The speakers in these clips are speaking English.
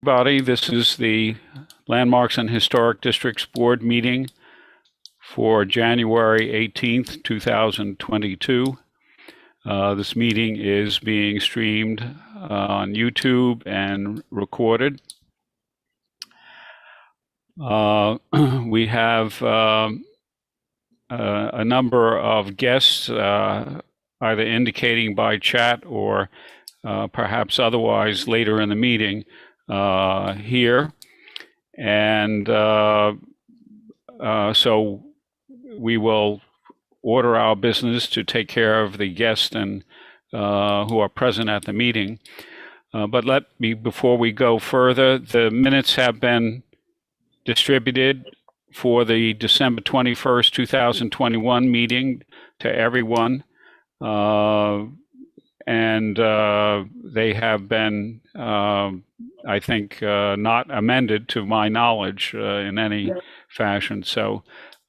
Everybody, this is the Landmarks and Historic Districts Board meeting for January 18th, 2022. This meeting is being streamed on YouTube and recorded. We have a number of guests either indicating by chat or perhaps otherwise later in the meeting here. And so we will order our business to take care of the guests and who are present at the meeting. But before we go further, the minutes have been distributed for the December 21st, 2021 meeting to everyone. And they have been, I think, not amended to my knowledge in any fashion. So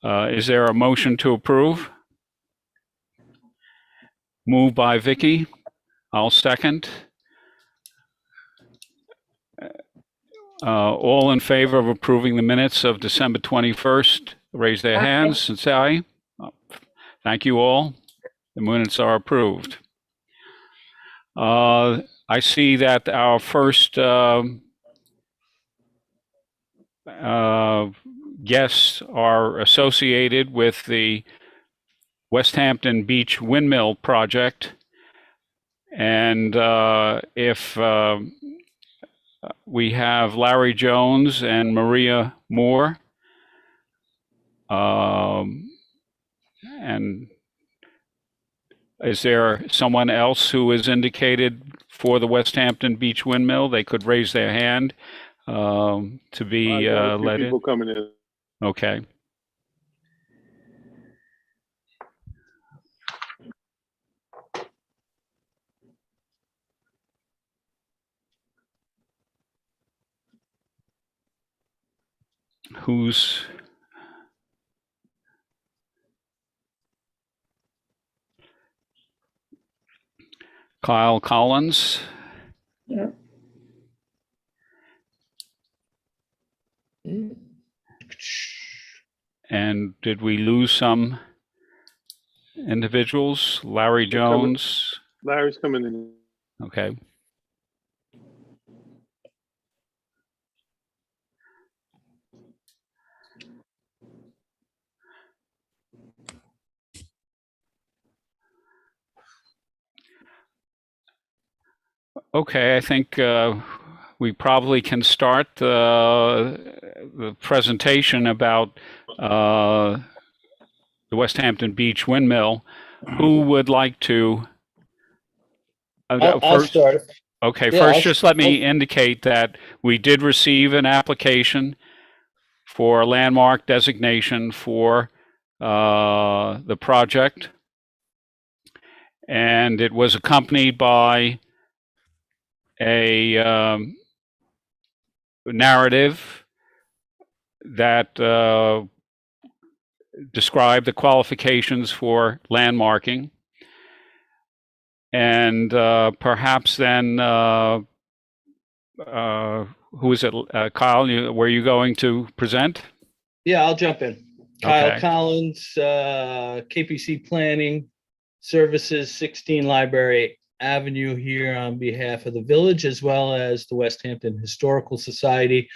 is there a motion to approve? Moved by Vicky. I'll second. All in favor of approving the minutes of December 21st, raise their hands and say aye. Thank you all. The minutes are approved. I see that our first guests are associated with the West Hampton Beach Windmill project. And if we have Larry Jones and Maria Moore, and is there someone else who is indicated for the West Hampton Beach Windmill? They could raise their hand to be let in. People coming in. Okay. Who's Kyle Collins? Yeah. And did we lose some individuals? Larry Jones? Larry's coming in. Okay. Okay, I think we probably can start the presentation about the West Hampton Beach Windmill. Who would like to? I'll start. Okay, yeah, first just let me indicate that we did receive an application for landmark designation for the project. And it was accompanied by a narrative that described the qualifications for landmarking. And perhaps then, who is it? Kyle, were you going to present? Yeah, I'll jump in. Kyle Collins, KPC Planning Services, 16 Library Avenue, here on behalf of the village as well as the West Hampton Historical Society.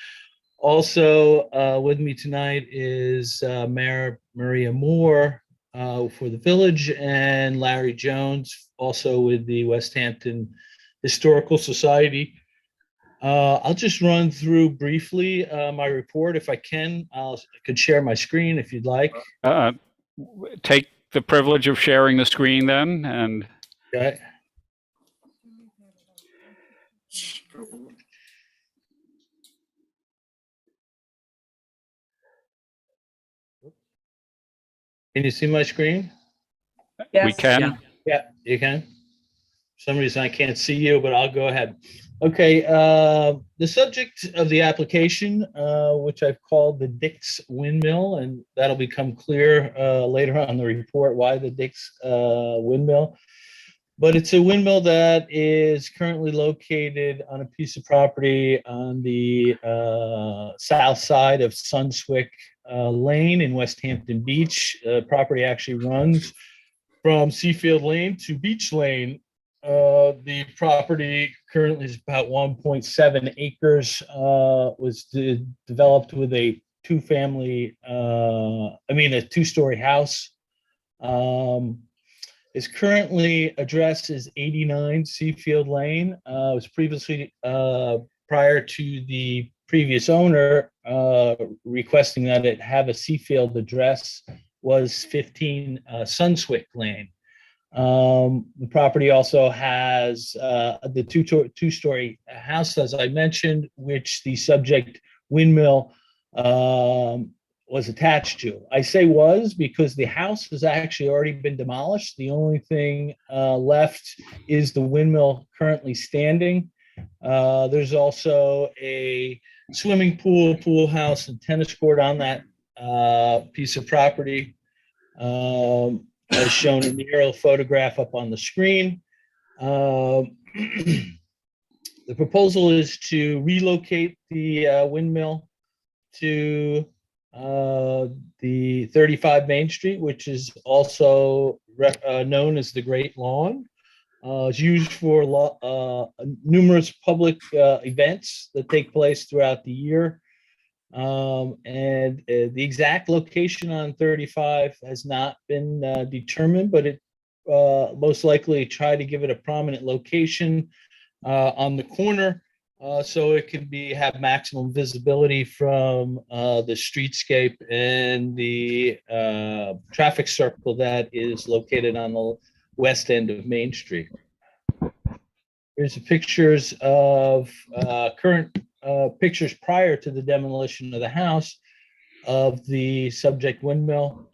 Also with me tonight is Mayor Maria Moore for the village, and Larry Jones, also with the West Hampton Historical Society. I'll just run through briefly my report if I can. I could share my screen if you'd like. Take the privilege of sharing the screen then. And okay. Can you see my screen? Yes. We can. Yeah, you can. For some reason I can't see you, but I'll go ahead. Okay, the subject of the application, which I've called the Dix Windmill, and that'll become clear later on in the report why the Dix Windmill. but it's a windmill that is currently located on a piece of property on the south side of Sunswick Lane in West Hampton Beach. Property actually runs from Seafield Lane to Beach Lane. The property currently is about 1.7 acres, was developed with a two-story house. Is currently addressed as 89 Seafield Lane. It was previously, prior to the previous owner requesting that it have a Seafield address, was 15 Sunswick Lane. The property also has the two-story house, as I mentioned, which the subject windmill was attached to. I say was because the house has actually already been demolished. The only thing left is the windmill currently standing. There's also a swimming pool house, and tennis court on that piece of property, as shown in the aerial photograph up on the screen. The proposal is to relocate the windmill to the 35 Main Street, which is also known as the Great Lawn. It's used for numerous public events that take place throughout the year. And the exact location on 35 has not been determined, but it most likely try to give it a prominent location on the corner, so it can have maximum visibility from the streetscape and the traffic circle that is located on the west end of Main Street. Here's the pictures of current pictures prior to the demolition of the house of the subject windmill.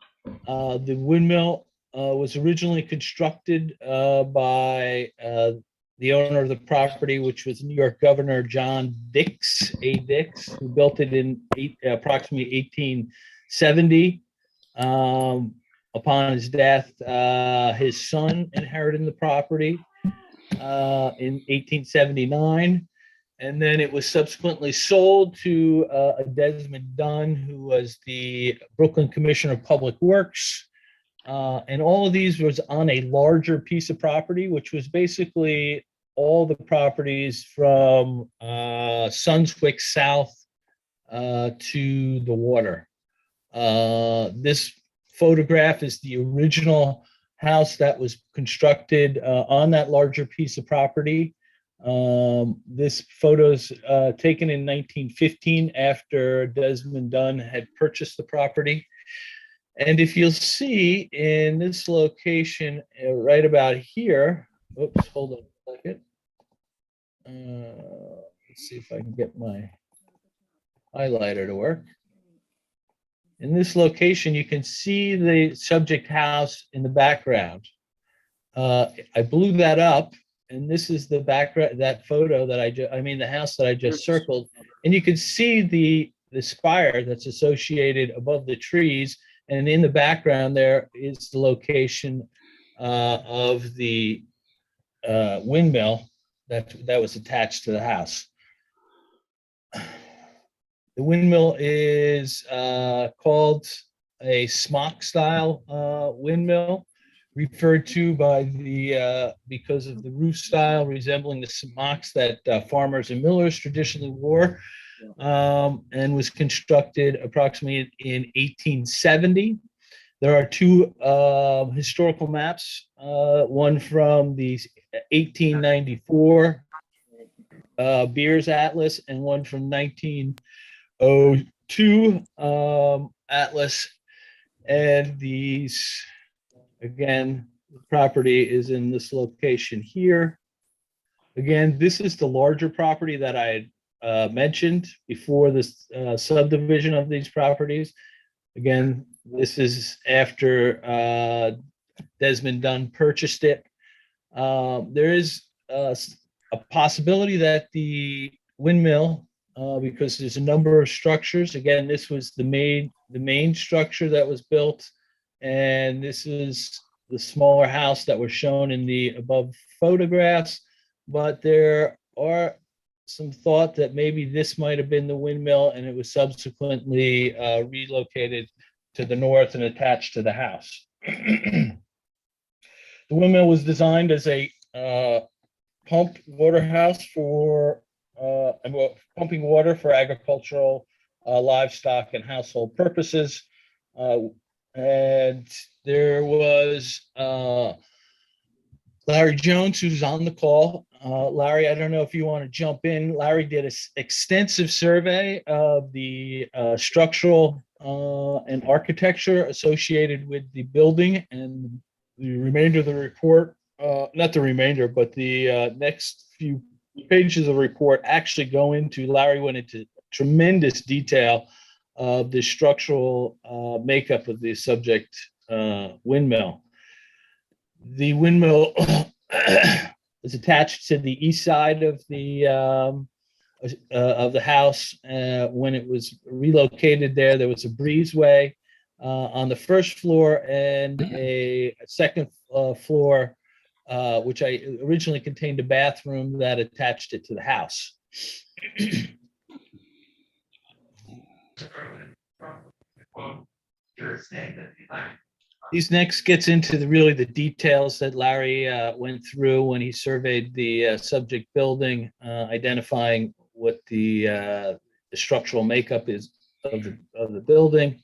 The windmill was originally constructed by the owner of the property, which was New York Governor John Dix, A. Dix, who built it in approximately 1870. Upon his death, his son inherited the property in 1879. And then it was subsequently sold to a Desmond Dunn, who was the Brooklyn Commissioner of Public Works. And all of these was on a larger piece of property, which was basically all the properties from Sunswick South to the water. This photograph is the original house that was constructed on that larger piece of property. This photo's taken in 1915 after Desmond Dunn had purchased the property. And if you'll see in this location right about here, oops, hold on a second. Let's see if I can get my highlighter to work. In this location, you can see the subject house in the background. I blew that up, and this is the background, that photo that the house that I just circled. And you can see the spire that's associated above the trees. And in the background there is the location of the windmill that was attached to the house. The windmill is called a smock style windmill, referred to by because of the roof style resembling the smocks that farmers and millers traditionally wore, and was constructed approximately in 1870. There are two historical maps, one from the 1894 Beers Atlas and one from 1902 Atlas. And these, again, the property is in this location here. Again, this is the larger property that I had mentioned before this subdivision of these properties. Again, this is after Desmond Dunn purchased it. There is a possibility that the windmill, because there's a number of structures. Again, this was the main structure that was built, and this is the smaller house that were shown in the above photographs, but there are some thought that maybe this might have been the windmill and it was subsequently relocated to the north and attached to the house. The windmill was designed as a pump water house for pumping water for agricultural, livestock, and household purposes. And there was Larry Jones, who's on the call. Larry, I don't know if you want to jump in. Larry did an extensive survey of the structural and architecture associated with the building, and the remainder of the report, not the remainder, but the next few pages of the report actually go into, Larry went into tremendous detail of the structural makeup of the subject windmill. The windmill is attached to the east side of the house. When it was relocated there was a breezeway on the first floor and a second floor, which I originally contained a bathroom that attached it to the house. These next gets into the details that Larry went through when he surveyed the subject building, identifying what the structural makeup is of the building.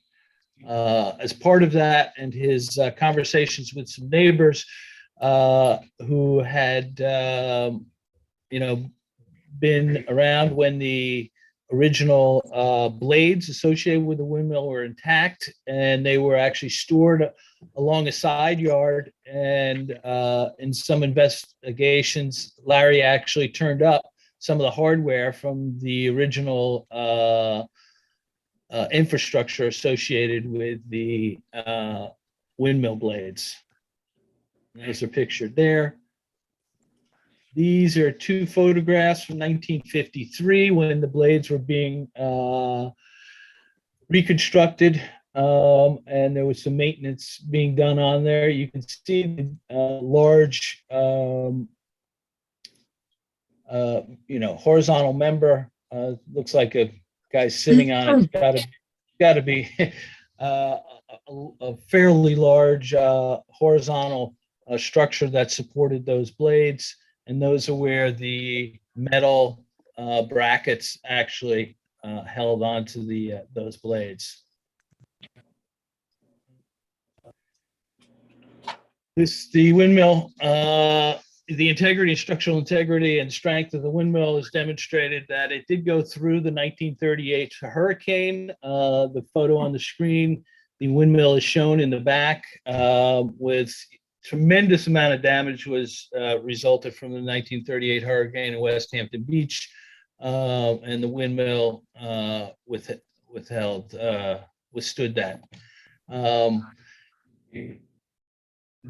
As part of that, and his conversations with some neighbors who had, been around when the original blades associated with the windmill were intact, and they were actually stored along a side yard. And in some investigations, Larry actually turned up some of the hardware from the original infrastructure associated with the windmill blades. Those are pictured there. These are two photographs from 1953 when the blades were being reconstructed, and there was some maintenance being done on there. You can see the large, horizontal member. Looks like a guy sitting on it. It's got to be a fairly large horizontal structure that supported those blades. And those are where the metal brackets actually held onto those blades. The windmill, the integrity, structural integrity, and strength of the windmill is demonstrated that it did go through the 1938 hurricane. The photo on the screen, the windmill is shown in the back with tremendous amount of damage was resulted from the 1938 hurricane in West Hampton Beach, and the windmill withstood that.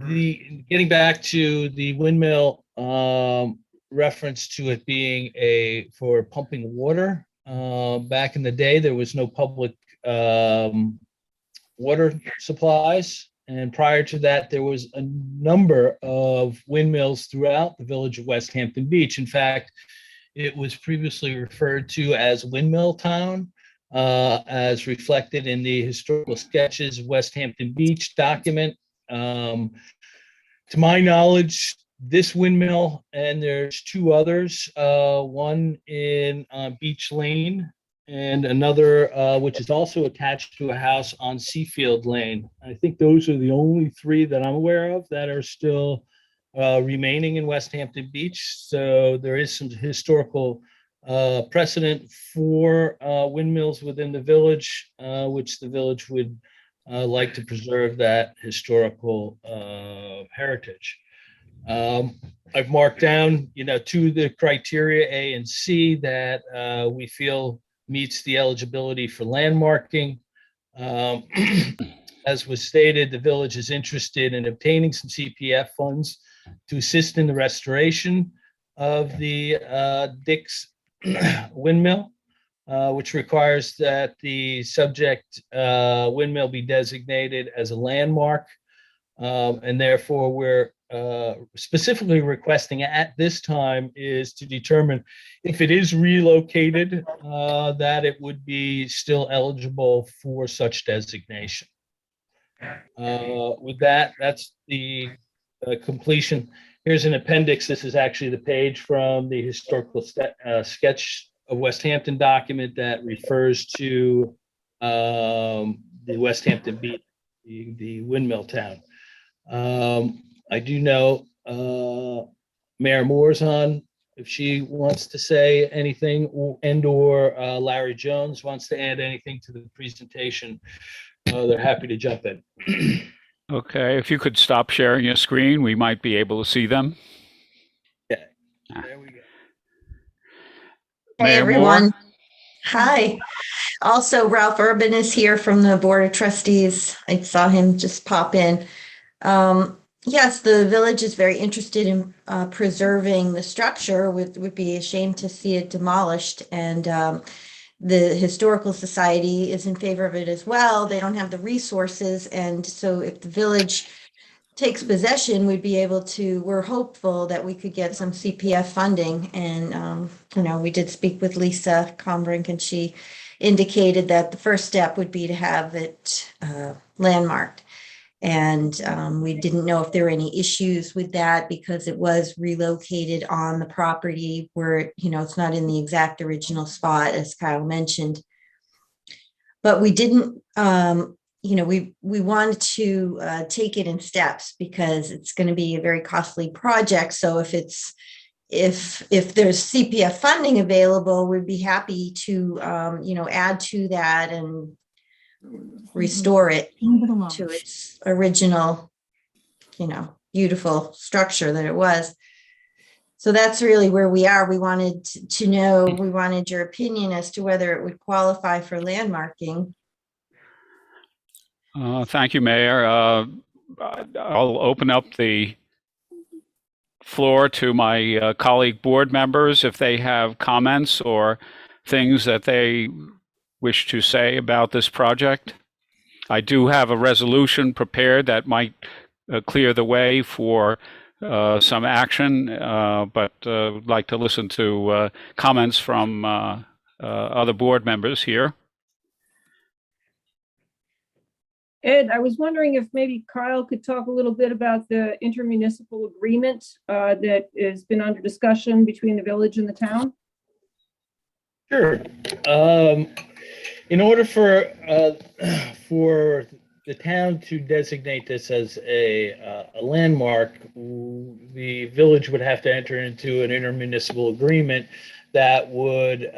Getting back to the windmill, reference to it being for pumping water. Back in the day, there was no public water supplies. And prior to that, there was a number of windmills throughout the village of West Hampton Beach. In fact, it was previously referred to as Windmill Town, as reflected in the historical sketches of West Hampton Beach document. To my knowledge, this windmill, and there's two others, one in Beach Lane, and another which is also attached to a house on Seafield Lane. I think those are the only three that I'm aware of that are still remaining in West Hampton Beach. So there is some historical precedent for windmills within the village, which the village would like to preserve that historical heritage. I've marked down, two of the criteria A and C that we feel meets the eligibility for landmarking. As was stated, the village is interested in obtaining some CPF funds to assist in the restoration of the Dick's windmill, which requires that the subject windmill be designated as a landmark. And therefore, we're specifically requesting at this time is to determine if it is relocated, that it would be still eligible for such designation. With that, that's the completion. Here's an appendix. This is actually the page from the historical sketch of West Hampton document that refers to the West Hampton beat, the windmill town. I do know Mayor Moore's on, if she wants to say anything, or Larry Jones wants to add anything to the presentation, they're happy to jump in. Okay, if you could stop sharing your screen, we might be able to see them. Okay, there we go. Hey, Mayor everyone. Moore? Hi. Also, Ralph Urban is here from the Board of Trustees. I saw him just pop in. Yes, the village is very interested in preserving the structure. Would be ashamed to see it demolished. And the Historical Society is in favor of it as well. They don't have the resources. And so if the village takes possession, we'd be able to, we're hopeful that we could get some CPF funding. And, we did speak with Lisa Combrink, and she indicated that the first step would be to have it landmarked. And we didn't know if there were any issues with that because it was relocated on the property where, it's not in the exact original spot, as Kyle mentioned. But we didn't, we wanted to take it in steps because it's going to be a very costly project. So if there's CPF funding available, we'd be happy to, add to that and restore it to its original, beautiful structure that it was. So that's really where we are. We wanted to know, we wanted your opinion as to whether it would qualify for landmarking. Thank you, Mayor. I'll open up the floor to my colleague board members if they have comments or things that they wish to say about this project. I do have a resolution prepared that might clear the way for some action, but I'd like to listen to comments from other board members here. Ed, I was wondering if maybe Kyle could talk a little bit about the intermunicipal agreement that has been under discussion between the village and the town. Sure. In order for the town to designate this as a landmark, the village would have to enter into an intermunicipal agreement that would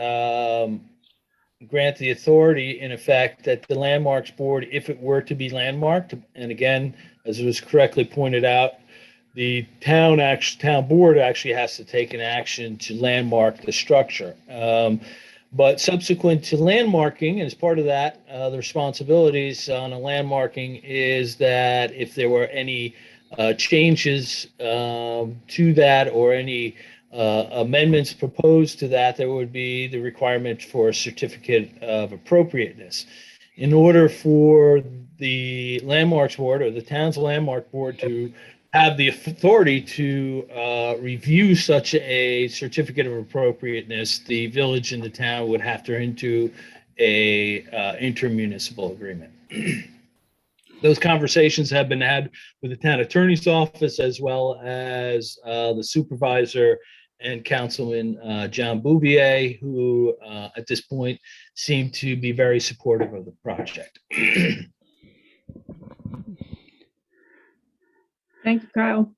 grant the authority, in effect, that the landmarks board, if it were to be landmarked, and again, as it was correctly pointed out, the town board actually has to take an action to landmark the structure. But subsequent to landmarking, as part of that, the responsibilities on a landmarking is that if there were any changes to that or any amendments proposed to that, there would be the requirement for a certificate of appropriateness. In order for the landmarks board or the town's landmark board to have the authority to review such a certificate of appropriateness, the village and the town would have to enter into a intermunicipal agreement. Those conversations have been had with the town attorney's office as well as the supervisor and Councilman John Bouvier, who at this point seem to be very supportive of the project. Thank you, Kyle.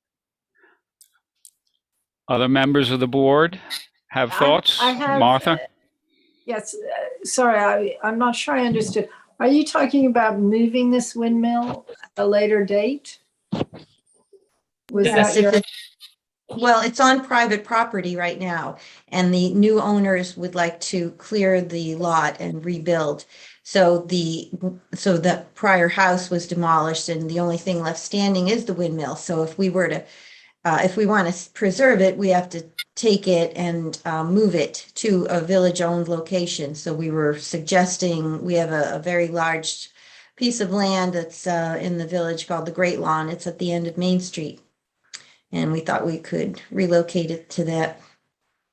Other members of the board have thoughts? I have, Martha? Yes, sorry, I'm not sure I understood. Are you talking about moving this windmill at a later date? Was Yes, that your? Well, it's on private property right now, and the new owners would like to clear the lot and rebuild. So the prior house was demolished, and the only thing left standing is the windmill. So if we were to, if we want to preserve it, we have to take it and move it to a village-owned location. So we were suggesting, we have a very large piece of land that's in the village called the Great Lawn. It's at the end of Main Street. And we thought we could relocate it to that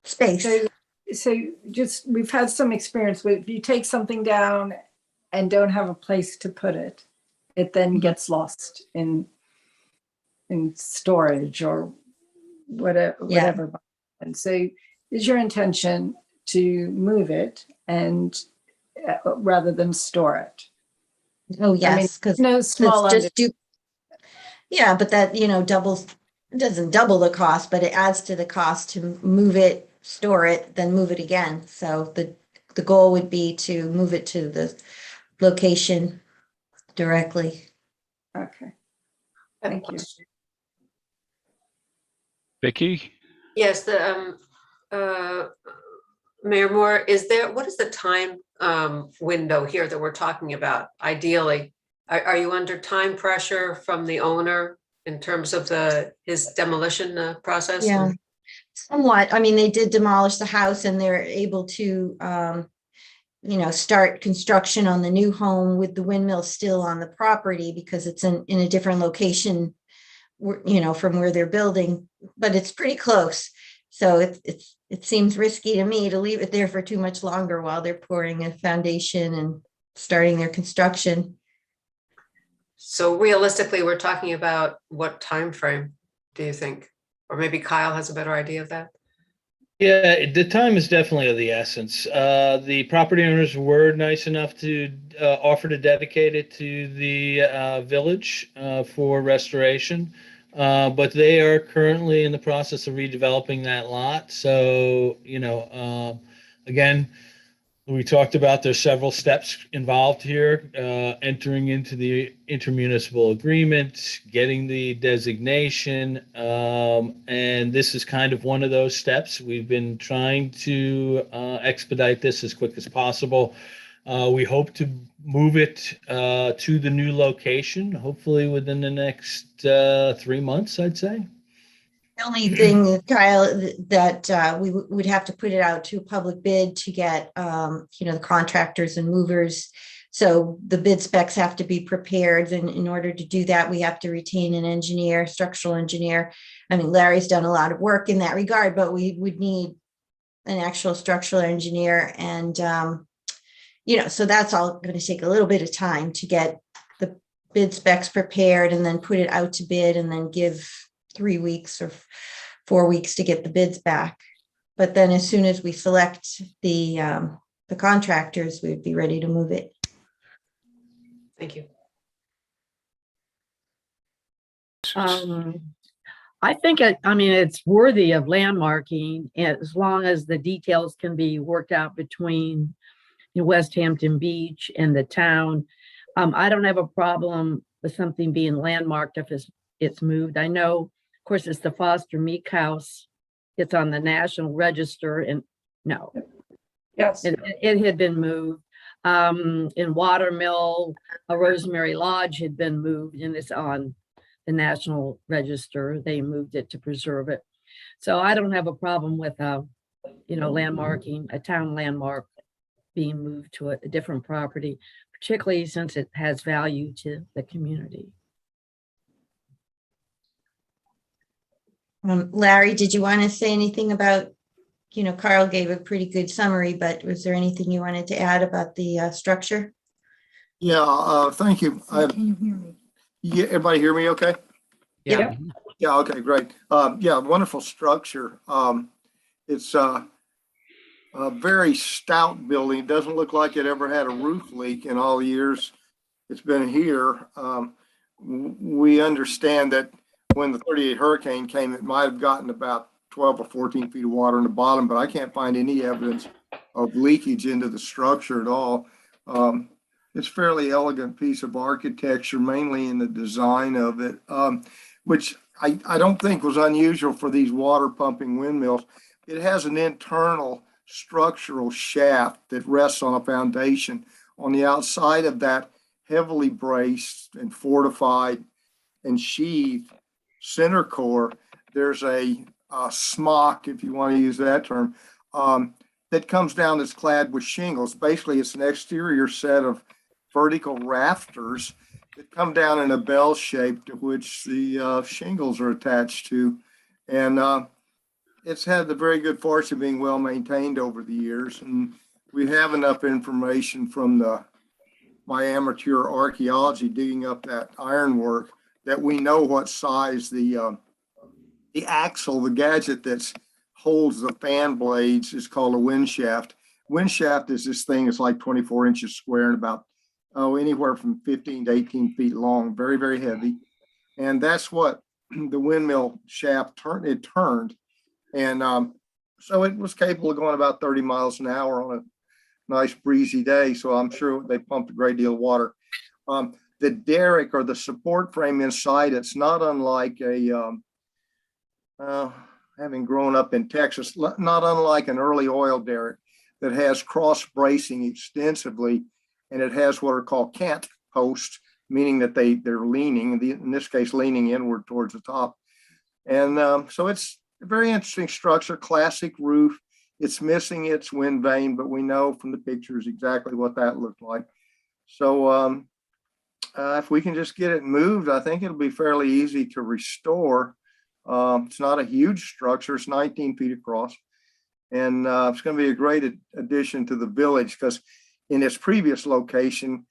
space. So just, we've had some experience with, if you take something down and don't have a place to put it, it then gets lost in storage or whatever. And so is your intention to move it and rather than store it? Oh, yes, because no small yeah, but that, doesn't double the cost, but it adds to the cost to move it, store it, then move it again. So the goal would be to move it to the location directly. Okay. I have a Thank you. question. Vicky? Yes, Mayor Moore, what is the time window here that we're talking about? Ideally, are you under time pressure from the owner in terms of his demolition process? Yeah, somewhat. I mean, they did demolish the house and they're able to, start construction on the new home with the windmill still on the property because it's in a different location, from where they're building, but it's pretty close. So it seems risky to me to leave it there for too much longer while they're pouring a foundation and starting their construction. So realistically, we're talking about what time frame do you think? Or maybe Kyle has a better idea of that? Yeah, the time is definitely of the essence. The property owners were nice enough to offer to dedicate it to the village for restoration, but they are currently in the process of redeveloping that lot. So, again, we talked about there's several steps involved here, entering into the intermunicipal agreement, getting the designation, and this is kind of one of those steps. We've been trying to expedite this as quick as possible. We hope to move it to the new location, hopefully within the next 3 months, I'd say. The only thing, Kyle, that we would have to put it out to a public bid to get, the contractors and movers. So the bid specs have to be prepared. And in order to do that, we have to retain an engineer, structural engineer. I mean, Larry's done a lot of work in that regard, but we would need an actual structural engineer. And, so that's all going to take a little bit of time to get the bid specs prepared and then put it out to bid and then give 3 weeks or 4 weeks to get the bids back. But then as soon as we select the contractors, we'd be ready to move it. Thank you. I think it's worthy of landmarking as long as the details can be worked out between West Hampton Beach and the town. I don't have a problem with something being landmarked if it's moved. I know, of course, it's the Foster Meek House. It's on the National Register, and no, Yes. it had been moved. In Watermill, a Rosemary Lodge had been moved, and it's on the National Register. They moved it to preserve it. So I don't have a problem with, landmarking, a town landmark being moved to a different property, particularly since it has value to the community. Larry, did you want to say anything about, Carl gave a pretty good summary, but was there anything you wanted to add about the structure? Yeah, thank you. Can you hear me? Yeah, everybody hear me okay? Yeah. Yeah, okay, great. Yeah, wonderful structure. It's a very stout building. It doesn't look like it ever had a roof leak in all the years it's been here. We understand that when the 38 hurricane came, it might have gotten about 12 or 14 feet of water in the bottom, but I can't find any evidence of leakage into the structure at all. It's a fairly elegant piece of architecture, mainly in the design of it, which I don't think was unusual for these water pumping windmills. It has an internal structural shaft that rests on a foundation. On the outside of that heavily braced and fortified and sheathed center core, there's a smock, if you want to use that term, that comes down that's clad with shingles. Basically, it's an exterior set of vertical rafters that come down in a bell shape to which the shingles are attached to. And it's had the very good fortune of being well maintained over the years. And we have enough information from my amateur archaeology digging up that ironwork that we know what size the axle, the gadget that holds the fan blades, is called a wind shaft. Wind shaft is this thing that's like 24 inches square and about anywhere from 15 to 18 feet long, very, very heavy. And that's what the windmill shaft turned. And so it was capable of going about 30 miles an hour on a nice breezy day. So I'm sure they pumped a great deal of water. The derrick, or the support frame inside, it's not unlike having grown up in Texas, not unlike an early oil derrick that has cross bracing extensively. And it has what are called cant posts, meaning that they're leaning, in this case, leaning inward towards the top. And so it's a very interesting structure, classic roof. It's missing its wind vane, but we know from the pictures exactly what that looked like. So if we can just get it moved, I think it'll be fairly easy to restore. It's not a huge structure. It's 19 feet across. And it's going to be a great addition to the village, because in its previous location,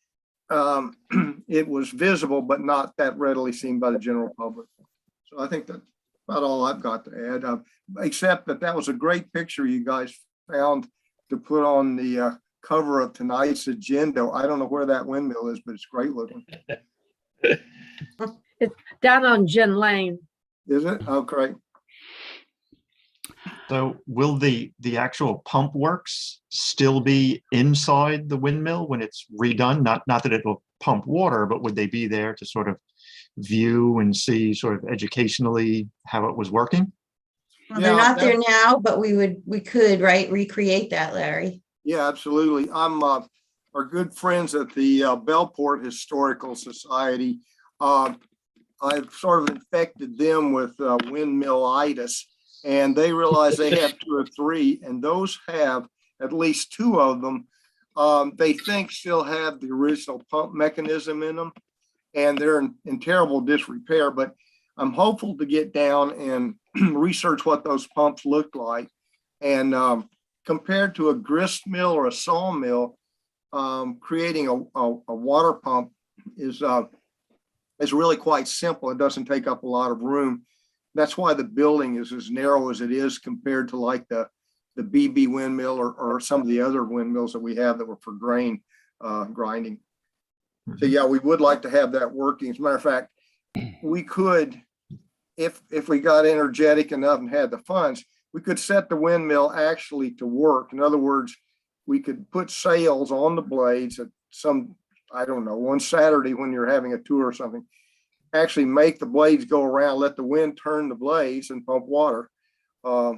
it was visible, but not that readily seen by the general public. So I think that's about all I've got to add, except that was a great picture you guys found to put on the cover of tonight's agenda. I don't know where that windmill is, but it's great looking. It's down on Gin Lane. Is it? Oh, great. So will the actual pump works still be inside the windmill when it's redone? Not that it will pump water, but would they be there to sort of view and see sort of educationally how it was working? Well, they're not there now, but we could, right, recreate that, Larry. Yeah, absolutely. I'm our good friends at the Bellport Historical Society. I've sort of infected them with windmill-itis, and they realize they have 2 or 3, and those have at least 2 of them. They think still have the original pump mechanism in them, and they're in terrible disrepair, but I'm hopeful to get down and research what those pumps look like. And compared to a grist mill or a sawmill, creating a water pump is really quite simple. It doesn't take up a lot of room. That's why the building is as narrow as it is compared to like the BB windmill or some of the other windmills that we have that were for grain grinding. So yeah, we would like to have that working. As a matter of fact, we could, if we got energetic enough and had the funds, we could set the windmill actually to work. In other words, we could put sails on the blades at some, I don't know, one Saturday when you're having a tour or something, actually make the blades go around, let the wind turn the blades and pump water. I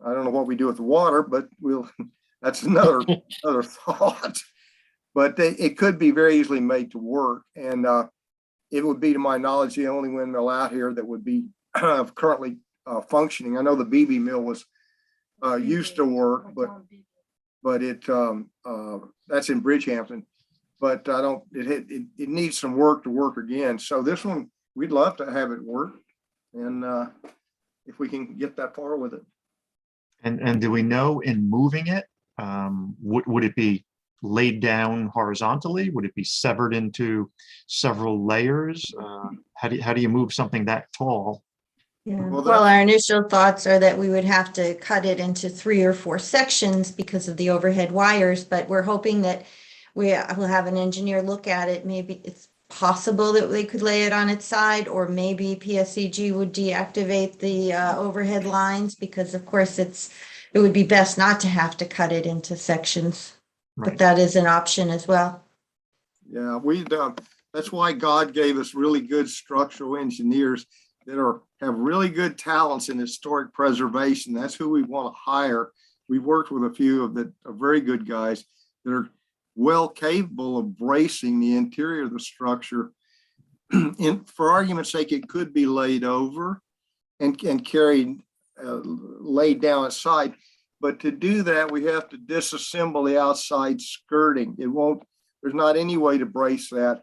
don't know what we do with the water, but that's another thought. But it could be very easily made to work. And it would be, to my knowledge, the only windmill out here that would be currently functioning. I know the BB mill was used to work, but it that's in Bridgehampton. But it needs some work to work again. So this one, we'd love to have it work, and if we can get that far with it. And do we know, in moving it, would it be laid down horizontally? Would it be severed into several layers? How do you move something that tall? Yeah. Well, Well, our initial thoughts are that we would have to cut it into 3 or 4 sections because of the overhead wires, but we're hoping that we will have an engineer look at it. Maybe it's possible that they could lay it on its side, or maybe PSEG would deactivate the overhead lines, because of course it would be best not to have to cut it into sections, Right. but that is an option as well. Yeah, that's why God gave us really good structural engineers that have really good talents in historic preservation. That's who we want to hire. We've worked with a few of the very good guys that are well capable of bracing the interior of the structure. And for argument's sake, it could be laid over and carried, laid down its side. But to do that, we have to disassemble the outside skirting. there's not any way to brace that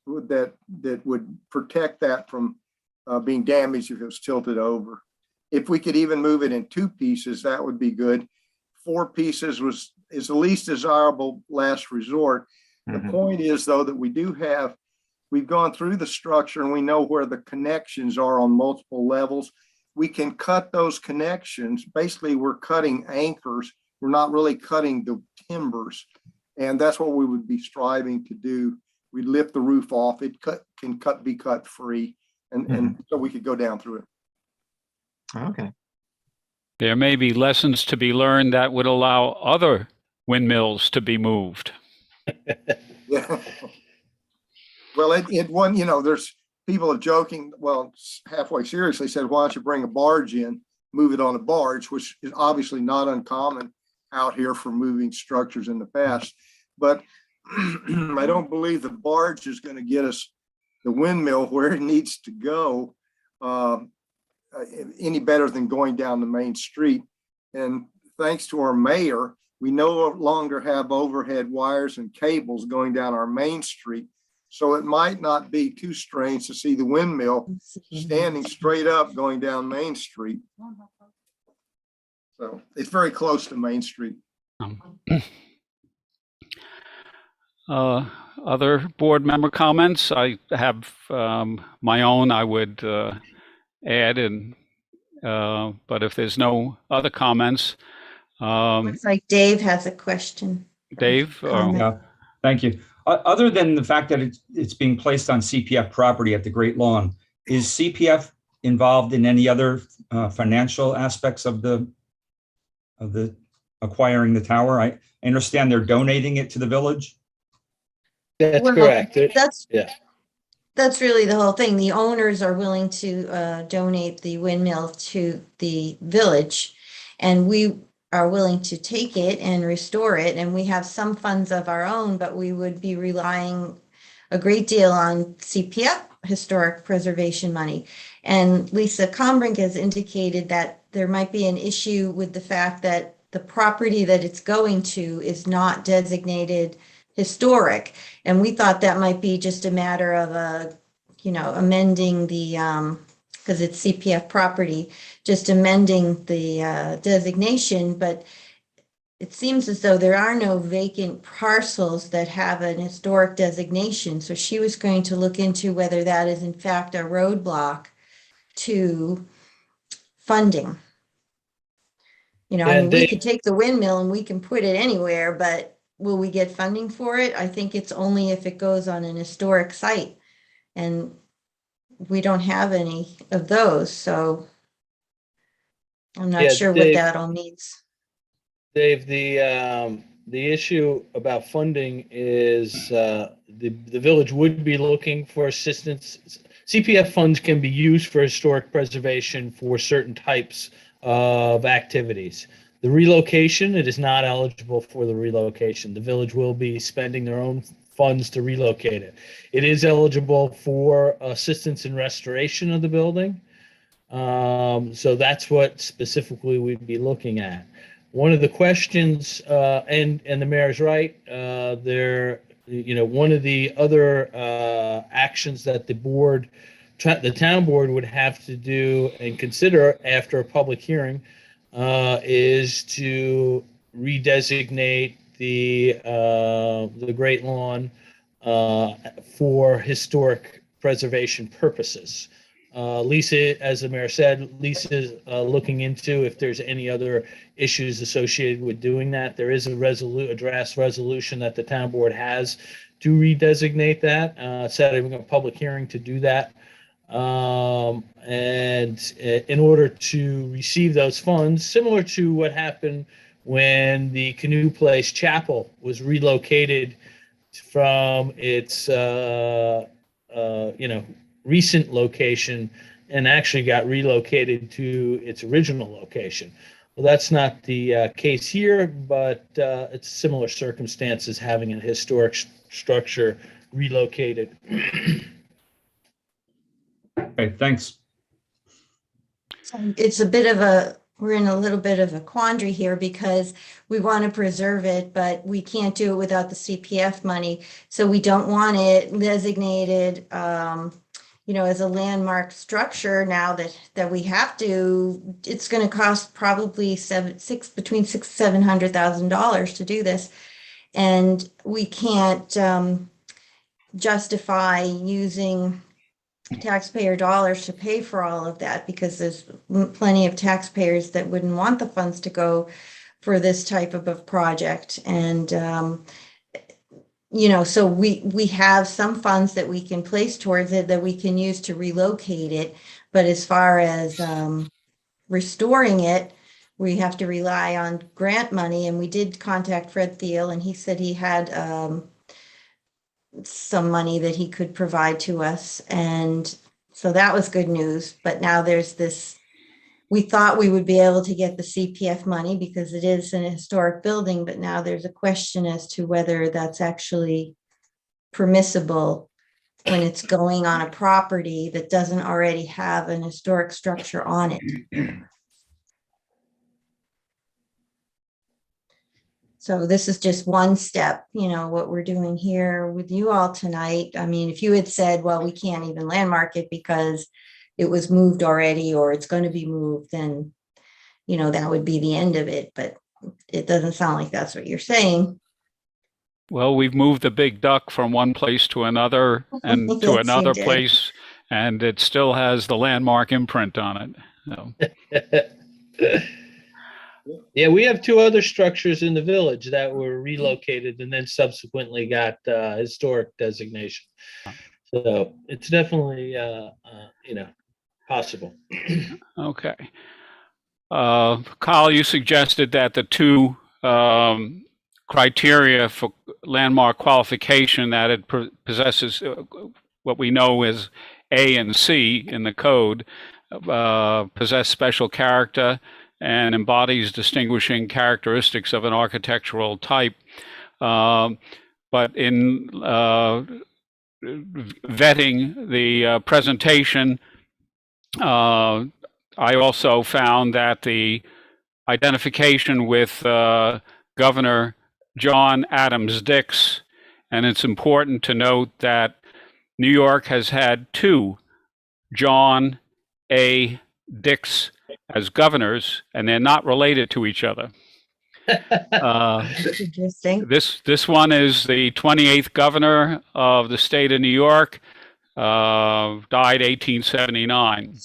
would protect that from being damaged if it was tilted over. If we could even move it in 2 pieces, that would be good. 4 pieces is the least desirable last resort. The point is, though, that we've gone through the structure and we know where the connections are on multiple levels. We can cut those connections. Basically, we're cutting anchors. We're not really cutting the timbers. And that's what we would be striving to do. We lift the roof off. It can be cut free. And so we could go down through it. Okay. There may be lessons to be learned that would allow other windmills to be moved. Yeah. Well, it one, there's people are joking, well, halfway seriously said, why don't you bring a barge in, move it on a barge, which is obviously not uncommon out here for moving structures in the past. But I don't believe the barge is going to get us the windmill where it needs to go any better than going down the main street. And thanks to our mayor, we no longer have overhead wires and cables going down our main street. So it might not be too strange to see the windmill standing straight up going down Main Street. So it's very close to Main Street. Other board member comments? I have my own I would add, but if there's no other comments. Looks like Dave has a question. Dave? Yeah, thank you. Other than the fact that it's being placed on CPF property at the Great Lawn, is CPF involved in any other financial aspects of the acquiring the tower? I understand they're donating it to the village. That's Well, correct. That's really the whole thing. The owners are willing to donate the windmill to the village, and we are willing to take it and restore it. And we have some funds of our own, but we would be relying a great deal on CPF, historic preservation money. And Lisa Combrink has indicated that there might be an issue with the fact that the property that it's going to is not designated historic. And we thought that might be just a matter of amending the, because it's CPF property, just amending the designation, but it seems as though there are no vacant parcels that have an historic designation. So she was going to look into whether that is in fact a roadblock to funding. We could take the windmill and we can put it anywhere, but will we get funding for it? I think it's only if it goes on an historic site. And we don't have any of those, so I'm not sure what that all means. Dave, the issue about funding is the village would be looking for assistance. CPF funds can be used for historic preservation for certain types of activities. The relocation, it is not eligible for the relocation. The village will be spending their own funds to relocate it. It is eligible for assistance in restoration of the building. So that's what specifically we'd be looking at. One of the questions, and the mayor's right, one of the other actions that the town board would have to do and consider after a public hearing is to redesignate the Great Lawn for historic preservation purposes. Lisa, as the mayor said, Lisa is looking into if there's any other issues associated with doing that. There is a draft resolution that the town board has to redesignate that, setting a public hearing to do that. And in order to receive those funds, similar to what happened when the Canoe Place Chapel was relocated from its recent location and actually got relocated to its original location. Well, that's not the case here, but it's similar circumstances having a historic structure relocated. Okay, thanks. It's a bit of a we're in a little bit of a quandary here because we want to preserve it, but we can't do it without the CPF money. So we don't want it designated, as a landmark structure now that we have to. It's going to cost probably between $700,000 to do this, and we can't justify using taxpayer dollars to pay for all of that because there's plenty of taxpayers that wouldn't want the funds to go for this type of a project. And, so we have some funds that we can place towards it that we can use to relocate it. But as far as restoring it, we have to rely on grant money. And we did contact Fred Thiel, and he said he had some money that he could provide to us. And so that was good news. But now there's this, we thought we would be able to get the CPF money because it is an historic building, but now there's a question as to whether that's actually permissible when it's going on a property that doesn't already have an historic structure on it. So this is just one step, what we're doing here with you all tonight. I mean, if you had said, well, we can't even landmark it because it was moved already or it's going to be moved, then, that would be the end of it. But it doesn't sound like that's what you're saying. Well, we've moved the big duck from one place to another and to Yes, you another did. place, and it still has the landmark imprint on it. So. Yeah, we have two other structures in the village that were relocated and then subsequently got historic designation. So it's definitely, possible. Okay. Kyle, you suggested that the two criteria for landmark qualification, that it possesses what we know as A and C in the code, possess special character and embodies distinguishing characteristics of an architectural type. But in vetting the presentation, I also found that the identification with Governor John Adams Dix, and it's important to note that New York has had two John A. Dix as governors, and they're not related to each other. Interesting. This one is the 28th governor of the state of New York, died 1879.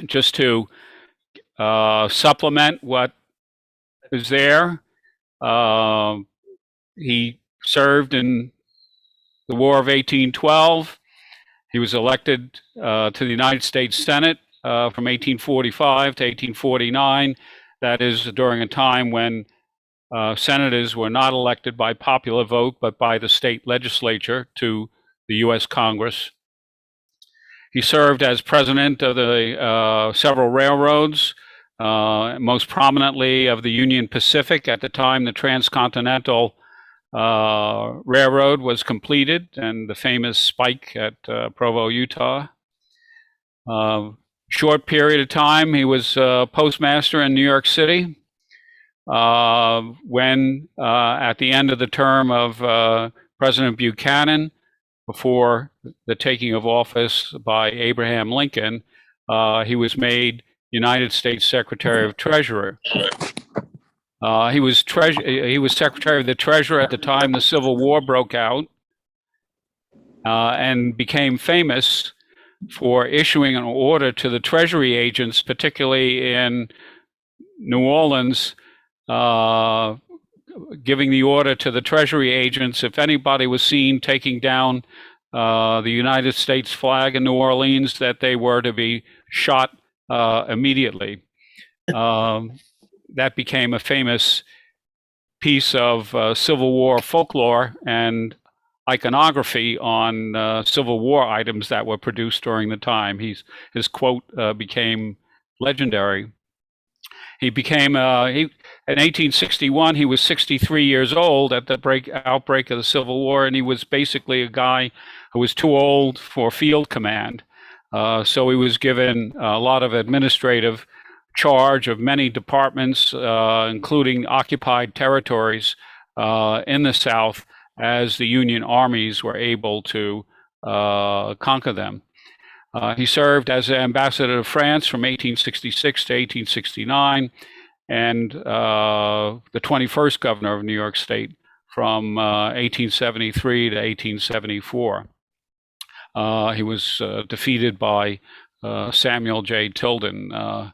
Just to supplement what is there, he served in the War of 1812. He was elected to the United States Senate from 1845 to 1849. That is during a time when senators were not elected by popular vote, but by the state legislature to the U.S. Congress. He served as president of the several railroads, most prominently of the Union Pacific. At the time, the Transcontinental Railroad was completed, and the famous spike at Provo, Utah. Short period of time, he was postmaster in New York City. When at the end of the term of President Buchanan, before the taking of office by Abraham Lincoln, he was made United States Secretary of Treasury. He was Secretary of the Treasury at the time the Civil War broke out, and became famous for issuing an order to the Treasury agents, particularly in New Orleans, giving the order to the Treasury agents, if anybody was seen taking down the United States flag in New Orleans, that they were to be shot immediately. That became a famous piece of Civil War folklore and iconography on Civil War items that were produced during the time. His quote became legendary. He became, in 1861, he was 63 years old at the outbreak of the Civil War, and he was basically a guy who was too old for field command. So he was given a lot of administrative charge of many departments, including occupied territories in the South, as the Union armies were able to conquer them. He served as ambassador to France from 1866 to 1869, and the 21st governor of New York State from 1873 to 1874. He was defeated by Samuel J. Tilden at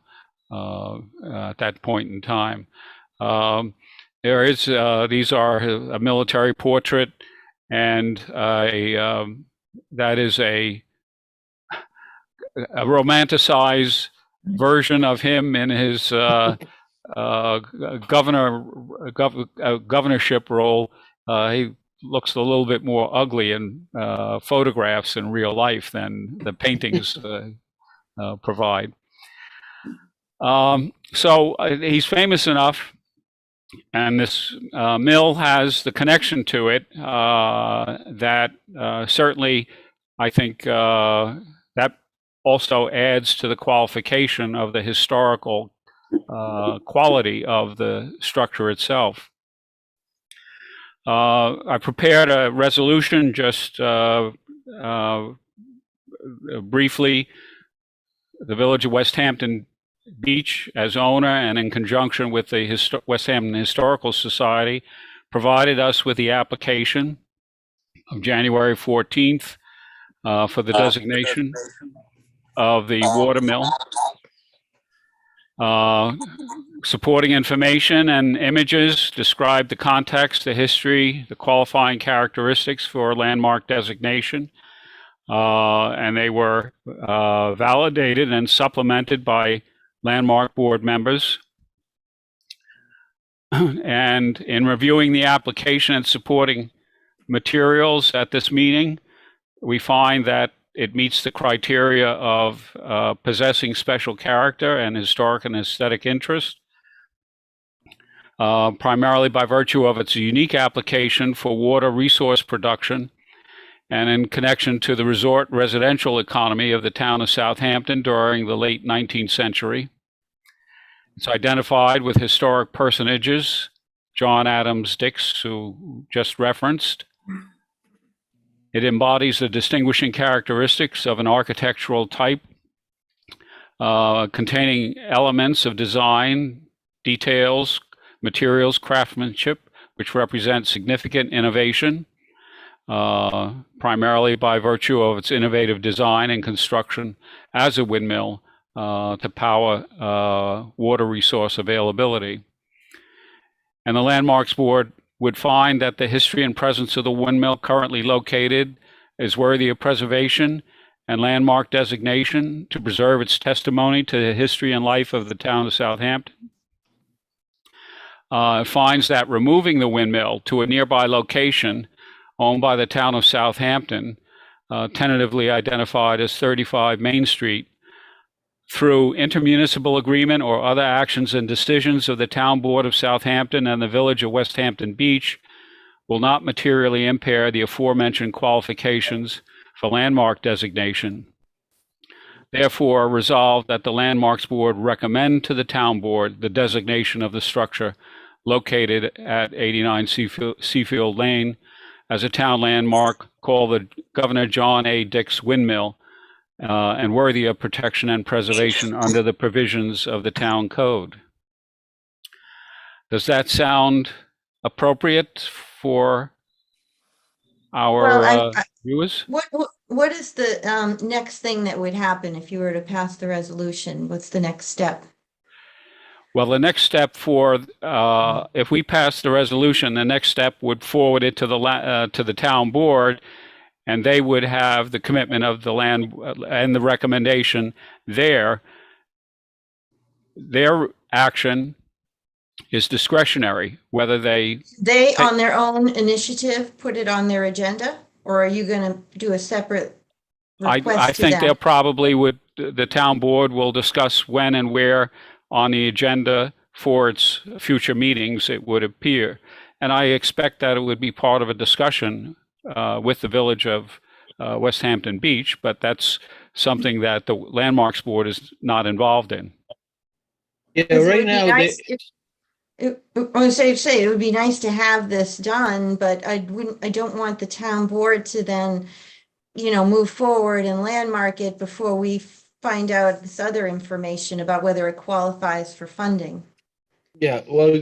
that point in time. These are a military portrait, and that is a romanticized version of him in his governorship role. He looks a little bit more ugly in photographs in real life than the paintings provide. So he's famous enough, and this mill has the connection to it that certainly, I think, that also adds to the qualification of the historical quality of the structure itself. I prepared a resolution just briefly. The Village of West Hampton Beach, as owner and in conjunction with the West Hampton Historical Society, provided us with the application of January 14th for the designation of the water mill. Supporting information and images describe the context, the history, the qualifying characteristics for landmark designation, and they were validated and supplemented by landmark board members. And in reviewing the application and supporting materials at this meeting, we find that it meets the criteria of possessing special character and historic and aesthetic interest, primarily by virtue of its unique application for water resource production and in connection to the resort residential economy of the town of Southampton during the late 19th century. It's identified with historic personages, John Adams Dix, who just referenced. It embodies the distinguishing characteristics of an architectural type containing elements of design, details, materials, craftsmanship, which represent significant innovation, primarily by virtue of its innovative design and construction as a windmill to power water resource availability. And the Landmarks Board would find that the history and presence of the windmill currently located is worthy of preservation and landmark designation to preserve its testimony to the history and life of the town of Southampton. Finds that removing the windmill to a nearby location owned by the town of Southampton, tentatively identified as 35 Main Street, through intermunicipal agreement or other actions and decisions of the Town Board of Southampton and the Village of West Hampton Beach, will not materially impair the aforementioned qualifications for landmark designation. Therefore, resolved that the Landmarks Board recommend to the Town Board the designation of the structure located at 89 Seafield Lane as a town landmark called the Governor John A. Dix Windmill, and worthy of protection and preservation under the provisions of the town code. Does that sound appropriate for our viewers? What is the next thing that would happen if you were to pass the resolution? What's the next step? Well, the next step for, if we pass the resolution, the next step would forward it to the town board, and they would have the commitment of the land and the recommendation there. Their action is discretionary, whether they on their own initiative put it on their agenda, or are you going to do a separate request I to think them? they'll probably the town board will discuss when and where on the agenda for its future meetings it would appear. And I expect that it would be part of a discussion with the Village of West Hampton Beach, but that's something that the Landmarks Board is not involved in. Yeah, 'Cause it right would be now, nice if- I was say it would be nice to have this done, but I don't want the town board to then, move forward and landmark it before we find out this other information about whether it qualifies for funding. yeah, well,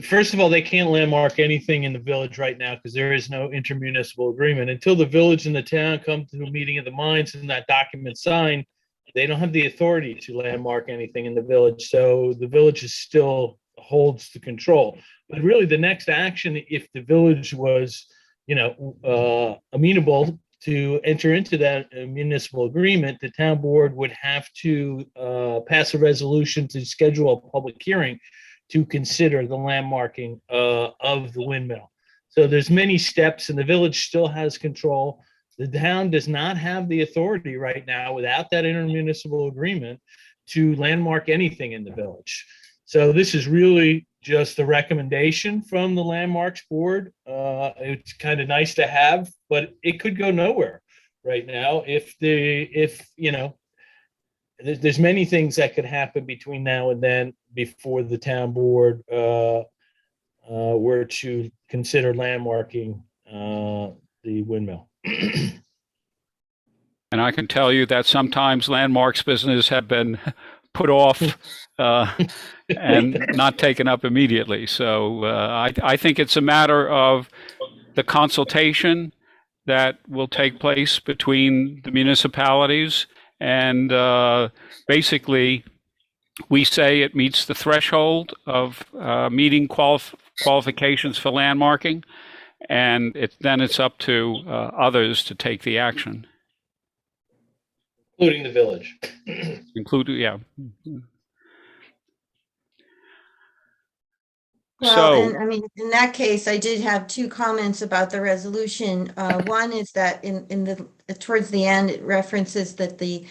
first of all, they can't landmark anything in the village right now because there is no intermunicipal agreement. Until the village and the town come to a meeting of the minds and that document signed, they don't have the authority to landmark anything in the village. So the village is still holds the control. But really, the next action, if the village was, amenable to enter into that municipal agreement, the town board would have to pass a resolution to schedule a public hearing to consider the landmarking of the windmill. So there's many steps, and the village still has control. The town does not have the authority right now, without that intermunicipal agreement, to landmark anything in the village. So this is really just a recommendation from the landmarks board. It's kind of nice to have, but it could go nowhere right now if there's many things that could happen between now and then before the town board were to consider landmarking the windmill. And I can tell you that sometimes landmarks business have been put off and not taken up immediately. So I think it's a matter of the consultation that will take place between the municipalities, and basically we say it meets the threshold of meeting qualifications for landmarking, and then it's up to others to take the action. Including the village. Yeah. Well, and I mean, in that case, I did have two comments about the resolution. One is that towards the end, it references that the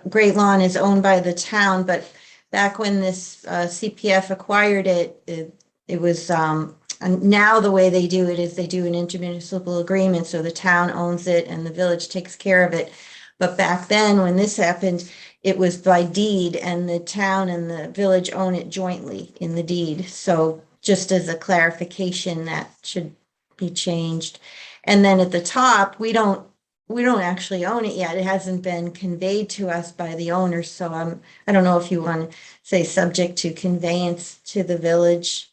Great Lawn is owned by the town, but back when this CPF acquired it was, and now the way they do it is they do an intermunicipal agreement, so the town owns it and the village takes care of it. But back then, when this happened, it was by deed, and the town and the village own it jointly in the deed. So just as a clarification, that should be changed. And then at the top, we don't actually own it yet. It hasn't been conveyed to us by the owner. So I don't know if you want to say subject to conveyance to the village.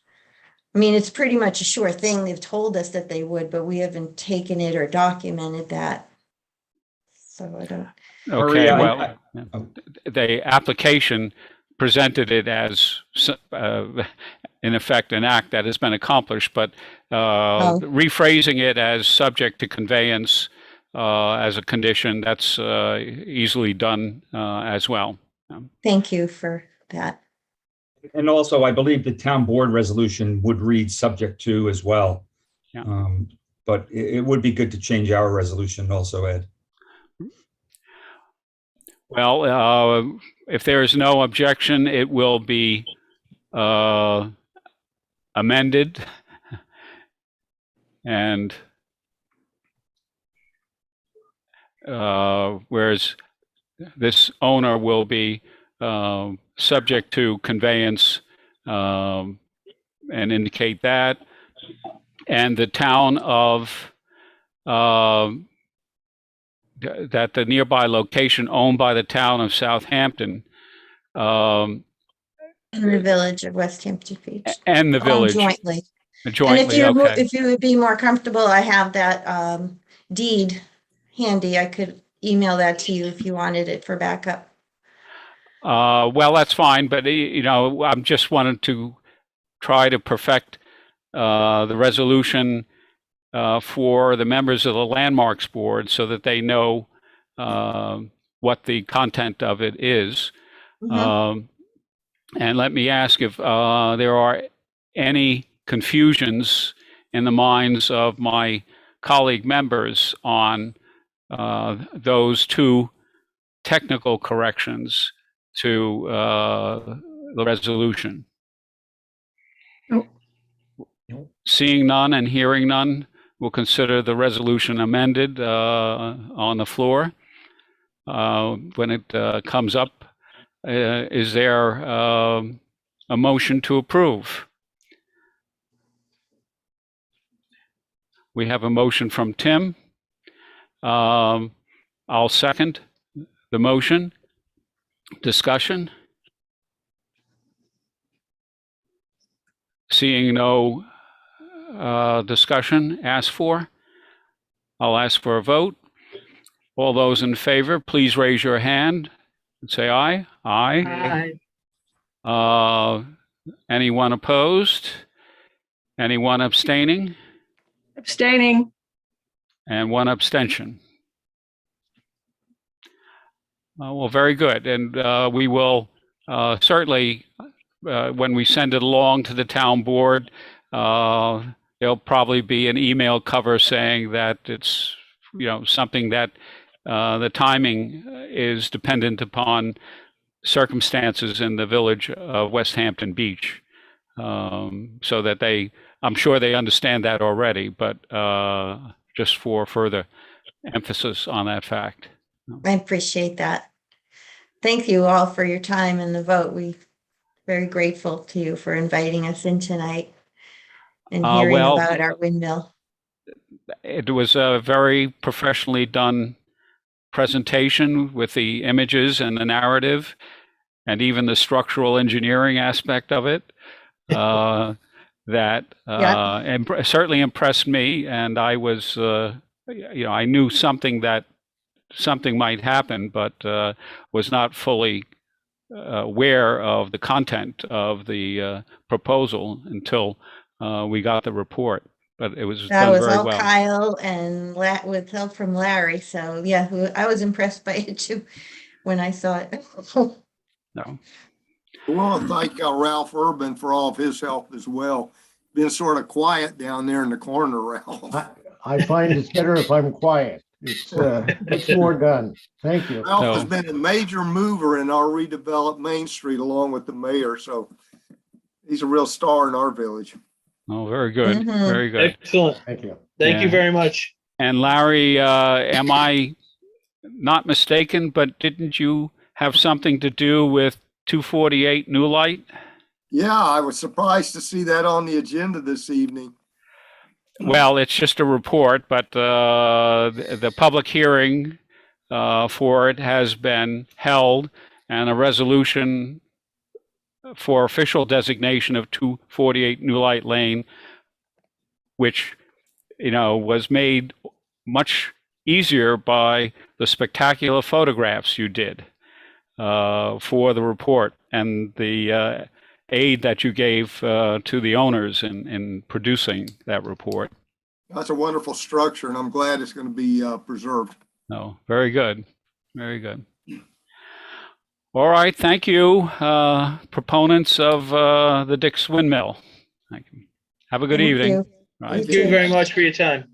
I mean, it's pretty much a sure thing. They've told us that they would, but we haven't taken it or documented that. So I don't. Okay, Maria, well, the application presented it as, in effect, an act that has been accomplished, but rephrasing it as subject to conveyance as a condition, that's easily done as well. Thank you for that. And also, I believe the town board resolution would read subject to as well. Yeah. But it would be good to change our resolution also, Ed. Well, if there is no objection, it will be amended, and whereas this owner will be subject to conveyance, and indicate that, and the town of that the nearby location owned by the town of Southampton, In the village of West Hampton Beach. and the village Jointly. jointly. And Okay. if you would be more comfortable, I have that deed handy. I could email that to you if you wanted it for backup. Well, that's fine, but I'm just wanted to try to perfect the resolution for the members of the Landmarks Board so that they know what the content of it is. Mhm. And let me ask if there are any confusions in the minds of my colleague members on those two technical corrections to the resolution. Nope. Seeing none and hearing none, we'll consider the resolution amended on the floor. When it comes up, is there a motion to approve? We have a motion from Tim. I'll second the motion. Discussion? Seeing no discussion asked for, I'll ask for a vote. All those in favor, please raise your hand and say aye. Aye. Anyone opposed? Anyone abstaining? Abstaining. And one abstention. Well, very good. And we will certainly, when we send it along to the town board, there'll probably be an email cover saying that it's, something that the timing is dependent upon circumstances in the village of West Hampton Beach. So that I'm sure they understand that already, but just for further emphasis on that fact. I appreciate that. Thank you all for your time and the vote. We're very grateful to you for inviting us in tonight and hearing about our windmill. It was a very professionally done presentation with the images and the narrative and even the structural engineering aspect of it that certainly impressed me. And I was, I knew something might happen, but was not fully aware of the content of the proposal until we got the report. But it was That done was very all well. Kyle and with help from Larry. So yeah, I was impressed by it too when I saw it. No. I want to thank Ralph Urban for all of his help as well. Been sort of quiet down there in the corner, Ralph. I find it's better if I'm quiet. It's more done. Thank you. Ralph has been a major mover in our redeveloped Main Street along with the mayor. So he's a real star in our village. Oh, very good. Mhm. Very good. Excellent. Thank you. Thank you Yeah. very much. And Larry, am I not mistaken, but didn't you have something to do with 248 New Light? Yeah, I was surprised to see that on the agenda this evening. Well, it's just a report, but the public hearing for it has been held, and a resolution for official designation of 248 New Light Lane, which, was made much easier by the spectacular photographs you did for the report and the aid that you gave to the owners in producing that report. That's a wonderful structure, and I'm glad it's going to be preserved. No, very good. Very good. All right. Thank you, proponents of the Dick's Windmill. Thank you. Have a good Thank evening. you. Right. Thank you very much for your time.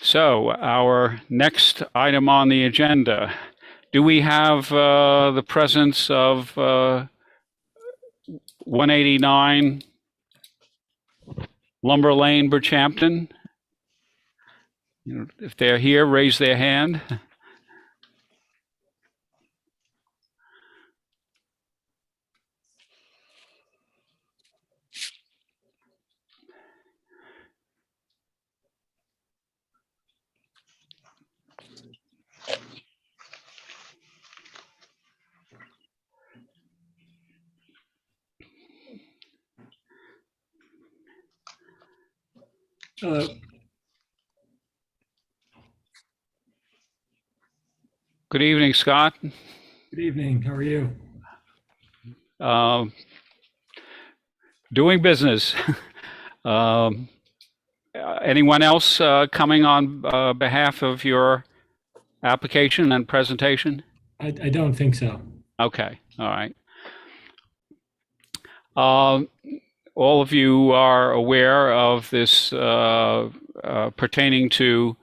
So our next item on the agenda, do we have the presence of 189 Lumber Lane, Bridgehampton? If they're here, raise their hand. Hello. Good evening, Scott. Good evening. How are you? Doing business. Anyone else coming on behalf of your application and presentation? I don't think so. Okay, all right. All of you are aware of this pertaining to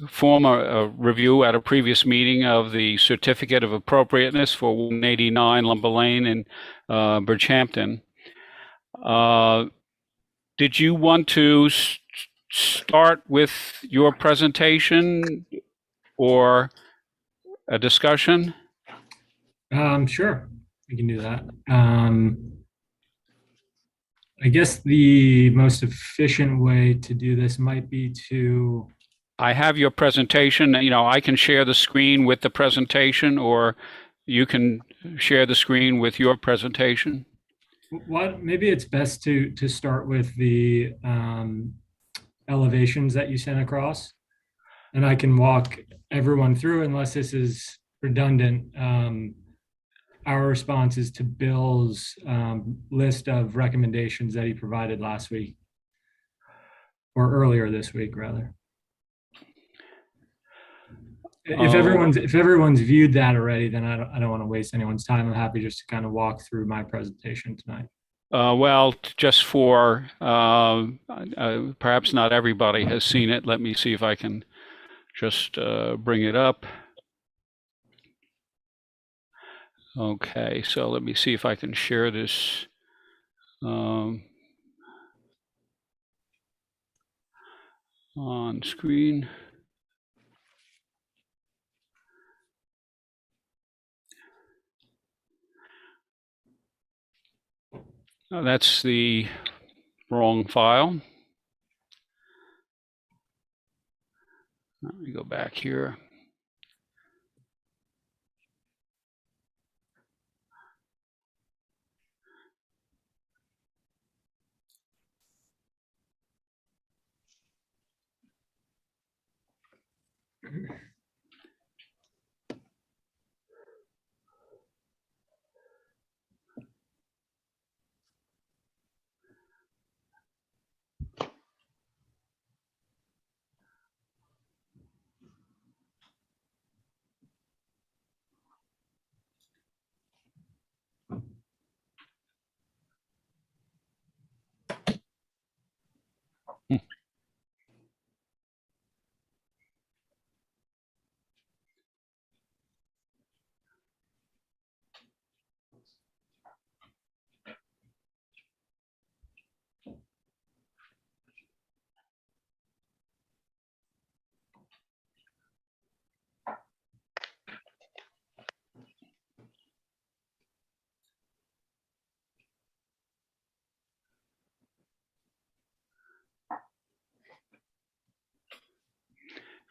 form a review at a previous meeting of the certificate of appropriateness for 189 Lumber Lane in Bridgehampton. Did you want to start with your presentation or a discussion? Sure, we can do that. I guess the most efficient way to do this might be to, I have your presentation. I can share the screen with the presentation, or you can share the screen with your presentation. maybe it's best to start with the elevations that you sent across. And I can walk everyone through, unless this is redundant. Our response is to Bill's list of recommendations that he provided last week, or earlier this week, rather. If everyone's viewed that already, then I don't want to waste anyone's time. I'm happy just to kind of walk through my presentation tonight. Well, just for perhaps not everybody has seen it. Let me see if I can just bring it up. Okay, so let me see if I can share this. On screen. Oh, that's the wrong file. Let me go back here.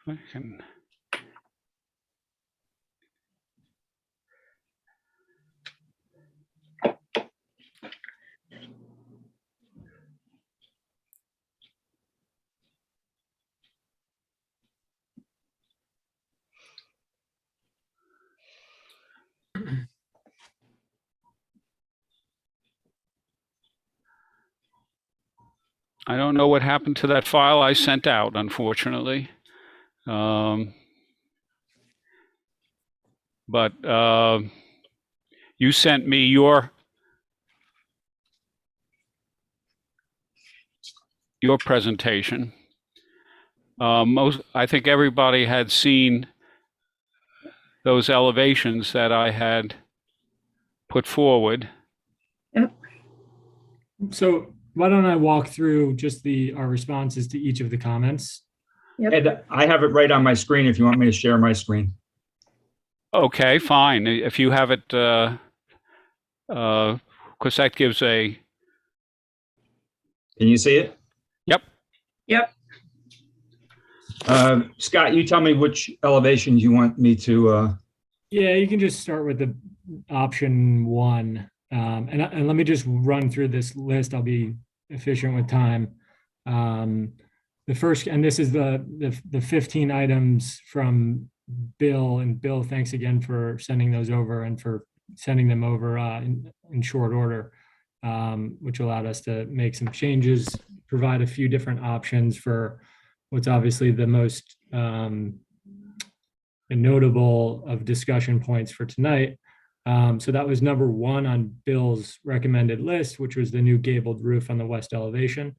I can. I don't know what happened to that file I sent out, unfortunately. But you sent me your presentation. I think everybody had seen those elevations that I had put forward. Yep. So why don't I walk through just our responses to each of the comments? Yep. Ed, I have it right on my screen if you want me to share my screen. Okay, fine. If you have it, because that gives a. Can you see it? Yep. Yep. Scott, you tell me which elevations you want me to. Yeah, you can just start with the option 1. And let me just run through this list. I'll be efficient with time. The first, and this is the 15 items from Bill. And Bill, thanks again for sending those over and for sending them over in short order, which allowed us to make some changes, provide a few different options for what's obviously the most notable of discussion points for tonight. So that was number 1 on Bill's recommended list, which was the new gabled roof on the west elevation.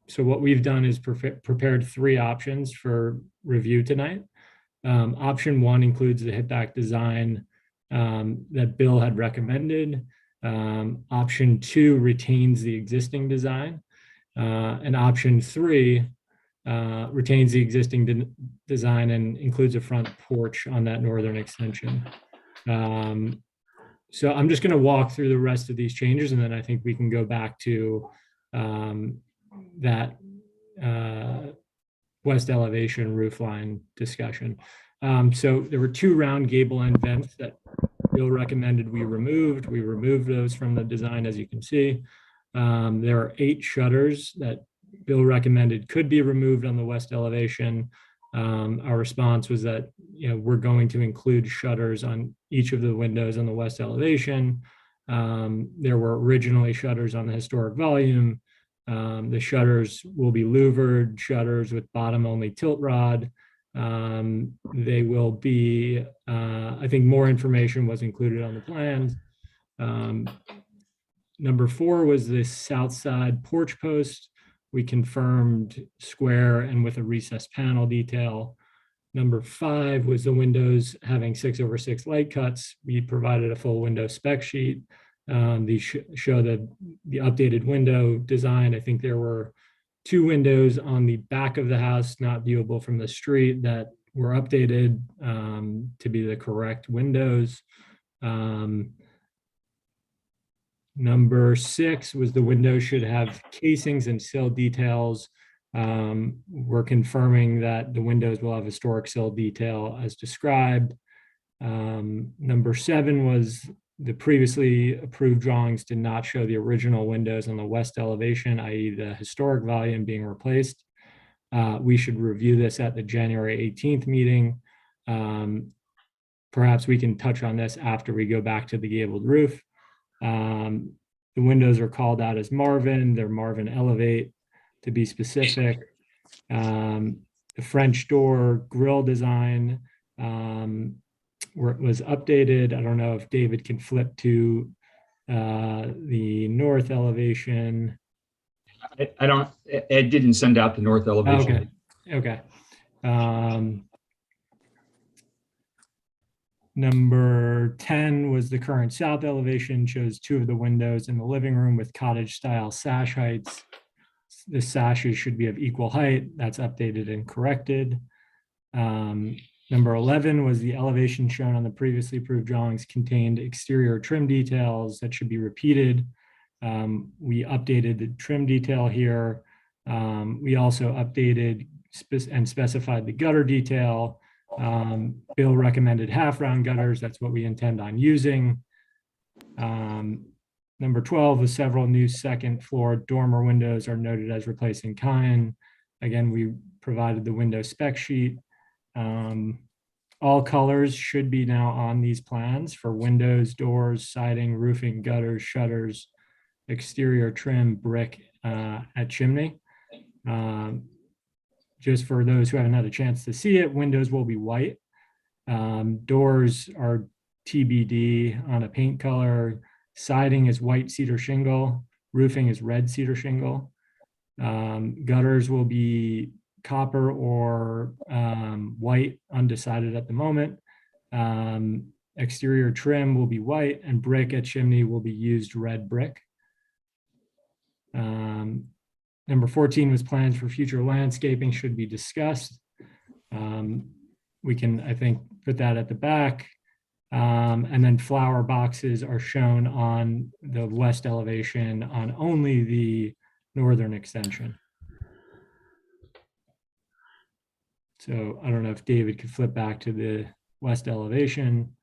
So what we've done is prepared 3 options for review tonight. Option 1 includes the hit-back design that Bill had recommended. Option 2 retains the existing design. And option 3 retains the existing design and includes a front porch on that northern extension. So I'm just going to walk through the rest of these changes, and then I think we can go back to that west elevation roof line discussion. So there were 2 round gable end vents that Bill recommended we removed. We removed those from the design, as you can see. There are 8 shutters that Bill recommended could be removed on the west elevation. Our response was that, we're going to include shutters on each of the windows on the west elevation. There were originally shutters on the historic volume. The shutters will be louvered shutters with bottom only tilt rod. They will be, I think more information was included on the plans. Number 4 was the south side porch post. We confirmed square and with a recessed panel detail. Number 5 was the windows having 6/6 light cuts. We provided a full window spec sheet. These show the updated window design. I think there were 2 windows on the back of the house, not viewable from the street, that were updated to be the correct windows. Number 6 was the window should have casings and sill details. We're confirming that the windows will have historic sill detail as described. Number 7 was the previously approved drawings did not show the original windows on the west elevation, i.e. the historic volume being replaced. We should review this at the January 18th meeting. Perhaps we can touch on this after we go back to the gabled roof. The windows are called out as Marvin. They're Marvin Elevate to be specific. The French door grill design was updated. I don't know if David can flip to the north elevation. I don't, Ed didn't send out the north elevation. Okay. Number 10 was the current south elevation, shows 2 of the windows in the living room with cottage style sash heights. The sashes should be of equal height. That's updated and corrected. Number 11 was the elevation shown on the previously approved drawings contained exterior trim details that should be repeated. We updated the trim detail here. We also updated and specified the gutter detail. Bill recommended half round gutters. That's what we intend on using. Number 12 was several new second floor dormer windows are noted as replacing kind. Again, we provided the window spec sheet. All colors should be now on these plans for windows, doors, siding, roofing, gutters, shutters, exterior trim, brick at chimney. Just for those who haven't had a chance to see it, windows will be white. Doors are TBD on a paint color. Siding is white cedar shingle. Roofing is red cedar shingle. Gutters will be copper or white, undecided at the moment. Exterior trim will be white, and brick at chimney will be used red brick. Number 14 was plans for future landscaping should be discussed. We can, I think, put that at the back. And then flower boxes are shown on the west elevation on only the northern extension. So I don't know if David could flip back to the west elevation.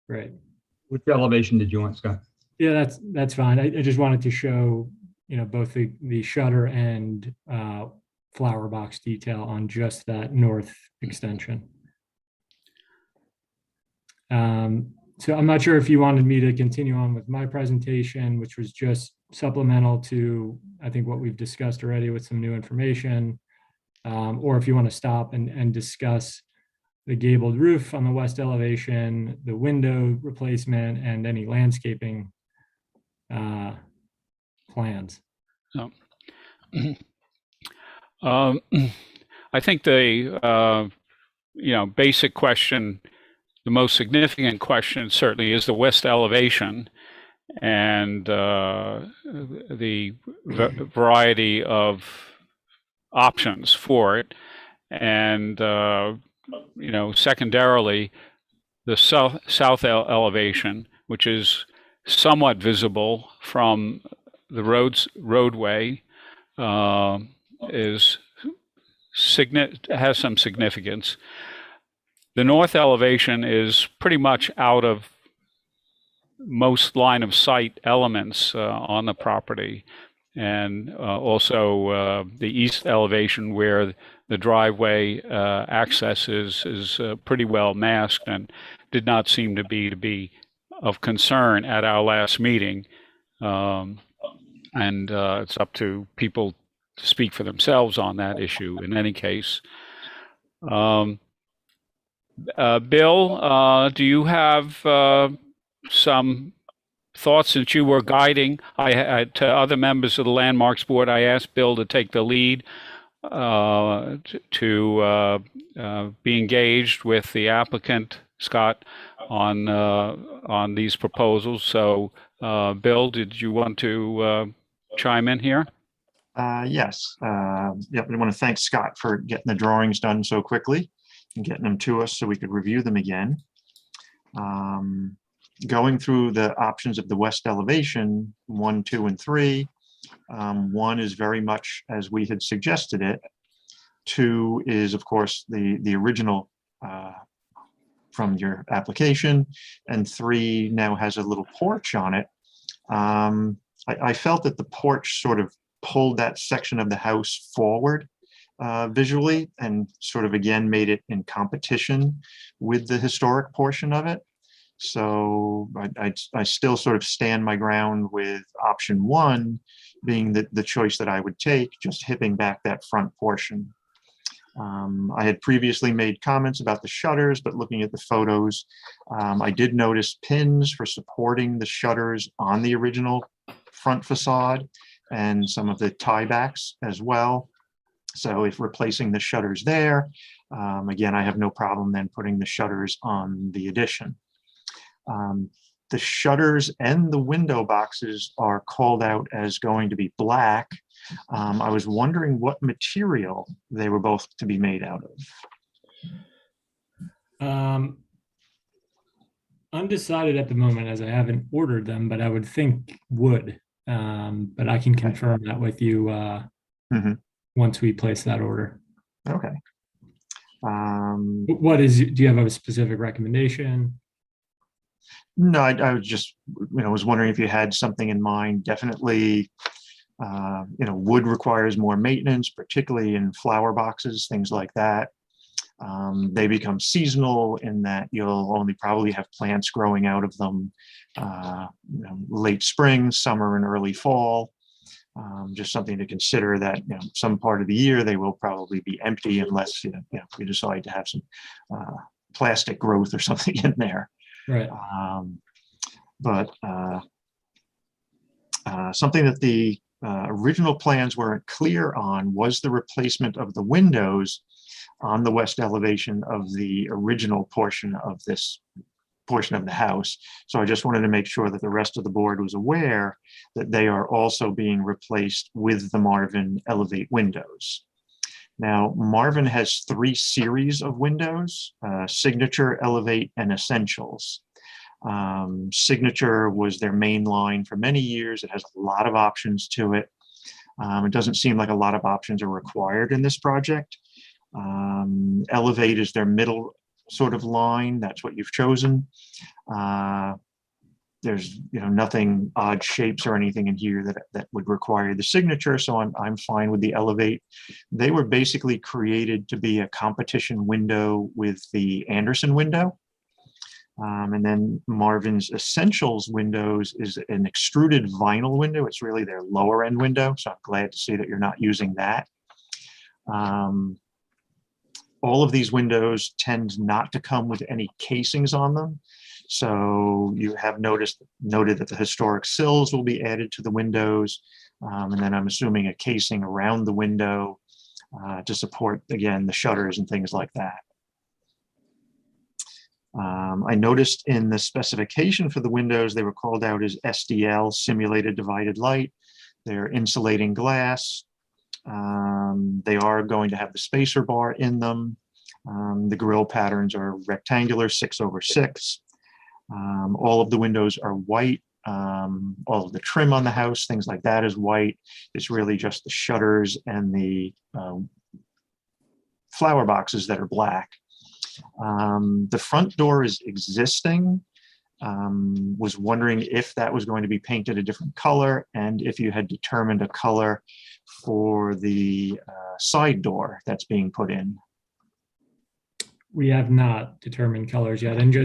Great. Which elevation did you want, Scott? Yeah, that's fine. I just wanted to show, both the shutter and flower box detail on just that north extension. So I'm not sure if you wanted me to continue on with my presentation, which was just supplemental to, I think, what we've discussed already with some new information, or if you want to stop and discuss the gabled roof on the west elevation, the window replacement, and any landscaping plans. So, I think the basic question, the most significant question certainly is the west elevation and the variety of options for it. And secondarily, the south elevation, which is somewhat visible from the roadway, has some significance. The north elevation is pretty much out of most line of sight elements on the property, and also the east elevation where the driveway access is pretty well masked and did not seem to be of concern at our last meeting. And it's up to people to speak for themselves on that issue in any case. Bill, do you have some thoughts that you were guiding? To other members of the Landmarks Board, I asked Bill to take the lead to be engaged with the applicant, Scott, on these proposals. So, Bill, did you want to chime in here? Yes. Yep. I want to thank Scott for getting the drawings done so quickly and getting them to us so we could review them again. Going through the options of the west elevation, 1, 2, and 3. 1 is very much as we had suggested it. 2 is, of course, the original from your application, and 3 now has a little porch on it. I felt that the porch sort of pulled that section of the house forward visually, and sort of again made it in competition with the historic portion of it. So I still sort of stand my ground with option 1 being the choice that I would take, just hipping back that front portion. I had previously made comments about the shutters, but looking at the photos, I did notice pins for supporting the shutters on the original front facade and some of the tiebacks as well. So if replacing the shutters there, again, I have no problem then putting the shutters on the addition. The shutters and the window boxes are called out as going to be black. I was wondering what material they were both to be made out of. Undecided at the moment, as I haven't ordered them, but I would think wood. But I can confirm that with you once we place that order. Okay. Do you have a specific recommendation? No, I was just, was wondering if you had something in mind. Definitely, wood requires more maintenance, particularly in flower boxes, things like that. They become seasonal in that you'll only probably have plants growing out of them late spring, summer, and early fall. Just something to consider that some part of the year they will probably be empty unless you decide to have some plastic growth or something in there. Right. But something that the original plans weren't clear on was the replacement of the windows on the west elevation of the original portion of this portion of the house. So I just wanted to make sure that the rest of the board was aware that they are also being replaced with the Marvin Elevate windows. Now, Marvin has 3 series of windows, Signature, Elevate, and Essentials. Signature was their main line for many years. It has a lot of options to it. It doesn't seem like a lot of options are required in this project. Elevate is their middle sort of line. That's what you've chosen. There's nothing odd shapes or anything in here that would require the Signature, so I'm fine with the Elevate. They were basically created to be a competition window with the Anderson window. And then Marvin's Essentials windows is an extruded vinyl window. It's really their lower end window, so I'm glad to see that you're not using that. All of these windows tend not to come with any casings on them. So you have noted that the historic sills will be added to the windows. And then I'm assuming a casing around the window to support, again, the shutters and things like that. I noticed in the specification for the windows, they were called out as SDL, simulated divided light. They're insulating glass. They are going to have the spacer bar in them. The grill patterns are rectangular, 6/6. All of the windows are white. All of the trim on the house, things like that is white. It's really just the shutters and the flower boxes that are black. The front door is existing. Was wondering if that was going to be painted a different color and if you had determined a color for the side door that's being put in. We have not determined colors yet, and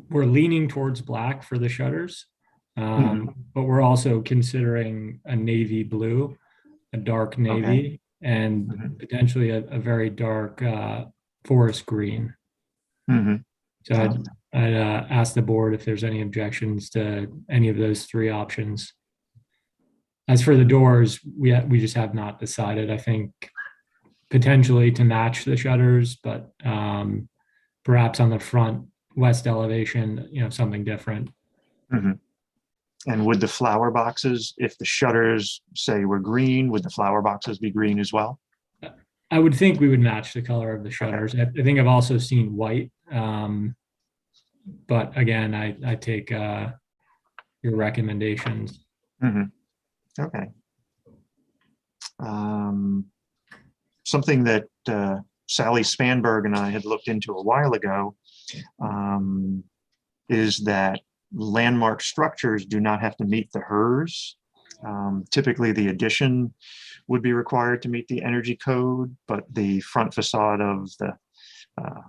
we're leaning towards black for the shutters, but we're also considering a navy blue, a dark navy, and potentially a very dark forest green. So I'd ask the board if there's any objections to any of those three options. As for the doors, we just have not decided. I think potentially to match the shutters, but perhaps on the front west elevation, something different. And would the flower boxes, if the shutters say were green, would the flower boxes be green as well? I would think we would match the color of the shutters. I think I've also seen white. But again, I take your recommendations. Okay. Something that Sally Spanberg and I had looked into a while ago is that landmark structures do not have to meet the HERS. Typically, the addition would be required to meet the energy code, but the front facade of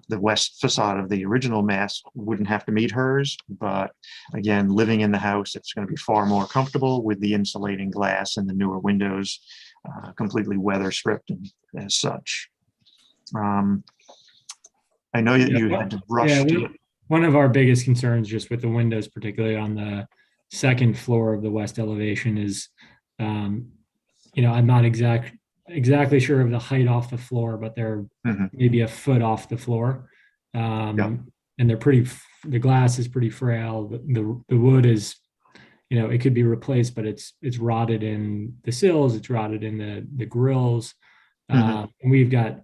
the west facade of the original mass wouldn't have to meet HERS. But again, living in the house, it's going to be far more comfortable with the insulating glass and the newer windows completely weather stripped and as such. I know that you had to rush. One of our biggest concerns just with the windows, particularly on the second floor of the west elevation, is, I'm not exactly sure of the height off the floor, but they're maybe a foot off the floor. And the glass is pretty frail. The wood is, it could be replaced, but it's rotted in the sills, it's rotted in the grills. And we've got,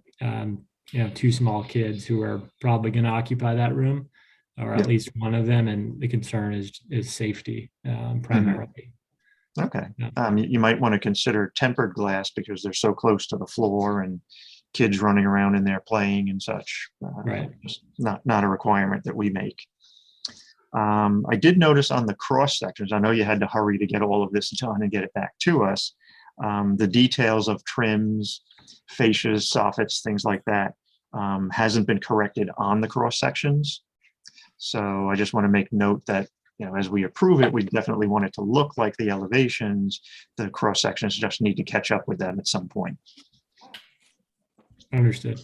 two small kids who are probably going to occupy that room, or at least one of them. And the concern is safety primarily. Okay. You might want to consider tempered glass because they're so close to the floor and kids running around in there playing and such. Right. Not a requirement that we make. I did notice on the cross sections, I know you had to hurry to get all of this done and get it back to us. The details of trims, fascias, soffits, things like that hasn't been corrected on the cross sections. So I just want to make note that, as we approve it, we definitely want it to look like the elevations. The cross sections just need to catch up with them at some point. Understood.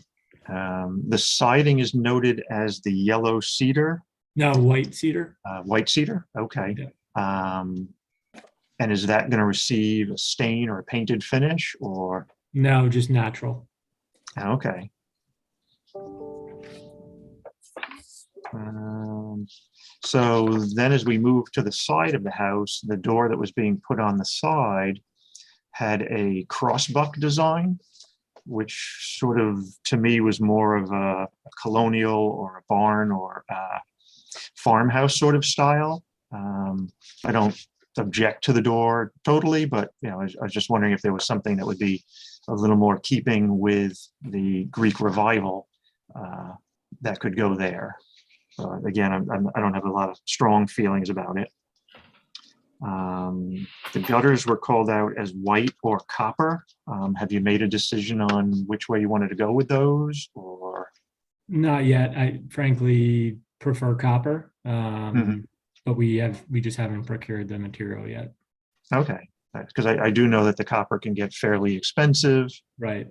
The siding is noted as the yellow cedar. No, white cedar. White cedar. Okay. Yeah. And is that going to receive a stain or a painted finish or? No, just natural. Okay. So then as we move to the side of the house, the door that was being put on the side had a crossbuck design, which sort of, to me, was more of a colonial or a barn or a farmhouse sort of style. I don't object to the door totally, but I was just wondering if there was something that would be a little more keeping with the Greek revival that could go there. Again, I don't have a lot of strong feelings about it. The gutters were called out as white or copper. Have you made a decision on which way you wanted to go with those, or? Not yet. I frankly prefer copper, but we just haven't procured the material yet. Okay, because I do know that the copper can get fairly expensive. Right.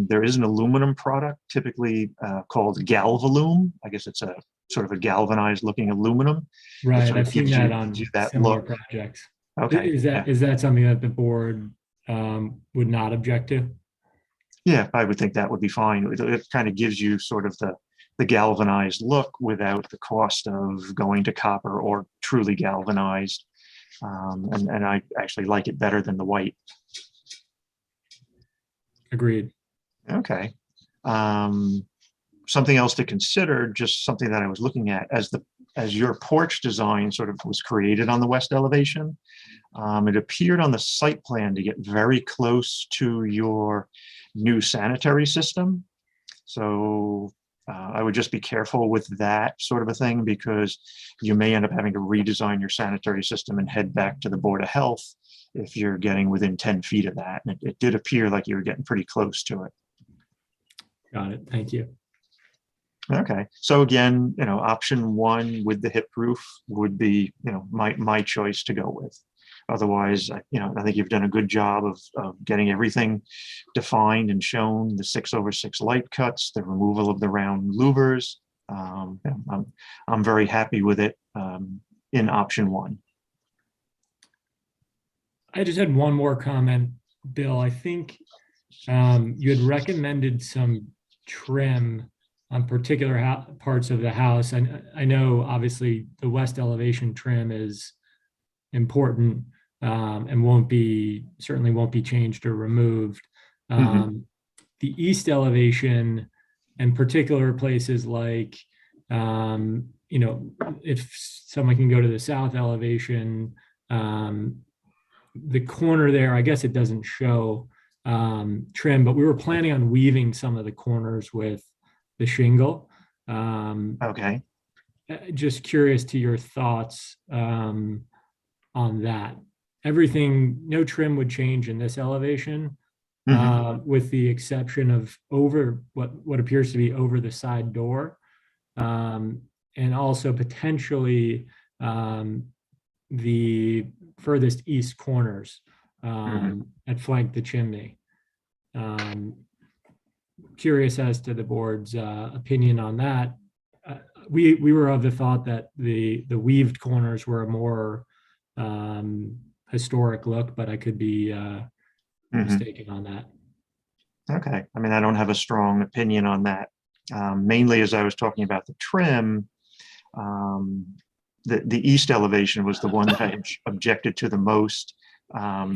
There is an aluminum product typically called Galvalume. I guess it's a sort of a galvanized looking aluminum. Right, I've seen that on that similar look. projects. Okay. Is that something that the board would not object to? Yeah, I would think that would be fine. It kind of gives you sort of the galvanized look without the cost of going to copper or truly galvanized. And I actually like it better than the white. Agreed. Okay. something else to consider, just something that I was looking at as your porch design sort of was created on the west elevation. It appeared on the site plan to get very close to your new sanitary system. So I would just be careful with that sort of a thing, because you may end up having to redesign your sanitary system and head back to the Board of Health if you're getting within 10 feet of that. And it did appear like you were getting pretty close to it. Got it. Thank you. Okay, so again, option one with the hip roof would be, my choice to go with. Otherwise, I think you've done a good job of getting everything defined and shown, the 6/6 light cuts, the removal of the round louvers. I'm very happy with it in option one. I just had one more comment, Bill. I think you had recommended some trim on particular parts of the house. And I know obviously the west elevation trim is important and certainly won't be changed or removed. The east elevation and particular places like, if someone can go to the south elevation, the corner there, I guess it doesn't show trim, but we were planning on weaving some of the corners with the shingle. Okay. Just curious to your thoughts on that. Everything, no trim would change in this elevation, with the exception of over what appears to be over the side door, and also potentially the furthest east corners that flank the chimney. Curious as to the board's opinion on that. We were of the thought that the weaved corners were a more historic look, but I could be mistaken on that. Okay, I mean, I don't have a strong opinion on that. Mainly as I was talking about the trim, the east elevation was the one that I objected to the most.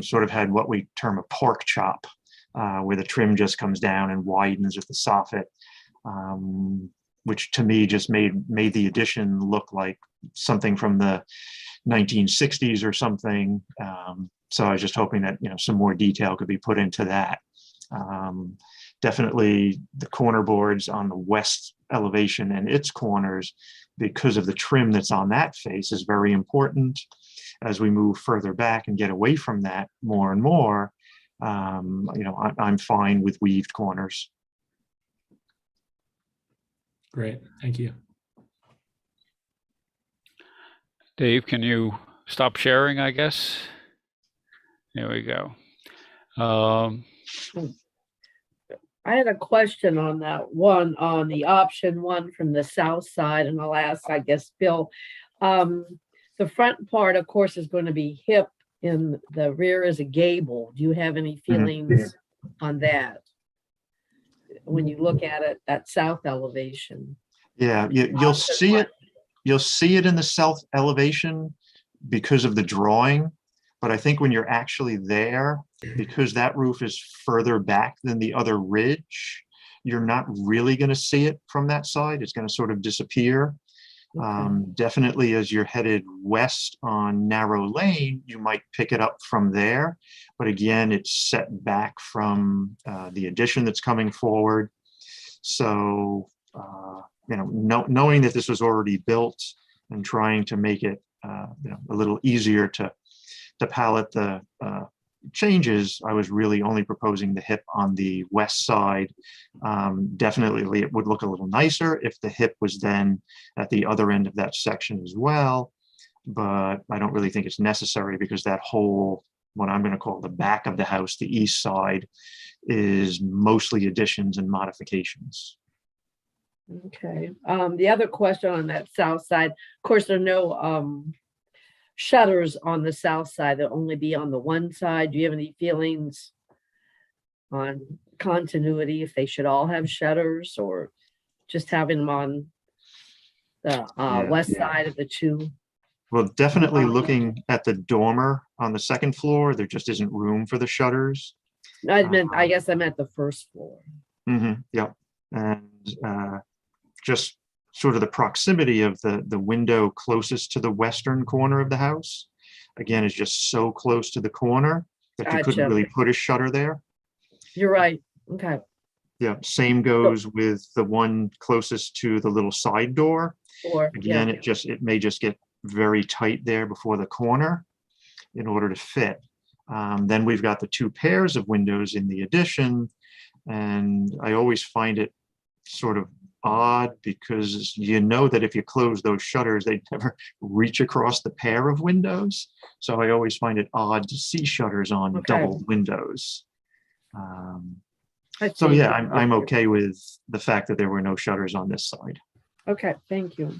Sort of had what we term a pork chop, where the trim just comes down and widens at the soffit, which to me just made the addition look like something from the 1960s or something. So I was just hoping that some more detail could be put into that. Definitely the corner boards on the west elevation and its corners, because of the trim that's on that face, is very important. As we move further back and get away from that more and more, I'm fine with weaved corners. Great, thank you. Dave, can you stop sharing, I guess? There we go. I had a question on that one, on the option one from the south side, and I'll ask, I guess, Bill. The front part, of course, is going to be hip, and the rear is a gable. Do you have any feelings on that when you look at it, that south elevation? Yeah, you'll see it. You'll see it in the south elevation because of the drawing, but I think when you're actually there, because that roof is further back than the other ridge, you're not really going to see it from that side. It's going to sort of disappear. Definitely as you're headed west on Narrow Lane, you might pick it up from there. But again, it's set back from the addition that's coming forward. So, knowing that this was already built and trying to make it a little easier to palette the changes, I was really only proposing the hip on the west side. Definitely it would look a little nicer if the hip was then at the other end of that section as well, but I don't really think it's necessary, because that whole, what I'm going to call the back of the house, the east side, is mostly additions and modifications. Okay. The other question on that south side, of course, there are no shutters on the south side. They'll only be on the one side. Do you have any feelings on continuity, if they should all have shutters or just having them on the west side of the two? Well, definitely looking at the dormer on the second floor, there just isn't room for the shutters. I guess I meant the first floor. Yep. And just sort of the proximity of the window closest to the western corner of the house, again, is just so close to the corner that you couldn't Gotcha. really put a shutter there. You're right. Okay. Yeah, same goes with the one closest to the little side door. Or, yeah, Again, it may just get very tight there before the corner in order to fit. Then we've got the two pairs of windows in the addition, and I always find it sort of odd because you know that if you close those shutters, they'd never reach across the pair of windows. So I always find it odd to see shutters on Okay. double windows. I So see. yeah, I'm okay with the fact that there were no shutters on this side. Okay, thank you.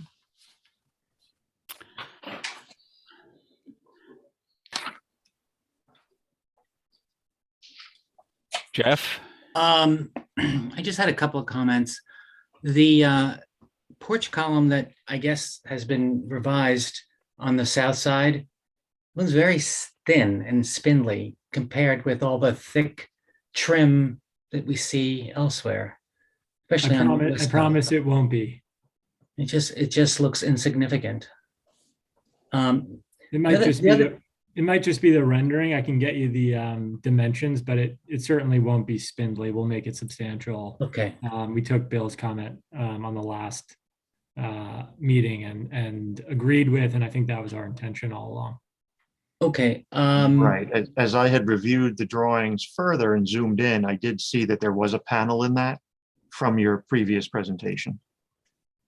Jeff? I just had a couple of comments. The porch column that I guess has been revised on the south side looks very thin and spindly compared with all the thick trim that we see elsewhere, especially on the I west promise side. it won't be. It just looks insignificant. It might other- just the be other- it might just be the rendering. I can get you the dimensions, but it certainly won't be spindly. We'll make it substantial. Okay, We took Bill's comment on the last meeting and agreed with, and I think that was our intention all along. okay. Right, as I had reviewed the drawings further and zoomed in, I did see that there was a panel in that from your previous presentation.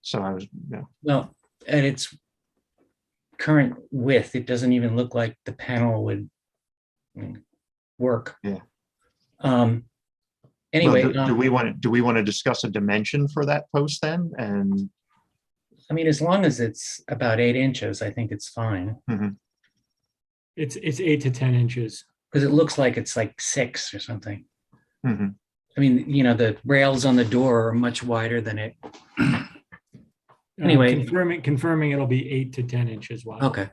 So I was, yeah, Well, at its current width, it doesn't even look like the panel would work. Yeah. Anyway, well, do we want to discuss a dimension for that post then? And I mean, as long as it's about 8 inches, I think it's fine. It's 8 to 10 inches. Because it looks like it's like 6 or something. mhm. I mean, you know, the rails on the door are much wider than it. Anyway. Confirming it'll be 8 to 10 inches wide. Okay.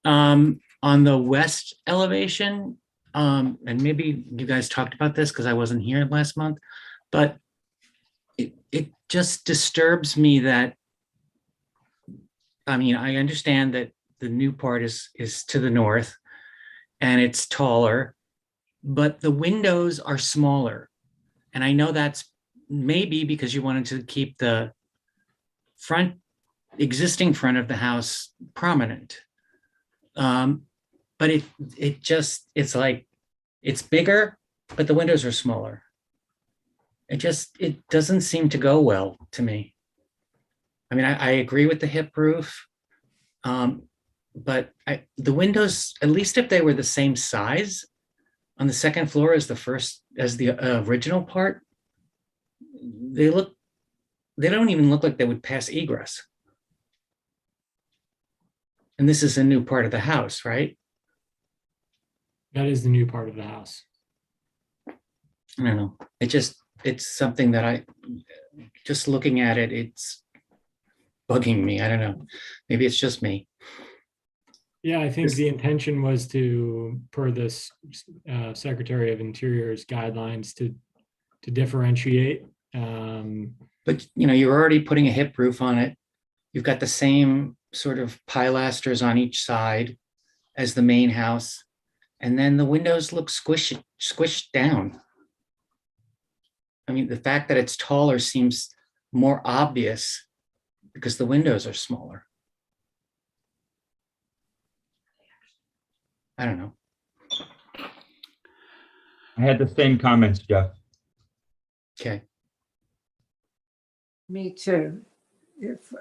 On the west elevation, and maybe you guys talked about this because I wasn't here last month, but it just disturbs me that, I mean, I understand that the new part is to the north and it's taller, but the windows are smaller. And I know that's maybe because you wanted to keep the existing front of the house prominent. But it's like, it's bigger, but the windows are smaller. It doesn't seem to go well to me. I mean, I agree with the hip roof. But the windows, at least if they were the same size on the second floor as the original part, they don't even look like they would pass egress. And this is a new part of the house, right? That is the new part of the house. I don't know. It's something that just looking at it, it's bugging me. I don't know. Maybe it's just me. Yeah, I think the intention was to, per this Secretary of Interior's guidelines, to differentiate. But you know, you're already putting a hip roof on it. You've got the same sort of pilasters on each side as the main house. And then the windows look squished down. I mean, the fact that it's taller seems more obvious because the windows are smaller. I don't know. I had the same comments, Jeff. Okay. Me too. If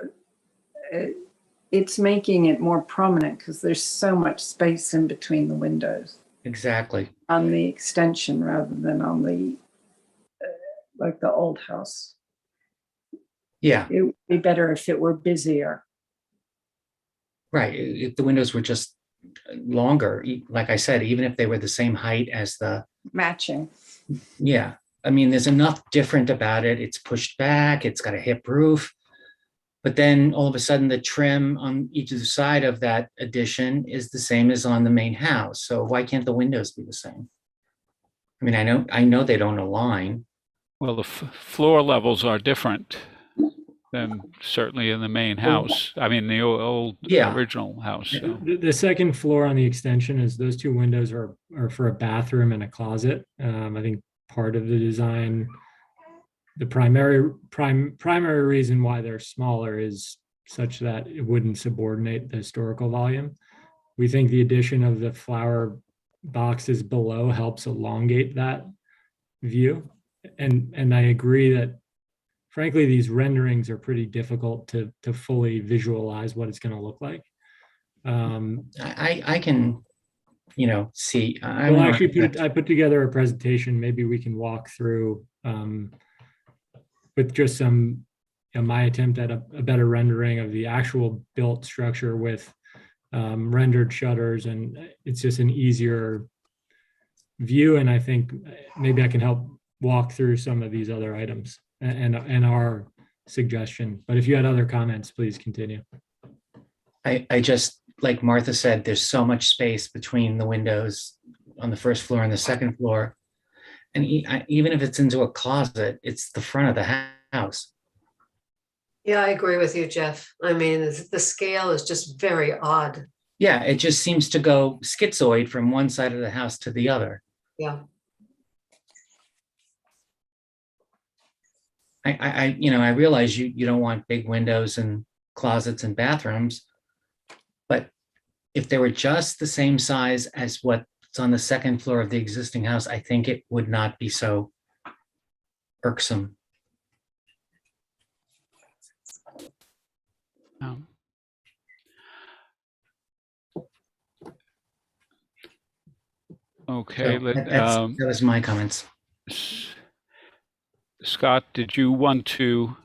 it's making it more prominent because there's so much space in between the windows Exactly. on the extension rather than on the like the old house. Yeah, It would be better if it were busier. right. If the windows were just longer, like I said, even if they were the same height as Matching. yeah. I mean, there's enough different about it. It's pushed back, it's got a hip roof. But then all of a sudden the trim on each side of that addition is the same as on the main house. So why can't the windows be the same? I mean, I know they don't align. Well, the floor levels are different. than certainly in the main house. I mean, the old Yeah. original house. So. The second floor on the extension is those two windows are for a bathroom and a closet. I think part of the design, the primary reason why they're smaller is such that it wouldn't subordinate the historical volume. We think the addition of the flower boxes below helps elongate that view. And I agree that frankly, these renderings are pretty difficult to fully visualize what it's going to look like. I can, see. Well, actually, I put together a presentation. Maybe we can walk through with just some, my attempt at a better rendering of the actual built structure with rendered shutters, and it's just an easier view. And I think maybe I can help walk through some of these other items and our suggestion. But if you had other comments, please continue. I just, like Martha said, there's so much space between the windows on the first floor and the second floor. And even if it's into a closet, it's the front of the house. Yeah, I agree with you, Jeff. I mean, the scale is just very odd. Yeah, it just seems to go schizoid from one side of the house to the other. Yeah. I realize you don't want big windows and closets and bathrooms, but if they were just the same size as what's on the second floor of the existing house, I think it would not be so irksome. Okay. So that was my comments. Scott, did you want to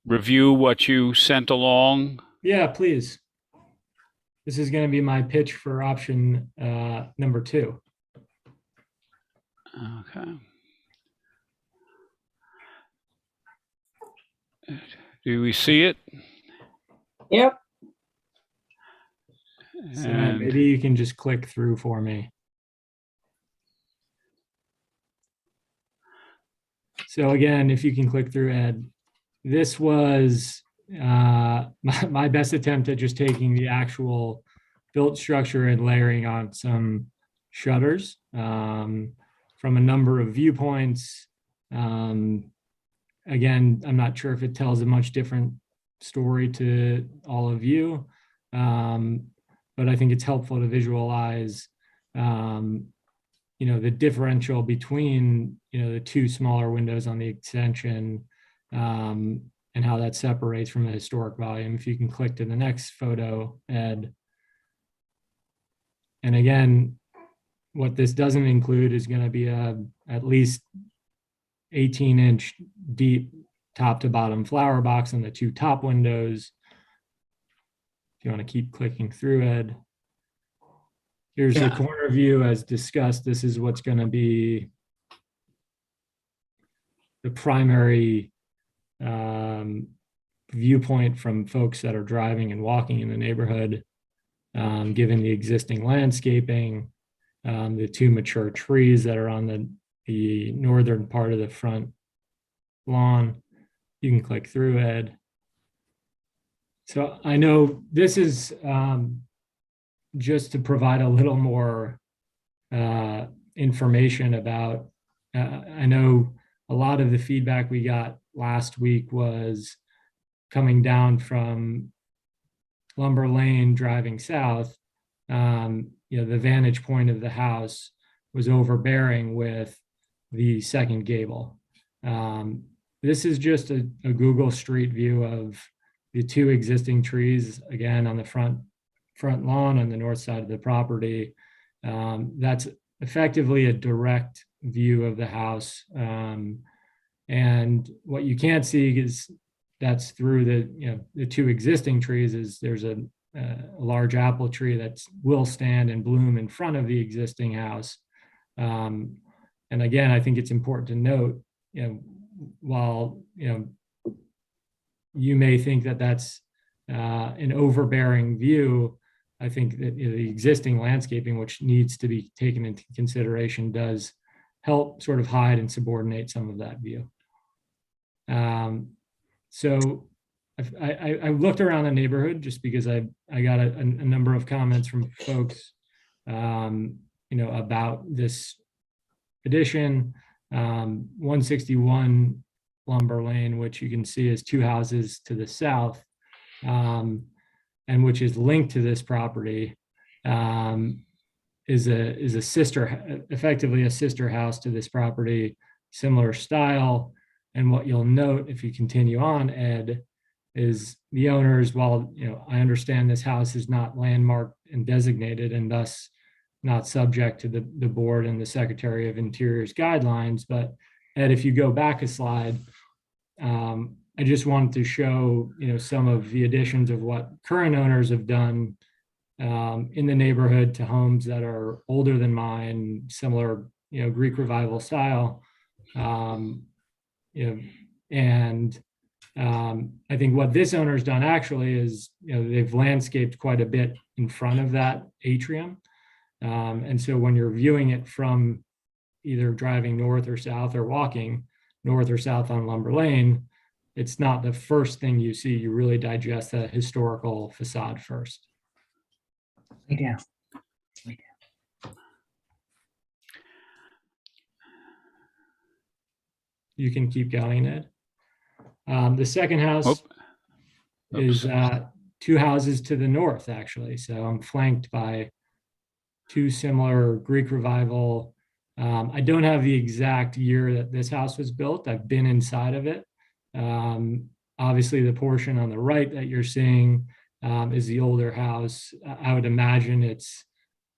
review what you sent along? Yeah, please. This is going to be my pitch for option number 2. Okay. Do we see it? Yep. So And maybe you can just click through for me. So again, if you can click through, Ed, this was my best attempt at just taking the actual built structure and layering on some shutters from a number of viewpoints. Again, I'm not sure if it tells a much different story to all of you, but I think it's helpful to visualize the differential between, the two smaller windows on the extension and how that separates from the historic volume. If you can click to the next photo, Ed. And again, what this doesn't include is going to be at least 18-inch deep top to bottom flower box on the two top windows. If you want to keep clicking through, Ed. Here's the corner view as discussed. This is what's going to be the primary viewpoint from folks that are driving and walking in the neighborhood, given the existing landscaping, the two mature trees that are on the northern part of the front lawn. You can click through, Ed. So I know this is just to provide a little more information about, I know a lot of the feedback we got last week was coming down from Lumber Lane driving south. The vantage point of the house was overbearing with the second gable. This is just a Google Street view of the two existing trees, again, on the front lawn on the north side of the property. That's effectively a direct view of the house. And what you can't see is that's through the two existing trees is there's a large apple tree that will stand and bloom in front of the existing house. And again, I think it's important to note, while, you may think that that's an overbearing view, I think that the existing landscaping, which needs to be taken into consideration, does help sort of hide and subordinate some of that view. So I looked around the neighborhood just because I got a number of comments from folks, about this addition. 161 Lumber Lane, which you can see is two houses to the south, and which is linked to this property, is a sister, effectively a sister house to this property, similar style. And what you'll note if you continue on, Ed, is the owners, while I understand this house is not landmarked and designated and thus not subject to the board and the Secretary of Interior's guidelines, but Ed, if you go back a slide, I just wanted to show some of the additions of what current owners have done in the neighborhood to homes that are older than mine, similar Greek Revival style. And I think what this owner's done actually is, they've landscaped quite a bit in front of that atrium. And so when you're viewing it from either driving north or south or walking north or south on Lumber Lane, it's not the first thing you see. You really digest the historical facade first. Yeah. You can keep going, Ed. The second house is two houses to the north, actually. So I'm flanked by two similar Greek Revival. I don't have the exact year that this house was built. I've been inside of it. Obviously, the portion on the right that you're seeing is the older house. I would imagine it's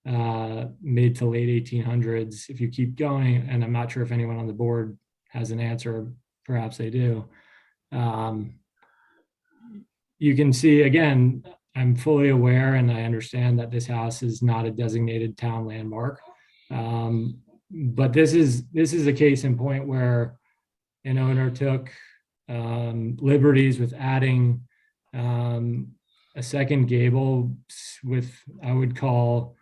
mid to late 1800s. If you keep going, and I'm not sure if anyone on the board has an answer, perhaps they do. You can see, again, I'm fully aware and I understand that this house is not a designated town landmark. But this is a case in point where an owner took liberties with adding a second gable with, I would call,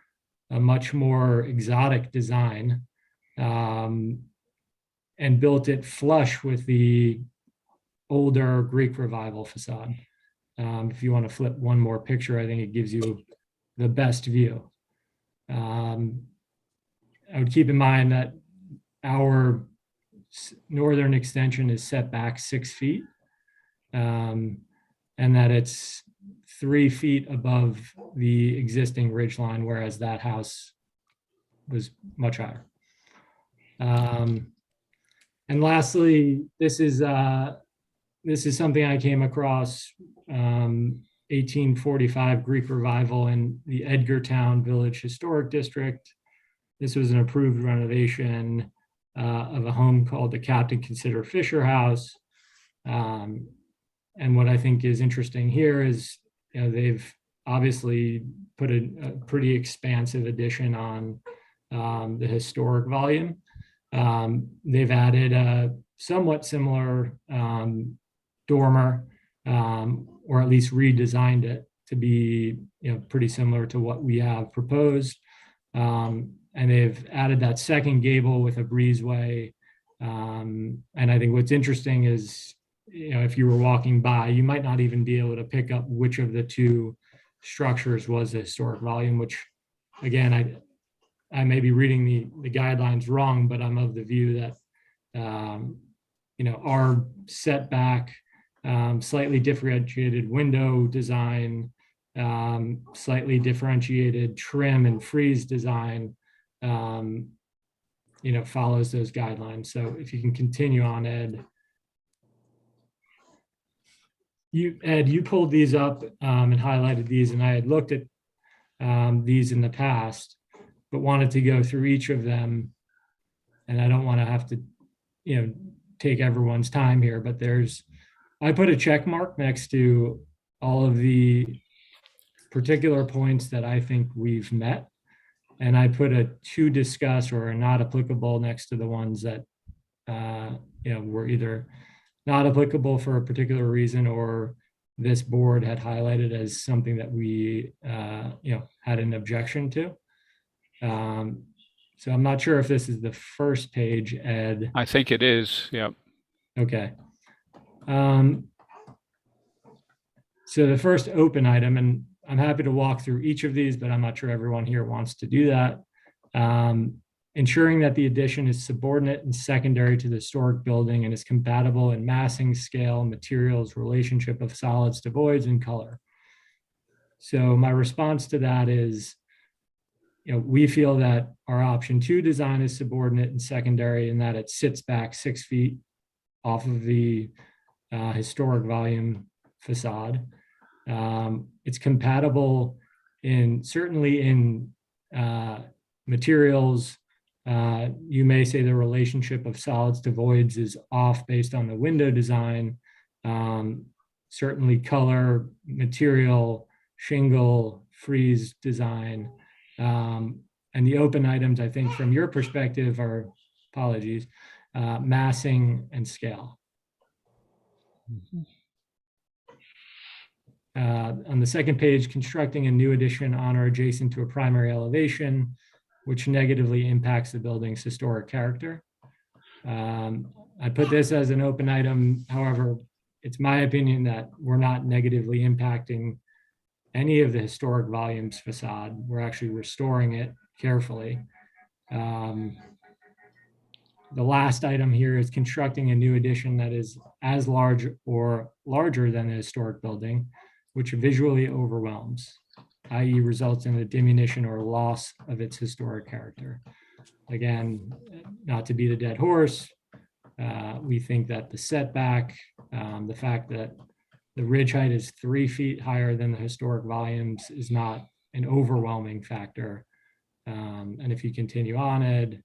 a much more exotic design, and built it flush with the older Greek Revival facade. If you want to flip one more picture, I think it gives you the best view. I would keep in mind that our northern extension is set back 6 feet, and that it's 3 feet above the existing ridge line, whereas that house was much higher. And lastly, this is something I came across, 1845 Greek Revival in the Edgartown Village Historic District. This was an approved renovation of a home called the Captain Consider Fisher House. And what I think is interesting here is, they've obviously put a pretty expansive addition on the historic volume. They've added a somewhat similar dormer, or at least redesigned it to be pretty similar to what we have proposed. And they've added that second gable with a breezeway. And I think what's interesting is, if you were walking by, you might not even be able to pick up which of the two structures was the historic volume, which, again, I may be reading the guidelines wrong, but I'm of the view that, our setback, slightly differentiated window design, slightly differentiated trim and frieze design, follows those guidelines. So if you can continue on, Ed. Ed, you pulled these up and highlighted these, and I had looked at these in the past, but wanted to go through each of them. And I don't want to have to, take everyone's time here, but I put a check mark next to all of the particular points that I think we've met. And I put a to discuss or a not applicable next to the ones that, were either not applicable for a particular reason, or this board had highlighted as something that we, had an objection to. So I'm not sure if this is the first page, Ed. I think it is, yeah. Okay. So the first open item, and I'm happy to walk through each of these, but I'm not sure everyone here wants to do that. Ensuring that the addition is subordinate and secondary to the historic building and is compatible in massing, scale, materials, relationship of solids to voids, and color. So my response to that is, we feel that our option 2 design is subordinate and secondary in that it sits back 6 feet off of the historic volume facade. It's compatible certainly in materials. You may say the relationship of solids to voids is off based on the window design. Certainly color, material, shingle, frieze design. And the open items, I think from your perspective are, apologies, massing and scale. On the second page, constructing a new addition on or adjacent to a primary elevation, which negatively impacts the building's historic character. I put this as an open item. However, it's my opinion that we're not negatively impacting any of the historic volumes facade. We're actually restoring it carefully. The last item here is constructing a new addition that is as large or larger than the historic building, which visually overwhelms, i.e. results in a diminution or loss of its historic character. Again, not to beat a dead horse, we think that the setback, the fact that the ridge height is 3 feet higher than the historic volumes is not an overwhelming factor. And if you continue on, Ed,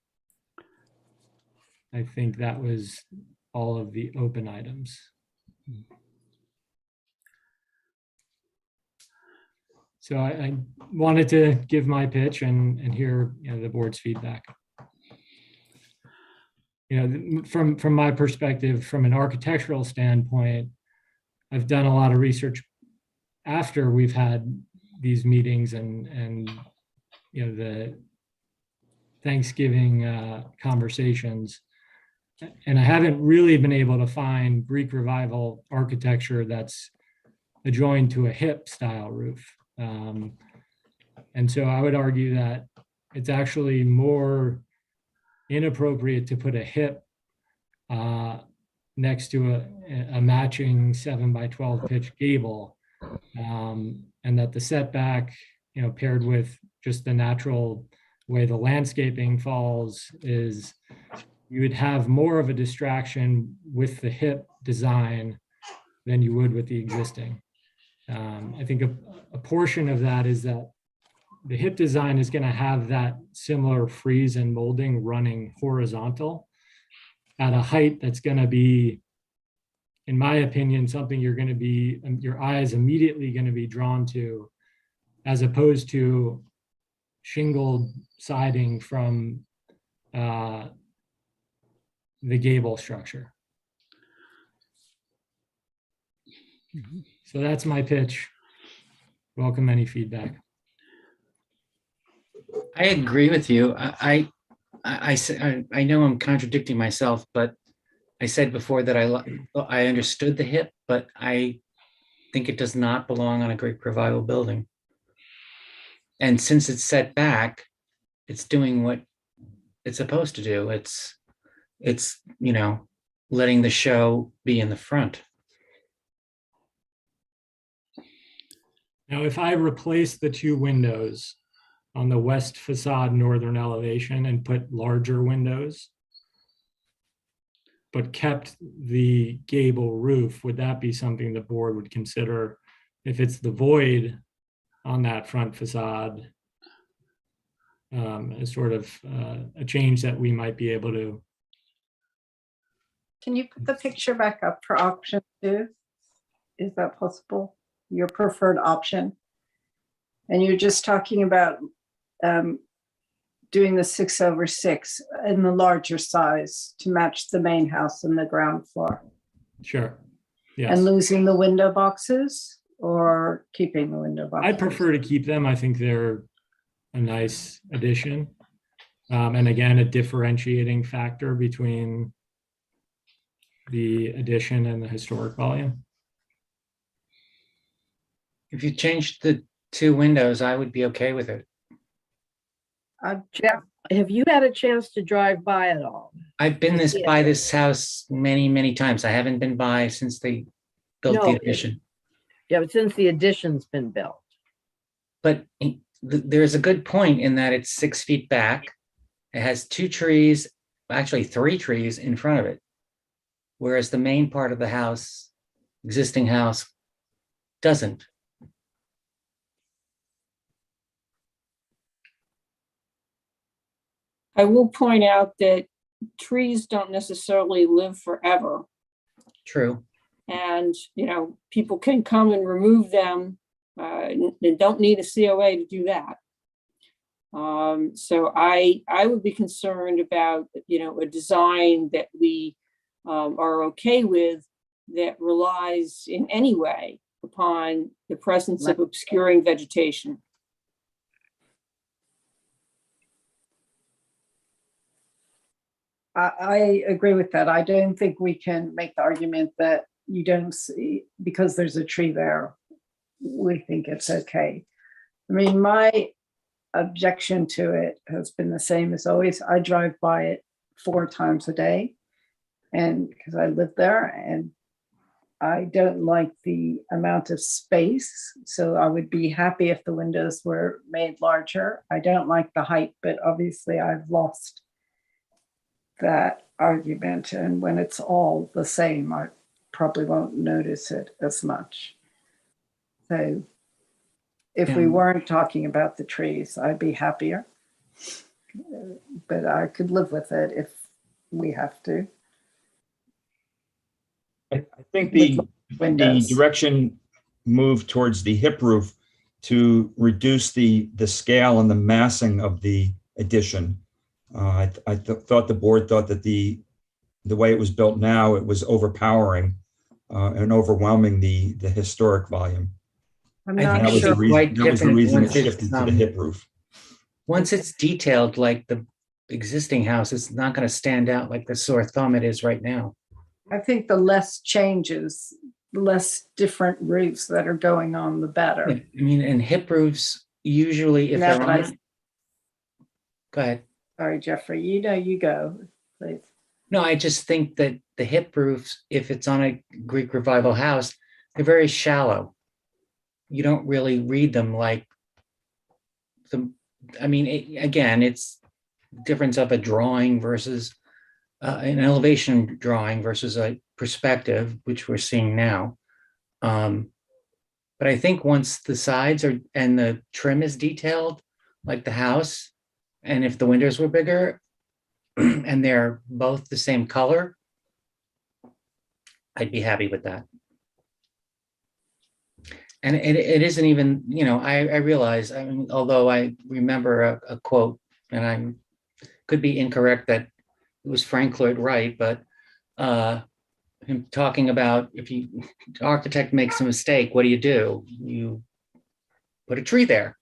I think that was all of the open items. So I wanted to give my pitch and hear the board's feedback. From my perspective, from an architectural standpoint, I've done a lot of research after we've had these meetings and the Thanksgiving conversations. And I haven't really been able to find Greek Revival architecture that's adjoined to a hip style roof. And so I would argue that it's actually more inappropriate to put a hip next to a matching 7x12 pitch gable, and that the setback, paired with just the natural way the landscaping falls, is you would have more of a distraction with the hip design than you would with the existing. I think a portion of that is that the hip design is going to have that similar frieze and molding running horizontal at a height that's going to be, in my opinion, something your eye is immediately going to be drawn to, as opposed to shingled siding from the gable structure. So that's my pitch. Welcome any feedback. I agree with you. I know I'm contradicting myself, but I said before that I understood the hip, but I think it does not belong on a Greek Revival building. And since it's set back, it's doing what it's supposed to do. It's letting the show be in the front. Now, if I replace the 2 windows on the west facade northern elevation and put larger windows, but kept the gable roof, would that be something the board would consider if it's the void on that front facade, as sort of a change that we might be able to? Can you put the picture back up for option 2? Is that possible? Your preferred option? And you're just talking about doing the 6/6 in the larger size to match the main house and the ground floor. Sure. Yes. And losing the window boxes or keeping the window boxes? I prefer to keep them. I think they're a nice addition. And again, a differentiating factor between the addition and the historic volume. if you changed the 2 windows, I would be okay with it. Jeff, have you had a chance to drive by it all? I've been Yeah. by this house many, many times. I haven't been by since they built the No. addition. Yeah, but since the addition's been built. But there's a good point in that it's 6 feet back. It has 2 trees, actually 3 trees in front of it. Whereas the main part of the house, existing house, doesn't. I will point out that trees don't necessarily live forever. True. And, people can come and remove them. They don't need a COA to do that. So I would be concerned about, a design that we are okay with that relies in any way upon the presence of obscuring vegetation. I agree with that. I don't think we can make the argument that you don't see, because there's a tree there, we think it's okay. I mean, my objection to it has been the same as always. I drive by it 4 times a day, and because I live there, and I don't like the amount of space. So I would be happy if the windows were made larger. I don't like the height, but obviously I've lost that argument. And when it's all the same, I probably won't notice it as much. So if we weren't talking about the trees, I'd be happier. But I could live with it if we have to. I think the Windows. direction moved towards the hip roof to reduce the scale and the massing of the addition. I thought the board thought that the way it was built now, it was overpowering and overwhelming the historic volume. I'm I not think it's sure. quite That was the different reason it once it's, shifted to the hip roof. once it's detailed like the existing house, it's not going to stand out like the sore thumb it is right now. I think the less changes, the less different roofs that are going on, the better. I mean, and hip roofs usually, if No, they're but on, go ahead. Sorry, Jeffrey, you go, please. No, I just think that the hip roofs, if it's on a Greek revival house, they're very shallow. You don't really read them like again, it's difference of a drawing versus an elevation drawing versus a perspective, which we're seeing now. But I think once the sides are and the trim is detailed, like the house, and if the windows were bigger and they're both the same color, I'd be happy with that. And it isn't even, I realize, although I remember a quote, and I could be incorrect that it was Frank Lloyd Wright, but him talking about if the architect makes a mistake, what do? You put a tree there.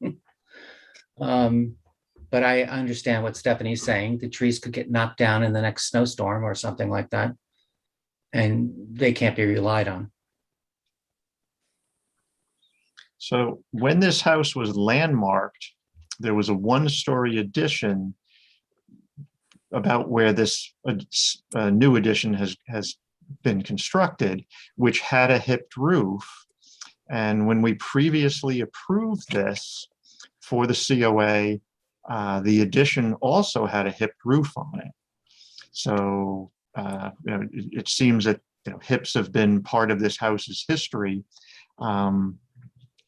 But I understand what Stephanie's saying. The trees could get knocked down in the next snowstorm or something like that, and they can't be relied on. So when this house was landmarked, there was a 1-story addition about where this new addition has been constructed, which had a hipped roof. And when we previously approved this for the COA, the addition also had a hipped roof on it. So it seems that hips have been part of this house's history.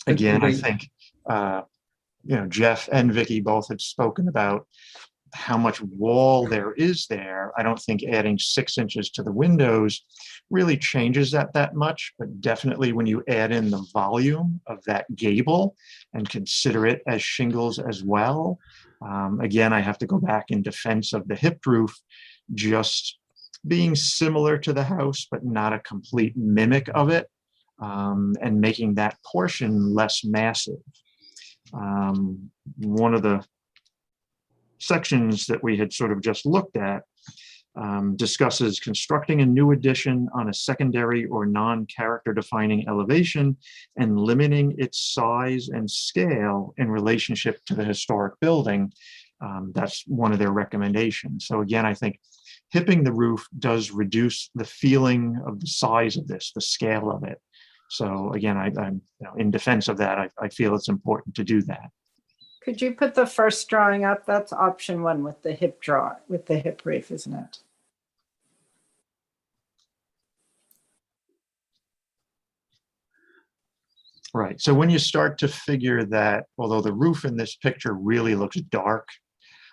Again, I think Jeff and Vicky both had spoken about how much wall there is there. I don't think adding 6 inches to the windows really changes that much, but definitely when you add in the volume of that gable and consider it as shingles as well. Again, I have to go back in defense of the hip roof, just being similar to the house, but not a complete mimic of it, and making that portion less massive. One of the sections that we had sort of just looked at discusses constructing a new addition on a secondary or non-character defining elevation and limiting its size and scale in relationship to the historic building. That's one of their recommendations. So again, I think hipping the roof does reduce the feeling of the size of this, the scale of it. So again, I'm in defense of that. I feel it's important to do that. Could you put the first drawing up? That's option 1 with the hip roof, isn't it? Right. So when you start to figure that, although the roof in this picture really looks dark,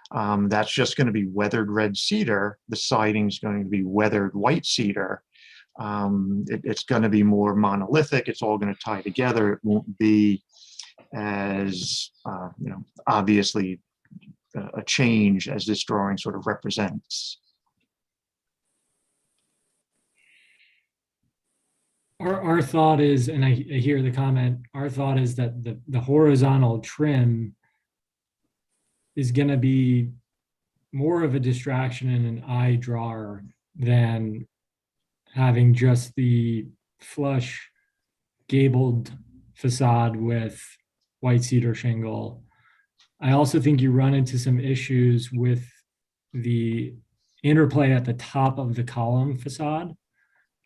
that's just going to be weathered red cedar. The siding is going to be weathered white cedar. It's going to be more monolithic. It's all going to tie together. It won't be as obviously a change as this drawing sort of represents. Our thought is, and I hear the comment, our thought is that the horizontal trim is going to be more of a distraction and an eye drawer than having just the flush gabled facade with white cedar shingle. I also think you run into some issues with the interplay at the top of the column facade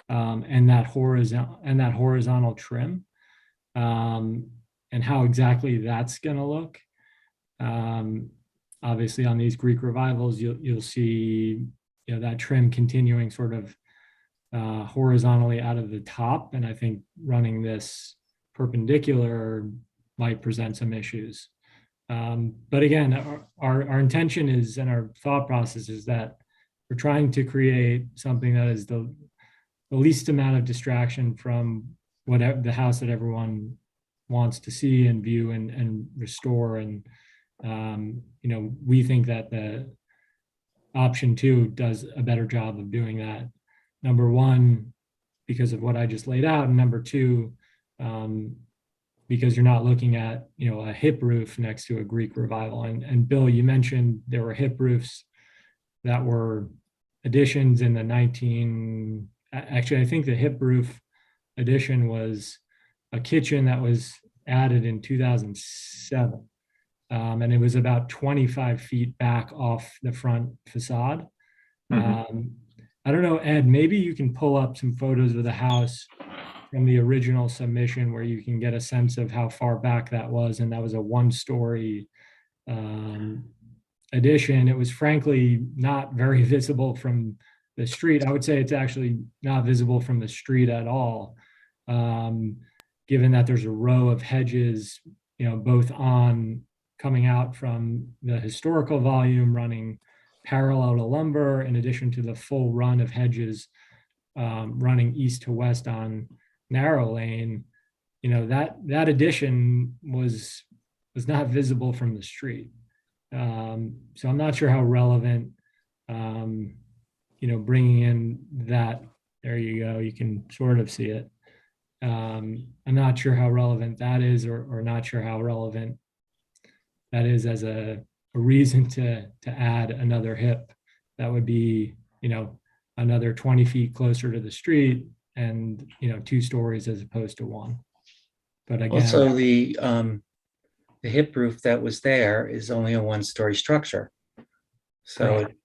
and that horizontal trim, and how exactly that's going to look. Obviously, on these Greek revivals, you'll see that trim continuing sort of horizontally out of the top, and I think running this perpendicular might present some issues. But again, our intention is, and our thought process is that we're trying to create something that is the least amount of distraction from whatever the house that everyone wants to see and view and restore. And we think that the option 2 does a better job of doing that. Number 1, because of what I just laid out, and number 2, because you're not looking at a hip roof next to a Greek revival. And Bill, you mentioned there were hip roofs that were additions in the actually I think the hip roof addition was a kitchen that was added in 2007, and it was about 25 feet back off the front facade. I don't know, Ed, maybe you can pull up some photos of the house from the original submission where you can get a sense of how far back that was. And that was a 1-story addition. It was frankly not very visible from the street. I would say it's actually not visible from the street at all, given that there's a row of hedges, both coming out from the historical volume running parallel to lumber, in addition to the full run of hedges running east to west on narrow lane. That addition was not visible from the street. So I'm not sure how relevant, bringing in that, there you go, you can sort of see it. I'm not sure how relevant that is, or not sure how relevant that is as a reason to add another hip. That would be, another 20 feet closer to the street and, 2 stories as opposed to 1. But again. Also, the hip roof that was there is only a 1-story structure. So Right.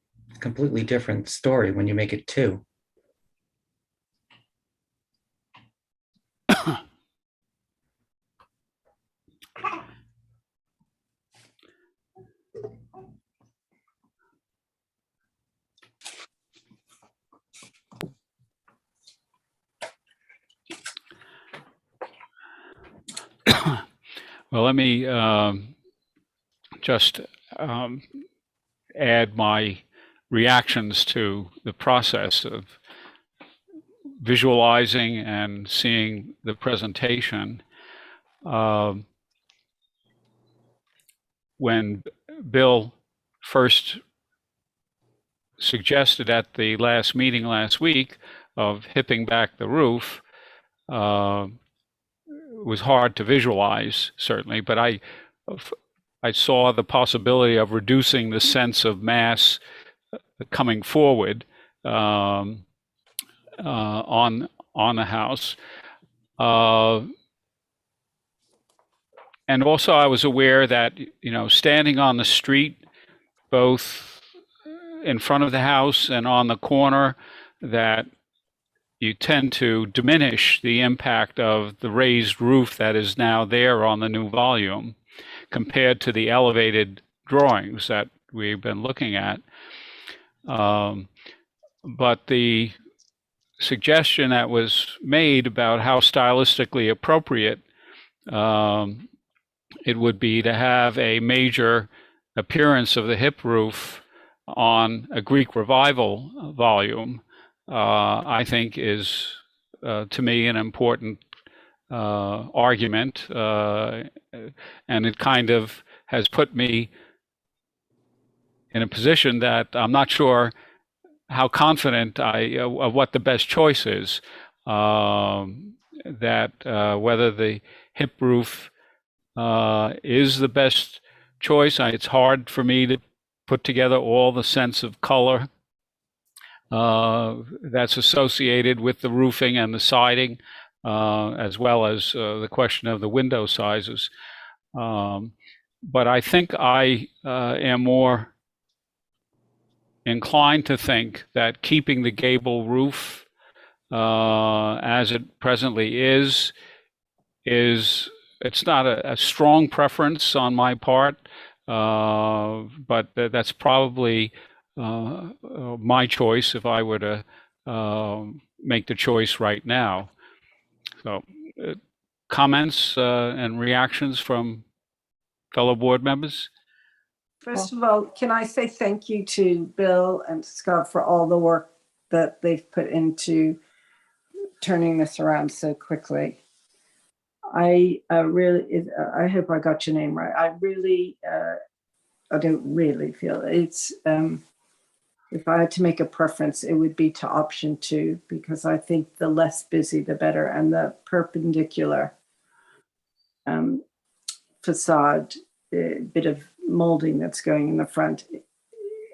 Completely different story when you make it 2. Well, let me just add my reactions to the process of visualizing and seeing the presentation. When Bill first suggested at the last meeting last week of hipping back the roof, was hard to visualize, certainly, but I saw the possibility of reducing the sense of mass coming forward on the house. And also I was aware that, standing on the street, both in front of the house and on the corner, that you tend to diminish the impact of the raised roof that is now there on the new volume compared to the elevated drawings that we've been looking at. But the suggestion that was made about how stylistically appropriate it would be to have a major appearance of the hip roof on a Greek Revival volume, I think is, to me, an important argument. And it kind of has put me in a position that I'm not sure how confident of what the best choice is. That whether the hip roof is the best choice. It's hard for me to put together all the sense of color that's associated with the roofing and the siding, as well as the question of the window sizes. But I think I am more inclined to think that keeping the gable roof as it presently is it's not a strong preference on my part, but that's probably my choice if I were to make the choice right now. So comments and reactions from fellow board members? First of all, can I say thank you to Bill and Scott for all the work that they've put into turning this around so quickly. I hope I got your name right. I don't really feel it's, if I had to make a preference, it would be to option 2, because I think the less busy, the better. And the perpendicular facade, bit of molding that's going in the front,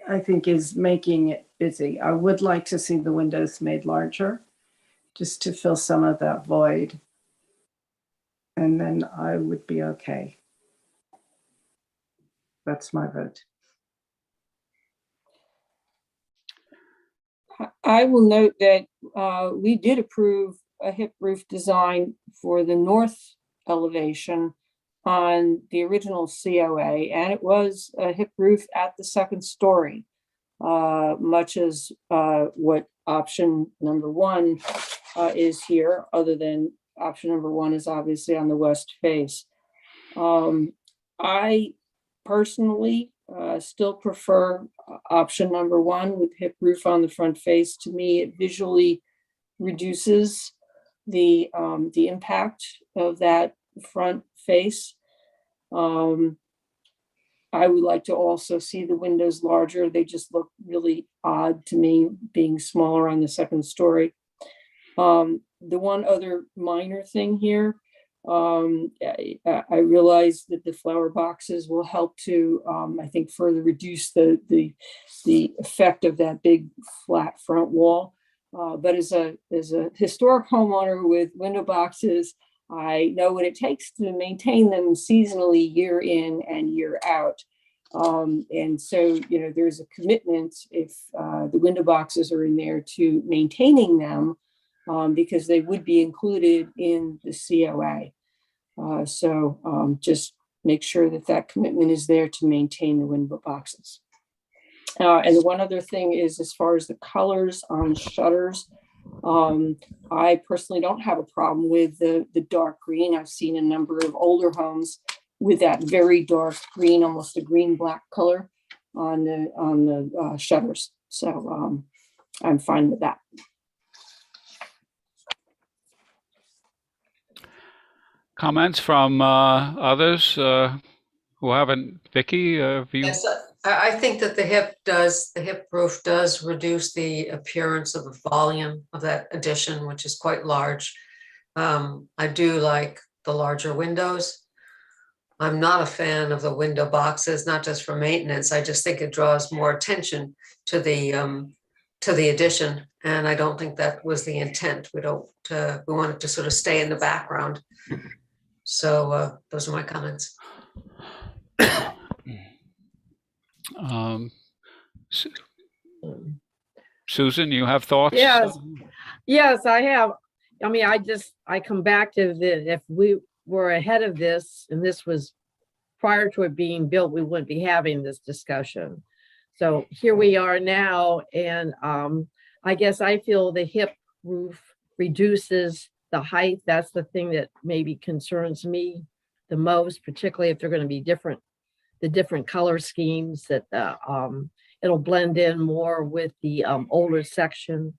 I think is making it busy. I would like to see the windows made larger, just to fill some of that void. And then I would be okay. That's my vote. I will note that we did approve a hip roof design for the north elevation on the original COA, and it was a hip roof at the second story, much as what option number 1 is here, other than option number 1 is obviously on the west face. I personally still prefer option number 1 with hip roof on the front face. To me, it visually reduces the impact of that front face. I would like to also see the windows larger. They just look really odd to me, being smaller on the second story. The one other minor thing here, I realize that the flower boxes will help to, I think, further reduce the effect of that big flat front wall. But as a historic homeowner with window boxes, I know what it takes to maintain them seasonally, year in and year out. And so, there's a commitment if the window boxes are in there to maintaining them, because they would be included in the COA. So just make sure that commitment is there to maintain the window boxes. And the one other thing is, as far as the colors on shutters, I personally don't have a problem with the dark green. I've seen a number of older homes with that very dark green, almost a green-black color on the shutters. So I'm fine with that. Comments from others who haven't? Vicky, have you? Yes, I think that the hip roof does reduce the appearance of the volume of that addition, which is quite large. I do like the larger windows. I'm not a fan of the window boxes, not just for maintenance. I just think it draws more attention to the to the addition, and I don't think that was the intent. We don't, we want it to sort of stay in the background. So those are my comments. Su- Susan, you have thoughts? Yes. Yes, I have. I mean, I come back to that if we were ahead of this and this was prior to it being built, we wouldn't be having this discussion. So here we are now, and I guess I feel the hip roof reduces the height. That's the thing that maybe concerns me the most, particularly if they're going to be different, the different color schemes that it'll blend in more with the older section,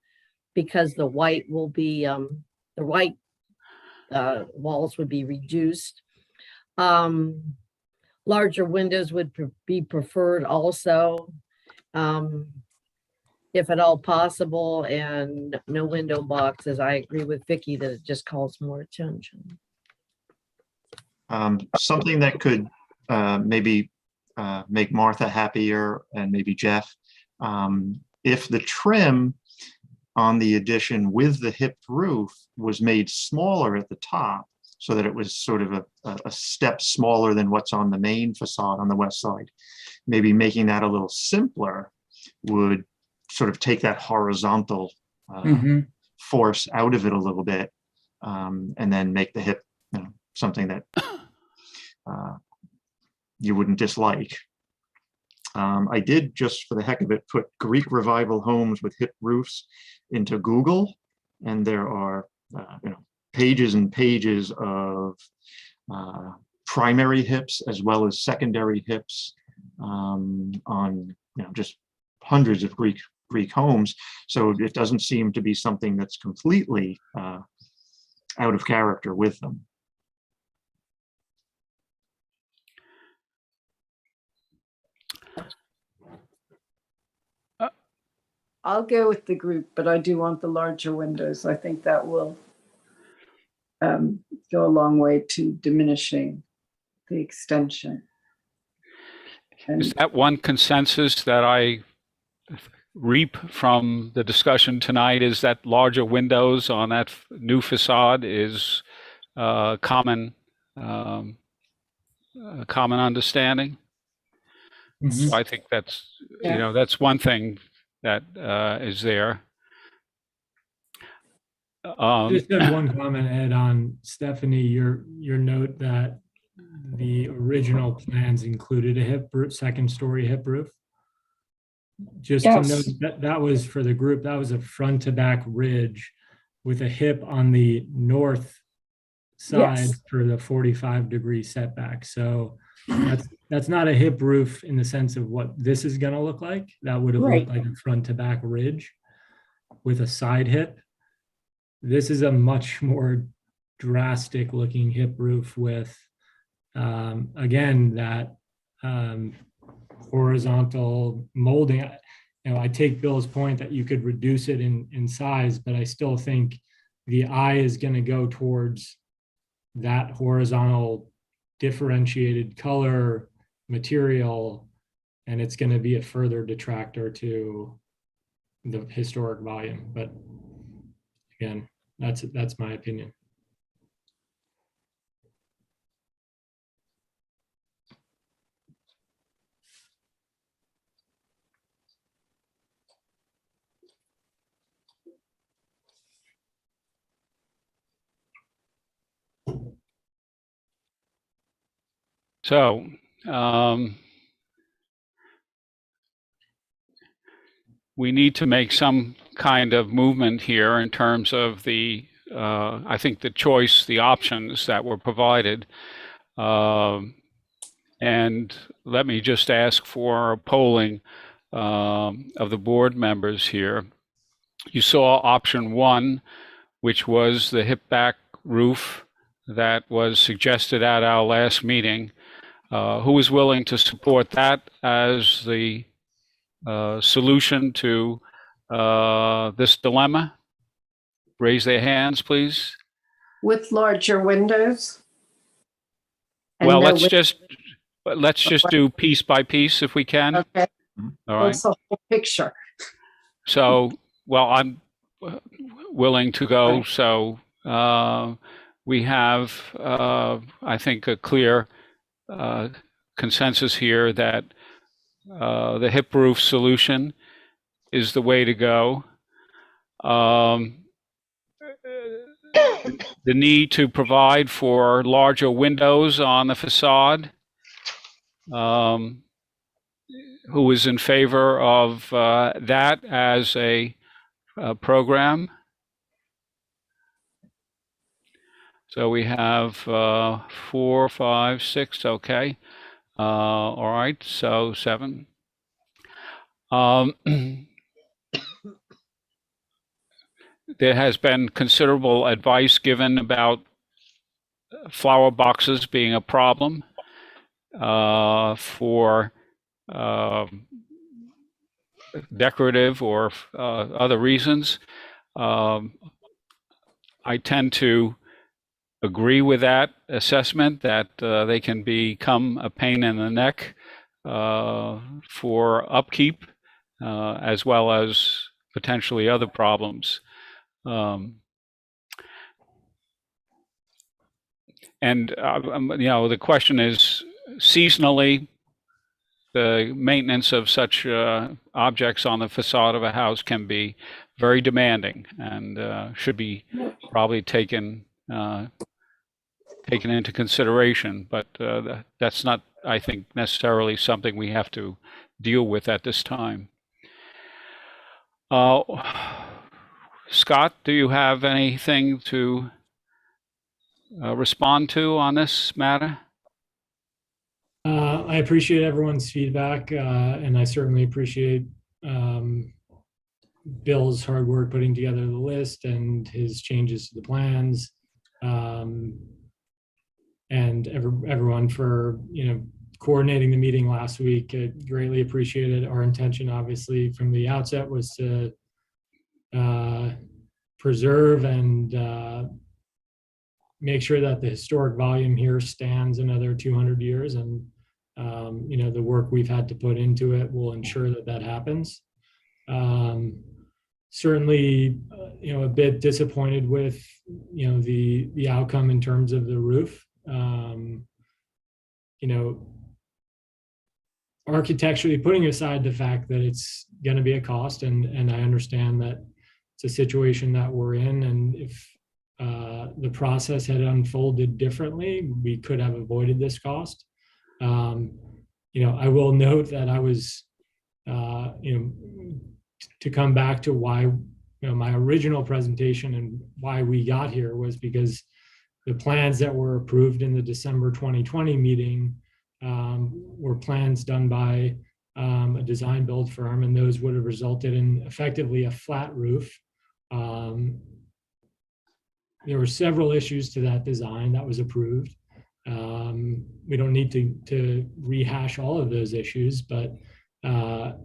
because the white will be the white walls would be reduced. Larger windows would be preferred also, if at all possible, and no window boxes. I agree with Vicky that it just calls more attention. Something that could maybe make Martha happier and maybe Jeff, if the trim on the addition with the hipped roof was made smaller at the top, so that it was sort of a step smaller than what's on the main facade on the west side. Maybe making that a little simpler would sort of take that horizontal force out of it a little bit, and then make the hip, something that you wouldn't dislike. I did, just for the heck of it, put Greek Revival homes with hip roofs into Google, and there are pages and pages of primary hips as well as secondary hips on just hundreds of Greek homes. So it doesn't seem to be something that's completely out of character with them. I'll go with the group, but I do want the larger windows. I think that will go a long way to diminishing the extension. Is that one consensus that I reap from the discussion tonight, is that larger windows on that new facade is a common understanding? So I think that's, that's one thing that is there. Just had one comment, Ed, on Stephanie, your note that the original plans included a second story hip roof. Just to note that was for the group, that was a front to back ridge with a hip on the north side for the 45-degree setback. So that's not a hip roof in the sense of what this is going to look like. That would have looked like a front to back ridge with a side hip. This is a much more drastic looking hip roof with, again, that horizontal molding. I take Bill's point that you could reduce it in size, but I still think the eye is going to go towards that horizontal differentiated color material, and it's going to be a further detractor to the historic volume. But again, that's my opinion. So, we need to make some kind of movement here in terms of the, I think the choice, the options that were provided. And let me just ask for a polling of the board members here. You saw option one, which was the hip back roof that was suggested at our last meeting. Who is willing to support that as the solution to this dilemma? Raise their hands, please. With larger windows? Well, let's just do piece by piece if we can. Okay. All right. That's the whole picture. So, well, I'm willing to go. Right. So we have, I think, a clear consensus here that the hip roof solution is the way to go. The need to provide for larger windows on the facade. Who is in favor of that as a program? So we have 4, 5, 6. Okay. All right. So 7. There has been considerable advice given about flower boxes being a problem for decorative or other reasons. I tend to agree with that assessment that they can become a pain in the neck for upkeep as well as potentially other problems. The question is, seasonally, the maintenance of such objects on the facade of a house can be very demanding and should be probably taken into consideration. But that's not, I think, necessarily something we have to deal with at this time. Scott, do you have anything to respond to on this matter? I appreciate everyone's feedback, and I certainly appreciate Bill's hard work putting together the list and his changes to the plans, and everyone for coordinating the meeting last week. I greatly appreciated. Our intention, obviously, from the outset was to preserve and make sure that the historic volume here stands another 200 years. And, the work we've had to put into it will ensure that that happens. Certainly, a bit disappointed with, the outcome in terms of the roof. Architecturally, putting aside the fact that it's going to be a cost, and I understand that it's a situation that we're in, and if the process had unfolded differently, we could have avoided this cost. I will note that I was, to come back to why, my original presentation and why we got here was because the plans that were approved in the December 2020 meeting were plans done by a design build firm, and those would have resulted in effectively a flat roof. There were several issues to that design that was approved. We don't need to rehash all of those issues, but I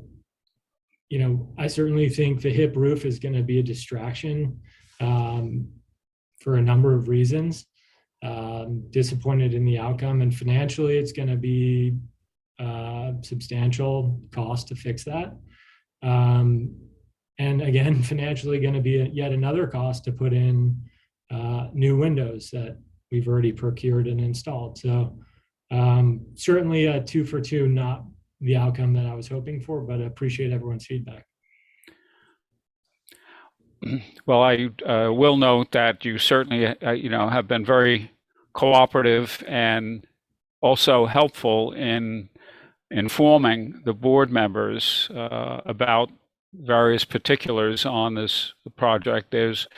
certainly think the hip roof is going to be a distraction for a number of reasons. Disappointed in the outcome, and financially, it's going to be substantial cost to fix that. And again, financially going to be yet another cost to put in new windows that we've already procured and installed. So certainly a 2 for 2, not the outcome that I was hoping for, but I appreciate everyone's feedback. Well, I will note that you certainly, have been very cooperative and also helpful in informing the board members about various particulars on this project. There's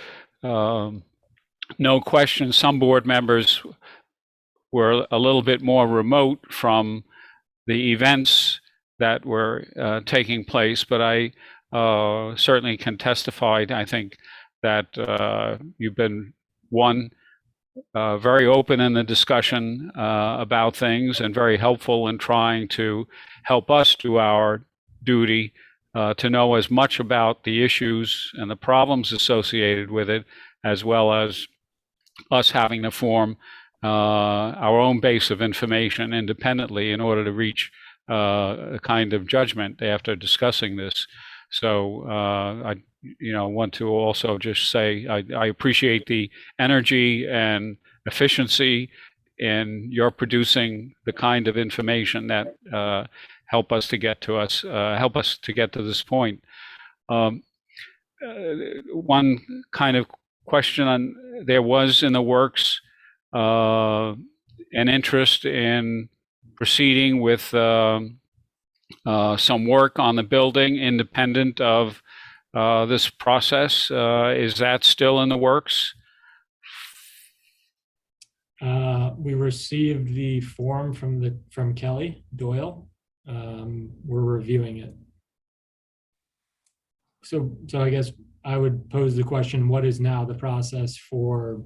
no question some board members were a little bit more remote from the events that were taking place, but I certainly can testify, I think, that you've been very open in the discussion about things and very helpful in trying to help us do our duty to know as much about the issues and the problems associated with it, as well as us having to form our own base of information independently in order to reach a kind of judgment after discussing this. So I want to also just say I appreciate the energy and efficiency in your producing the kind of information that help us to get to this point. One kind of question there was in the works an interest in proceeding with some work on the building independent of this process. Is that still in the works? We received the form from Kelly Doyle. We're reviewing it. So I guess I would pose the question, what is now the process for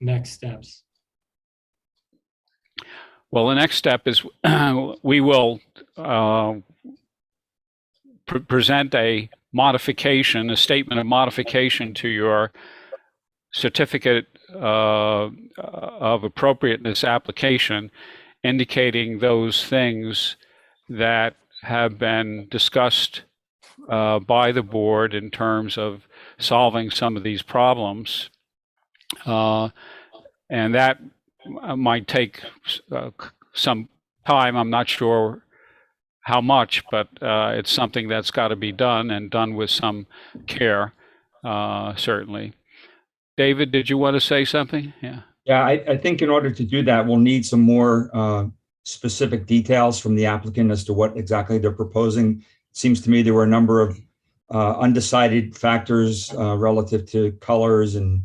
next steps? Well, the next step is we will present a statement of modification to your certificate of appropriateness application, indicating those things that have been discussed by the board in terms of solving some of these problems. And that might take some time. I'm not sure how much, but it's something that's got to be done, and done with some care, certainly. David, did you want to say something? Yeah. Yeah, I think in order to do that, we'll need some more specific details from the applicant as to what exactly they're proposing. It seems to me there were a number of undecided factors relative to colors and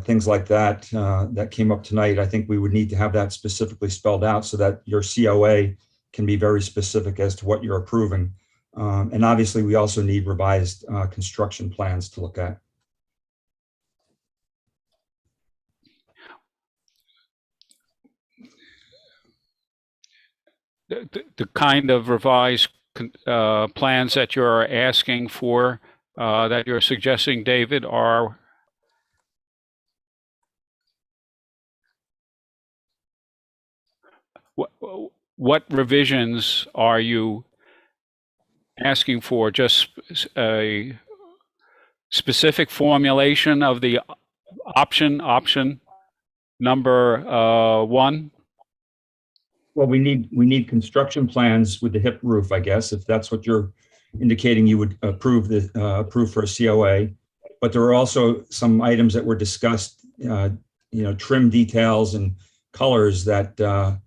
things like that that came up tonight. I think we would need to have that specifically spelled out so that your COA can be very specific as to what you're approving. And obviously, we also need revised construction plans to look at. The kind of revised plans that you're asking for, that you're suggesting, David, are what revisions are you asking for? Just a specific formulation of the option number 1? Well, we need construction plans with the hip roof, I guess, if that's what you're indicating you would approve for a COA. But there are also some items that were discussed, trim details and colors that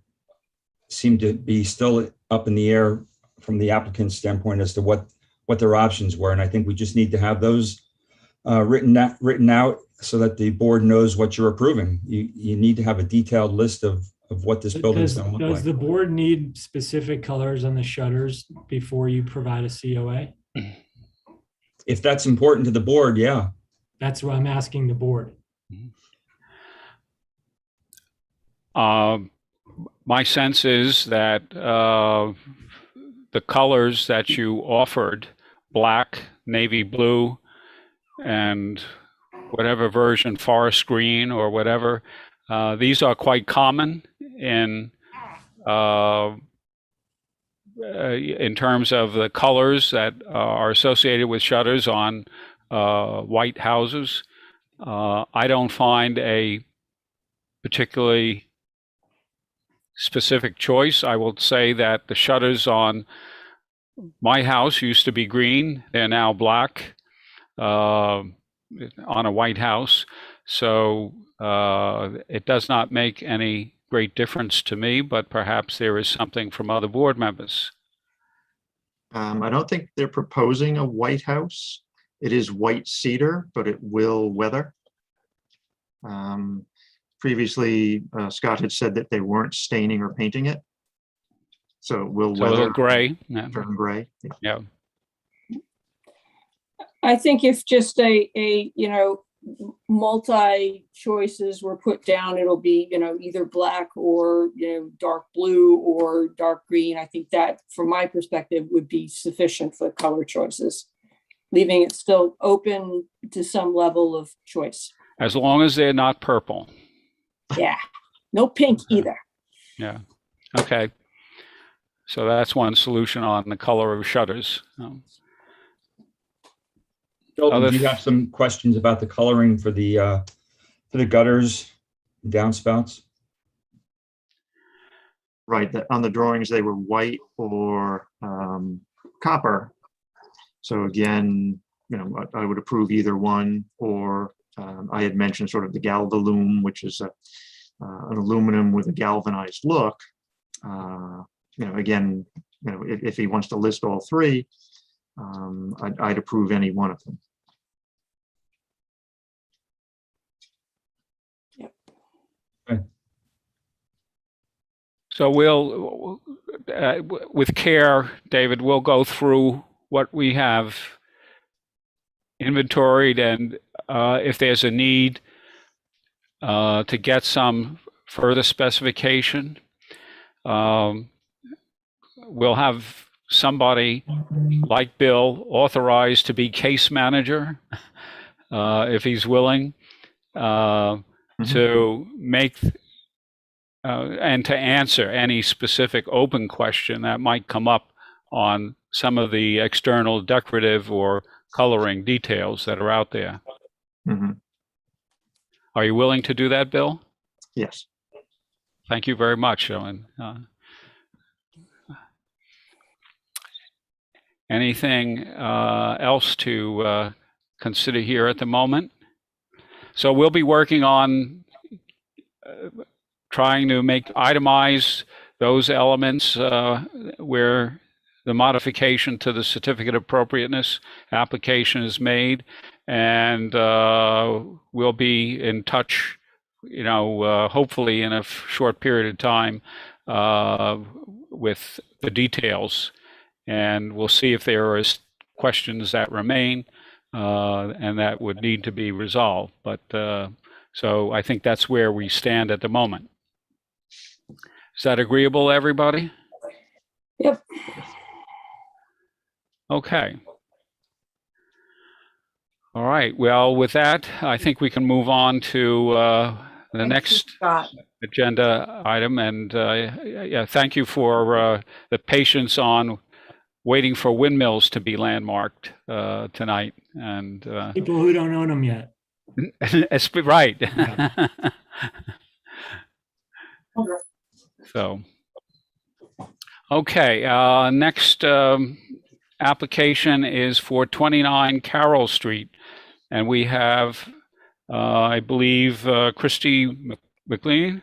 seem to be still up in the air from the applicant's standpoint as to what their options were. And I think we just need to have those written out so that the board knows what you're approving. You need to have a detailed list of what this building is going to look like. Does the board need specific colors on the shutters before you provide a COA? If that's important to the board, yeah. That's what I'm asking the board. My sense is that the colors that you offered, black, navy blue, and whatever version, forest green or whatever, these are quite common in terms of the colors that are associated with shutters on white houses. I don't find a particularly specific choice. I will say that the shutters on my house used to be green. They're now black on a white house. So it does not make any great difference to me, but perhaps there is something from other board members. I don't think they're proposing a white house. It is white cedar, but it will weather. Previously, Scott had said that they weren't staining or painting it. So it will weather. So gray. Yeah. Turn gray. Yeah. I think if just a multi choices were put down, it'll be, either black or, dark blue or dark green. I think that, from my perspective, would be sufficient for color choices, leaving it still open to some level of choice. As long as they're not purple. Yeah, no pink either. Yeah. Okay. So that's one solution on the color of shutters. Sheldon, Other do you have some questions about the coloring for the gutters, downspouts? Right, on the drawings, they were white or copper. So again, I would approve either one, or I had mentioned sort of the Galvalume, which is an aluminum with a galvanized look. Again, if he wants to list all three, I'd approve any one of them. So we'll, with care, David, we'll go through what we have inventoried, and if there's a need to get some further specification, we'll have somebody like Bill authorized to be case manager, if he's willing, to make and to answer any specific open question that might come up on some of the external decorative or coloring details that are out there. Are you willing to do that, Bill? Yes. Thank you very much, Owen. Anything else to consider here at the moment? So we'll be working on trying to itemize those elements where the modification to the certificate of appropriateness application is made, and we'll be in touch, hopefully in a short period of time with the details, and we'll see if there are questions that remain and that would need to be resolved. But so I think that's where we stand at the moment. Is that agreeable, everybody? Yep. Okay. All right. Well, with that, I think we can move on to the next agenda item. And yeah, thank you for the patience on waiting for windmills to be landmarked tonight. And people who don't own them yet. Right. Yeah. So, okay. Next application is for 29 Carroll Street. And we have, I believe, Christy McLean.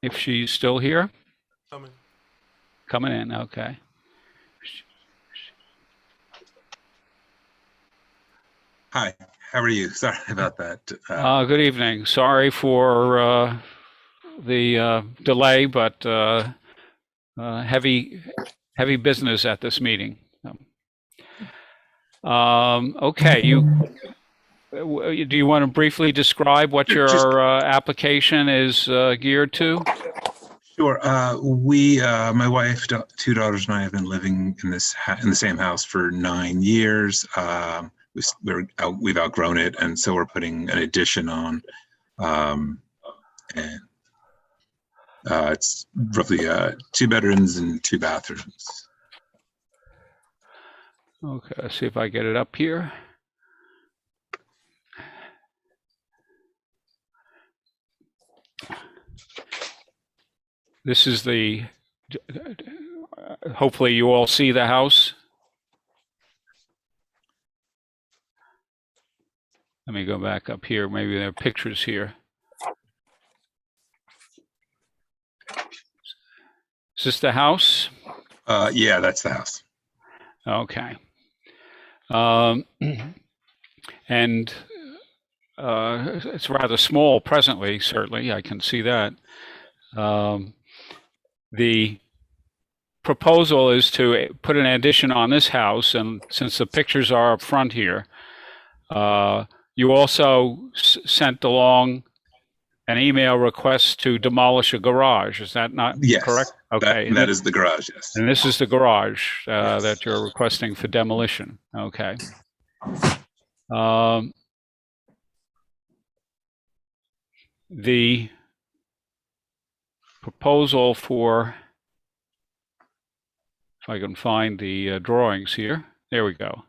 If she's still here. Coming in, okay. Hi, how are you? Sorry about that. Good evening. Sorry for the delay, but heavy business at this meeting. Okay, do you want to briefly describe what your application is geared to? Sure. My wife, two daughters, and I have been living in the same house for 9 years. We've outgrown it, and so we're putting an addition on, and it's roughly 2 bedrooms and 2 bathrooms. Okay, let's see if I get it up here. This is hopefully you all see the house. Let me go back up here. Maybe there are pictures here. Is this the house? Yeah, that's the house. Okay. And it's rather small presently, certainly. I can see that. The proposal is to put an addition on this house, and since the pictures are up front here, you also sent along an email request to demolish a garage. Is that not correct? Okay. That is the garage, yes. And this is the garage that you're requesting for demolition. Okay. The proposal for if I can find the drawings here. There we go.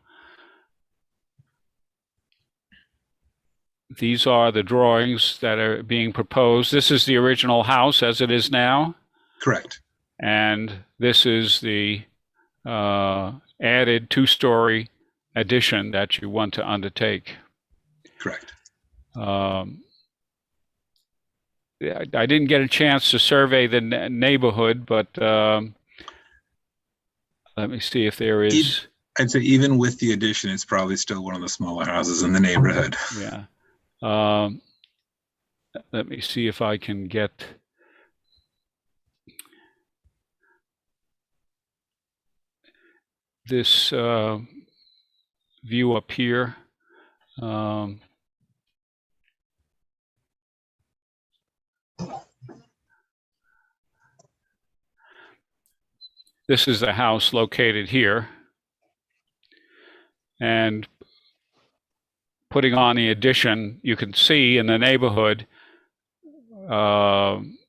These are the drawings that are being proposed. This is the original house as it is now. Correct. And this is the added two-story addition that you want to undertake. Correct. I didn't get a chance to survey the neighborhood, but let me see if there is. I'd say even with the addition, it's probably still one of the smaller houses in the neighborhood. Yeah. Let me see if I can get. This view up here. This is the house located here. And putting on the addition, you can see in the neighborhood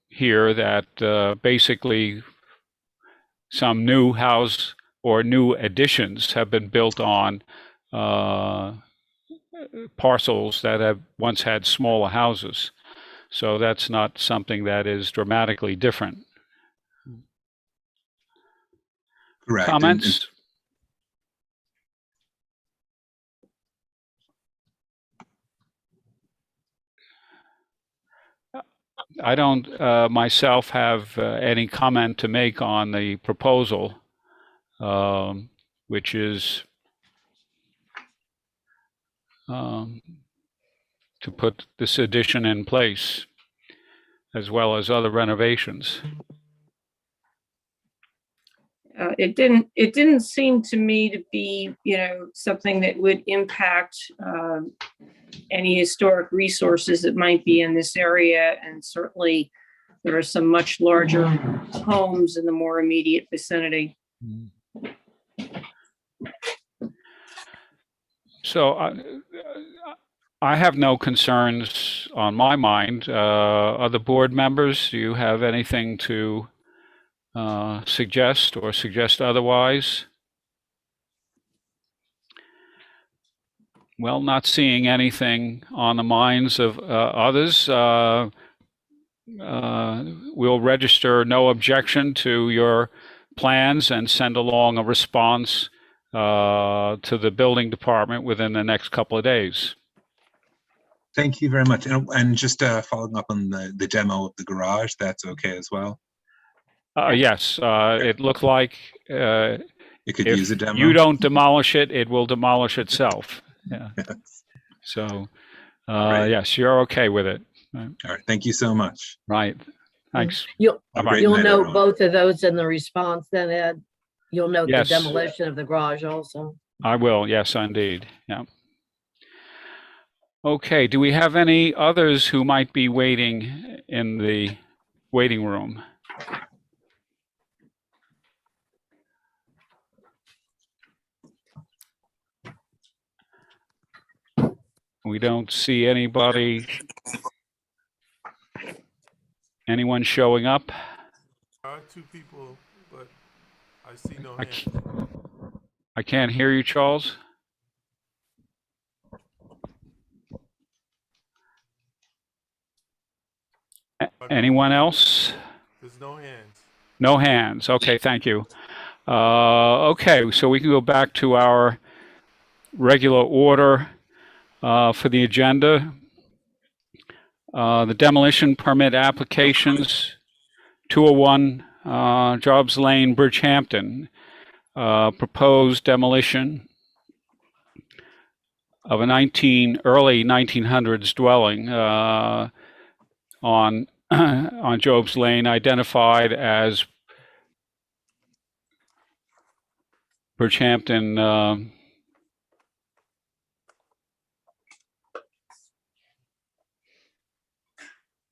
here that basically some new house or new additions have been built on parcels that have once had smaller houses. So that's not something that is dramatically different. Correct. Comments? I don't myself have any comment to make on the proposal, which is to put this addition in place, as well as other renovations. It didn't seem to me to be, something that would impact any historic resources that might be in this area. And certainly there are some much larger homes in the more immediate vicinity. So I have no concerns on my mind. Other board members, do you have anything to suggest or suggest otherwise? Well, not seeing anything on the minds of others, we'll register no objection to your plans and send along a response to the building department within the next couple of days. Thank you very much. And just following up on the demo of the garage, that's okay as well? Yes, it looked like it could use a demo. If you don't demolish it, it will demolish itself. Yeah. Yes. So, Right. yes, you're okay with it. All right. Thank you so much. Right. Thanks. You'll Have a great you'll night, note everyone. both of those in the response then, Ed. You'll note the Yes. demolition of the garage also. I will. Yes, indeed. Yeah. Okay. Do we have any others who might be waiting in the waiting room? We don't see anybody. Anyone showing up? There are two people, but I see no I hands. I can't hear you, Charles. Anyone else? There's no hands. No hands. Okay, thank you. Okay, so we can go back to our regular order for the agenda. The demolition permit applications, 201 Jobs Lane, Bridgehampton. Proposed demolition of a early 1900s dwelling on Jobs Lane, identified as Bridgehampton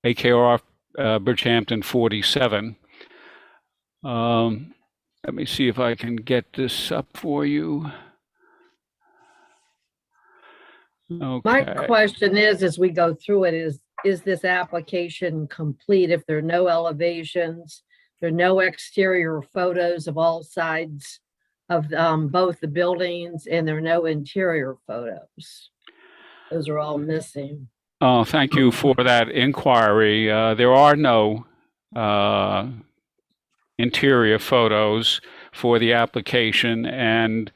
AKR Bridgehampton 47. Let me see if I can get this up for you. Okay. My question is, as we go through it, is this application complete if there are no elevations, There are no exterior photos of all sides of both the buildings, and there are no interior photos. Those are all missing. Oh, thank you for that inquiry. There are no interior photos for the application, and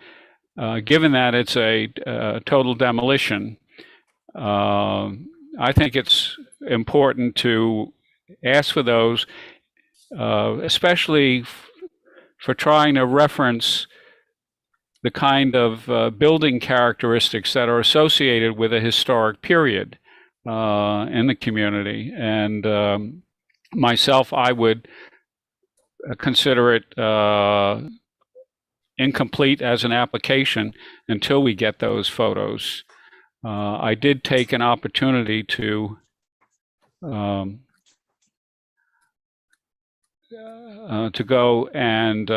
given that it's a total demolition, I think it's important to ask for those, especially for trying to reference the kind of building characteristics that are associated with a historic period in the community. And myself, I would consider it incomplete as an application until we get those photos. I did take an opportunity to go and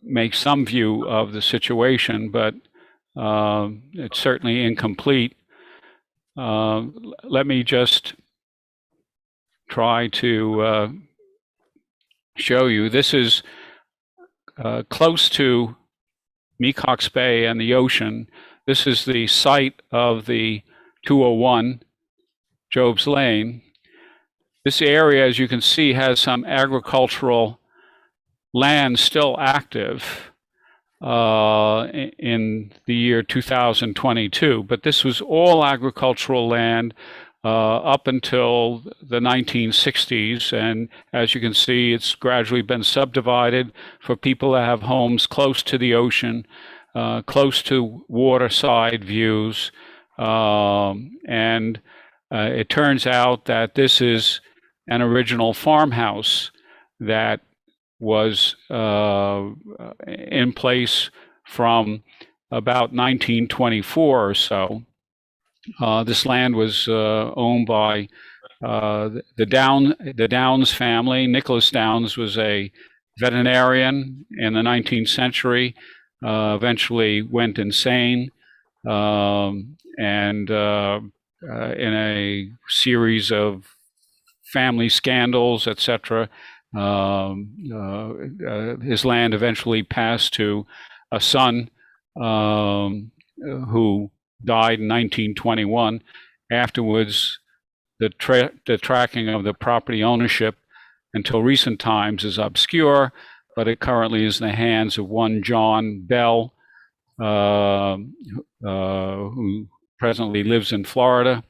make some view of the situation, but it's certainly incomplete. Let me just try to show you. This is close to Mecox Bay and the ocean. This is the site of the 201 Job's Lane. This area, as you can see, has some agricultural land still active in the year 2022, but this was all agricultural land up until the 1960s, and as you can see, it's gradually been subdivided for people that have homes close to the ocean, close to waterside views, and it turns out that this is an original farmhouse that was in place from about 1924 or so. This land was owned by the Downs family. Nicholas Downs was a veterinarian in the 19th century, eventually went insane, and in a series of family scandals, etc., his land eventually passed to a son who died in 1921. Afterwards, the tracking of the property ownership until recent times is obscure, but it currently is in the hands of one John Bell, who presently lives in Florida.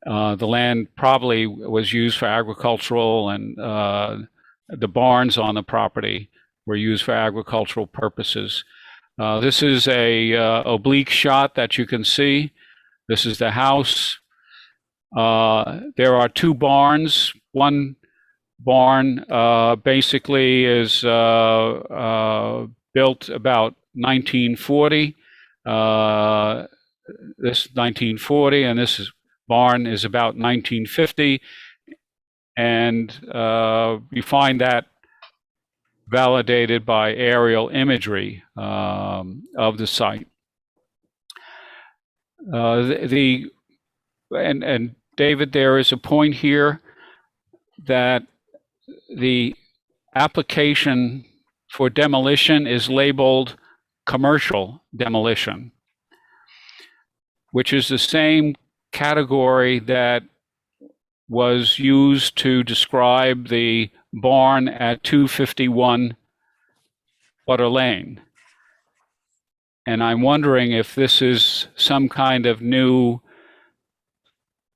The land probably was used for agricultural, and the barns on the property were used for agricultural purposes. This is a oblique shot that you can see. This is the house. There are two barns. One barn basically is built about 1940. This 1940, and this barn is about 1950. And you find that validated by aerial imagery of the site. And David, there is a point here that the application for demolition is labeled commercial demolition, which is the same category that was used to describe the barn at 251 Butter Lane. And I'm wondering if this is some kind of new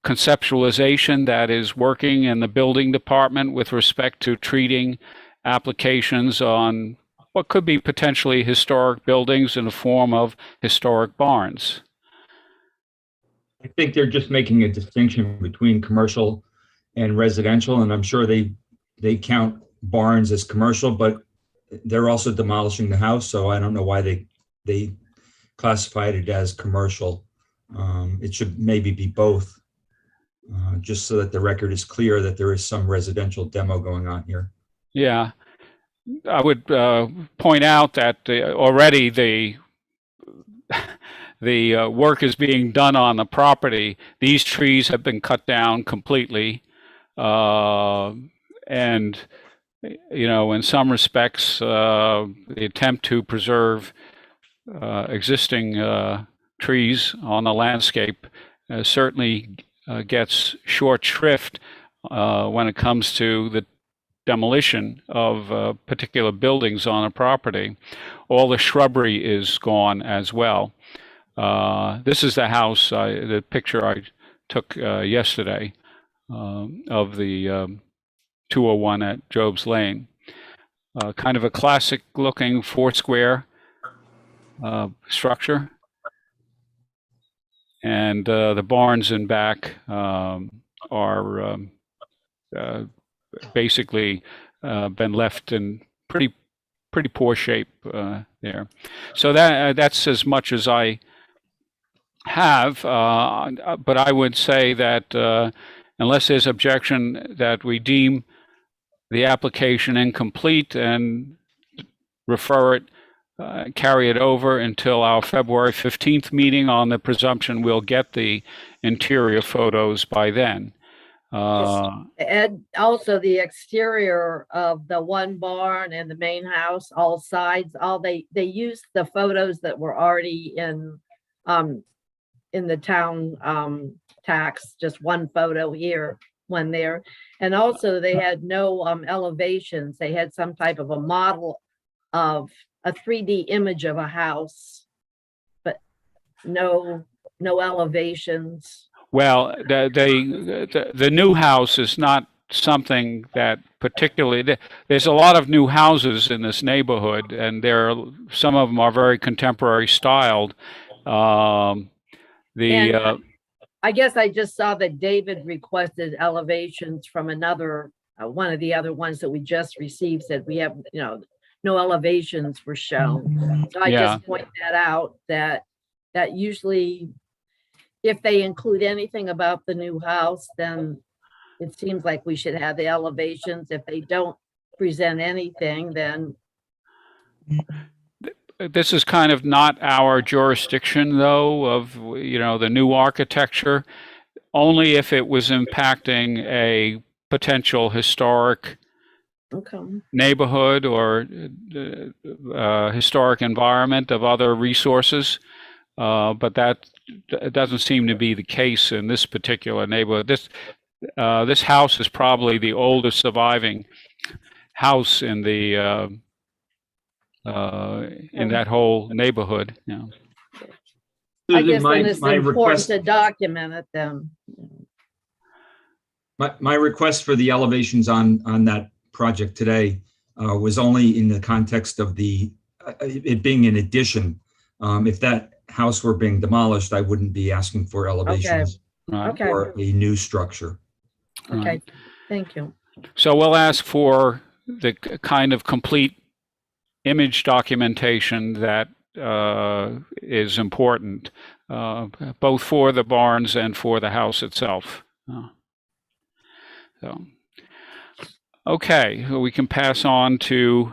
conceptualization that is working in the building department with respect to treating applications on what could be potentially historic buildings in the form of historic barns. I think they're just making a distinction between commercial and residential, and I'm sure they count barns as commercial, but they're also demolishing the house, so I don't know why they classified it as commercial. It should maybe be both, just so that the record is clear that there is some residential demo going on here. Yeah, I would point out that already the work is being done on the property. These trees have been cut down completely. and in some respects, the attempt to preserve existing trees on the landscape certainly gets short shrift when it comes to the demolition of particular buildings on a property. All the shrubbery is gone as well. This is the house, the picture I took yesterday of the 201 at Job's Lane. Kind of a classic looking 4-square structure. And the barns in back are basically been left in pretty poor shape there. So that's as much as I have, but I would say that unless there's objection, that we deem the application incomplete and refer it, carry it over until our February 15th meeting on the presumption we'll get the interior photos by then. And also the exterior of the one barn and the main house, all sides, they used the photos that were already in the town tax, just one photo here, one there. And also they had no elevations. They had some type of a model of a 3D image of a house, but no elevations. Well, the new house is not something that particularly, there's a lot of new houses in this neighborhood, and some of them are very contemporary styled. I guess I just saw that David requested elevations from another, one of the other ones that we just received, said we have, no elevations were shown. So I just point that out, that usually if they include anything about the new house, then it seems like we should have the elevations. If they don't present anything, then. This is kind of not our jurisdiction, though, of, the new architecture, only if it was impacting a potential historic neighborhood or historic environment of other resources. But that doesn't seem to be the case in this particular neighborhood. This house is probably the oldest surviving house in the in that whole neighborhood. I guess then it's important to document it then. My request for the elevations on that project today was only in the context of it being an addition. If that house were being demolished, I wouldn't be asking for elevations or a new structure. Okay, thank you. So we'll ask for the kind of complete image documentation that is important, both for the barns and for the house itself. Okay, we can pass on to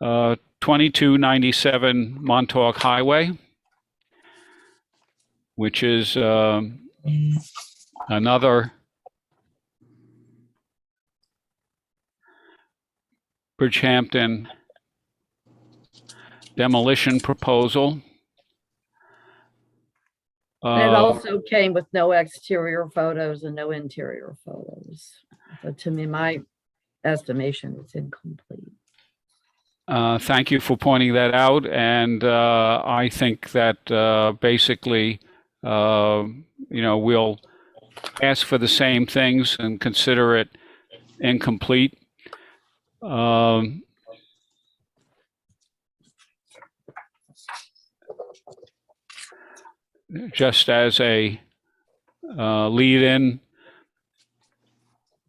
2297 Montauk Highway, which is another Bridgehampton demolition proposal. And it also came with no exterior photos and no interior photos. So to me, my estimation is incomplete. Thank you for pointing that out. And I think that basically, we'll ask for the same things and consider it incomplete. Just as a lead-in,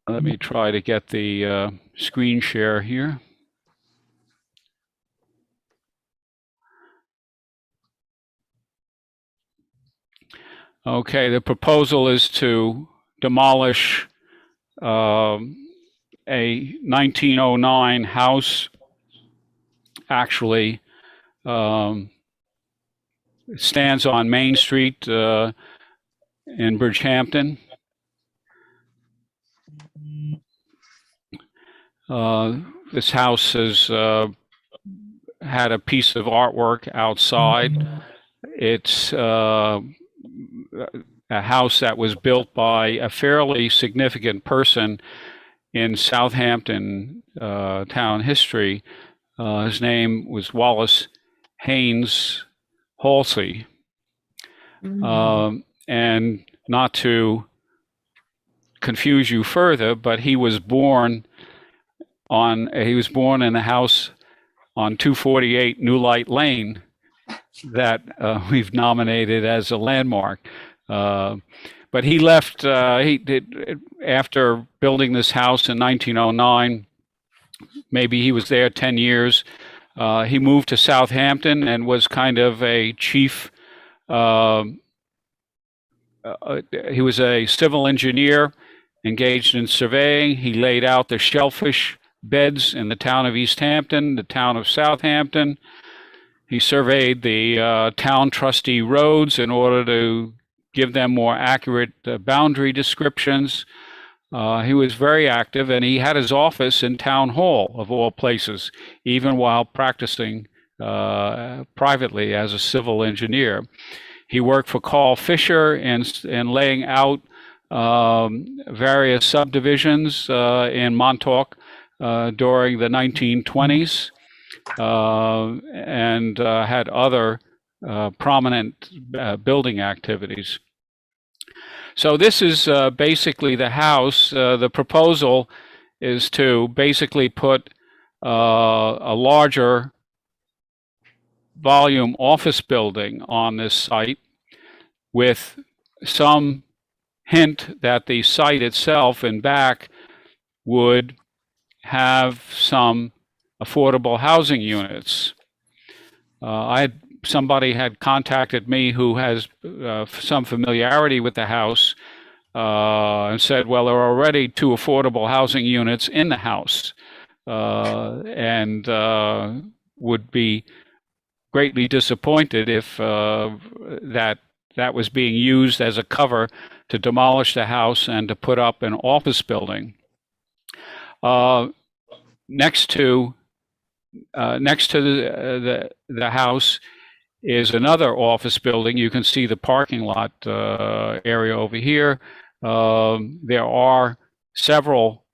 let me try to get the screen share here. Okay, the proposal is to demolish a 1909 house. Actually, stands on Main Street in Bridgehampton. This house has had a piece of artwork outside. It's a house that was built by a fairly significant person in Southampton town history. His name was Wallace Haynes Halsey. And not to confuse you further, but he was born in the house on 248 New Light Lane that we've nominated as a landmark. But he left, after building this house in 1909, maybe he was there 10 years. He moved to Southampton and was kind of a chief. He was a civil engineer engaged in surveying. He laid out the shellfish beds in the town of East Hampton, the town of Southampton. He surveyed the town trustee roads in order to give them more accurate boundary descriptions. He was very active, and he had his office in Town Hall, of all places, even while practicing privately as a civil engineer. He worked for Carl Fisher in laying out various subdivisions in Montauk during the 1920s, and had other prominent building activities. So this is basically the house. The proposal is to basically put a larger volume office building on this site, with some hint that the site itself in back would have some affordable housing units. Somebody had contacted me who has some familiarity with the house and said, well, there are already 2 affordable housing units in the house, and would be greatly disappointed if that was being used as a cover to demolish the house and to put up an office building. Next to the house is another office building. You can see the parking lot area over here. There are several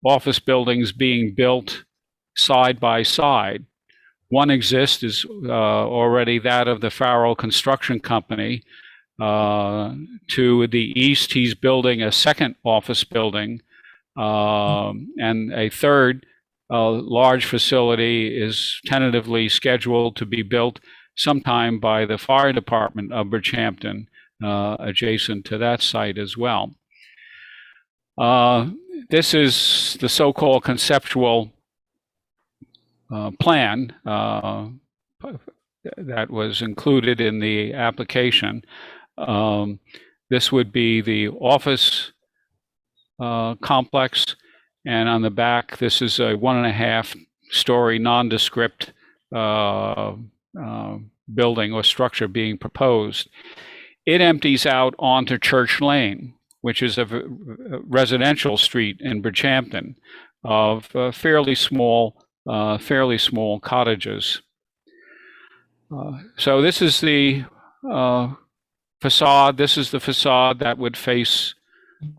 office buildings being built side by side. One exists, is already that of the Farrell Construction Company. To the east, he's building a second office building, and a third large facility is tentatively scheduled to be built sometime by the fire department of Bridgehampton, adjacent to that site as well. This is the so-called conceptual plan that was included in the application. This would be the office complex, and on the back, this is a 1.5-story nondescript building or structure being proposed. It empties out onto Church Lane, which is a residential street in Bridgehampton of fairly small cottages. So this is the facade. This is the facade that would face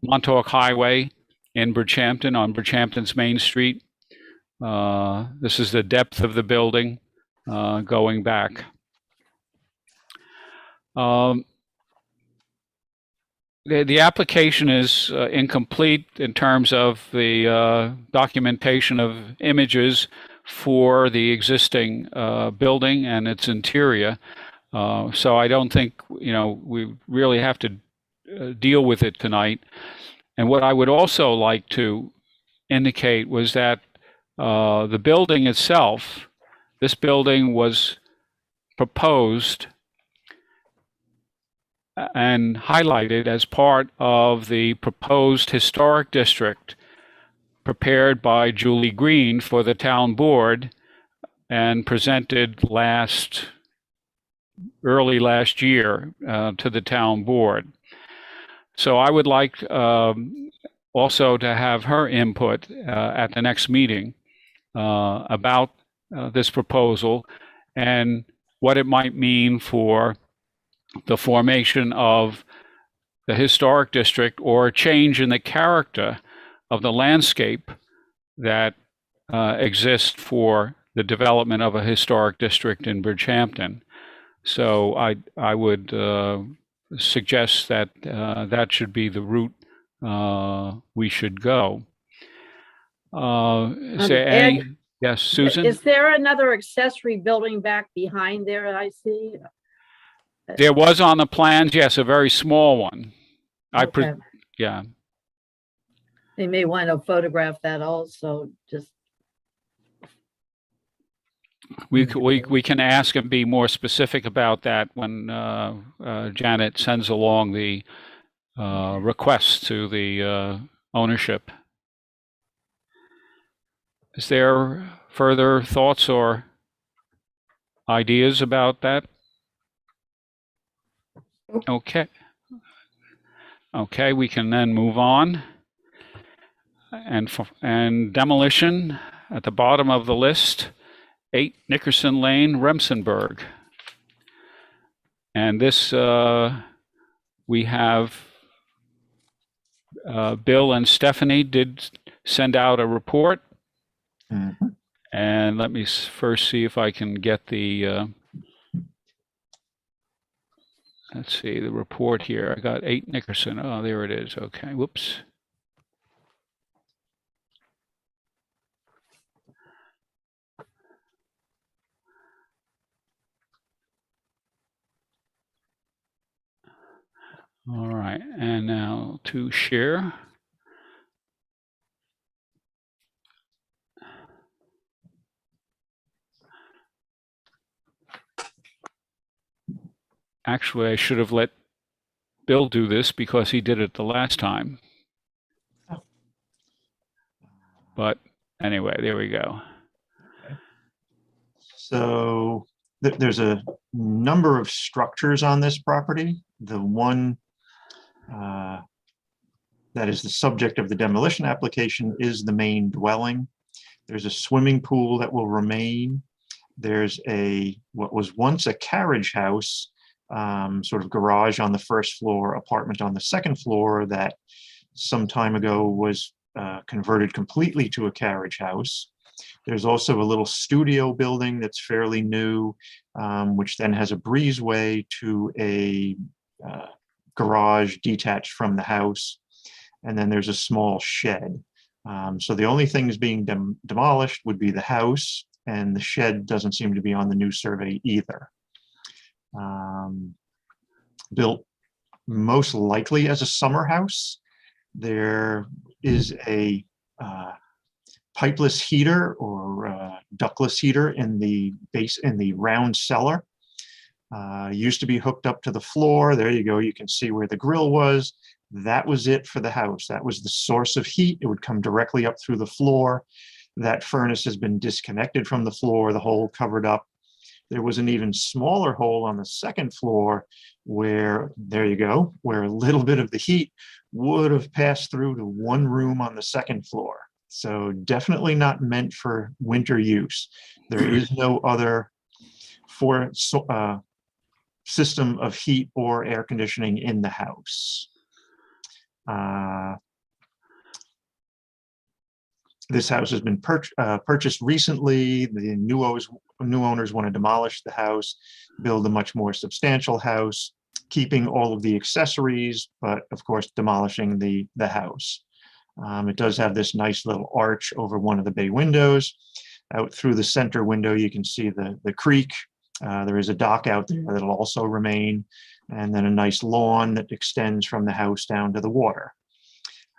Montauk Highway in Bridgehampton, on Bridgehampton's Main Street. This is the depth of the building going back. The application is incomplete in terms of the documentation of images for the existing building and its interior. So I don't think, we really have to deal with it tonight. And what I would also like to indicate was that the building itself, this building was proposed and highlighted as part of the proposed historic district prepared by Julie Green for the town board and presented early last year to the town board. So I would like also to have her input at the next meeting about this proposal and what it might mean for the formation of the historic district or a change in the character of the landscape that exists for the development of a historic district in Bridgehampton. So I would suggest that that should be the route we should go. Is there any? Ed, Yes, Susan? is there another accessory building back behind there I see? There was on the plans, yes, a very small one. Okay. Yeah. They may want to photograph that also, just. We can ask and be more specific about that when Janet sends along the request to the ownership. Is there further thoughts or ideas about that? Okay. Okay, we can then move on. And demolition at the bottom of the list, 8 Nickerson Lane, Remsenburg. And this, we have Bill and Stephanie did send out a report. Mm-hmm. And let me first see if I can get the, let's see, the report here. I got 8 Nickerson. Oh, there it is. Okay, whoops. All right, and now to share. Actually, I should have let Bill do this because he did it the last time. But anyway, there we go. So there's a number of structures on this property. The one that is the subject of the demolition application is the main dwelling. There's a swimming pool that will remain. There's what was once a carriage house, sort of garage on the first floor, apartment on the second floor that some time ago was converted completely to a carriage house. There's also a little studio building that's fairly new, which then has a breezeway to a garage detached from the house. And then there's a small shed. So the only things being demolished would be the house, and the shed doesn't seem to be on the new survey either. Built most likely as a summer house. There is a pipeless heater or ductless heater in the base, in the round cellar. Used to be hooked up to the floor. There you go. You can see where the grill was. That was it for the house. That was the source of heat. It would come directly up through the floor. That furnace has been disconnected from the floor, the hole covered up. There was an even smaller hole on the second floor where, there you go, where a little bit of the heat would have passed through to one room on the second floor. So definitely not meant for winter use. There is no other system of heat or air conditioning in the house. This house has been purchased recently. The new owners want to demolish the house, build a much more substantial house, keeping all of the accessories, but of course demolishing the house. It does have this nice little arch over one of the bay windows. Out through the center window, you can see the creek. There is a dock out there that'll also remain, and then a nice lawn that extends from the house down to the water.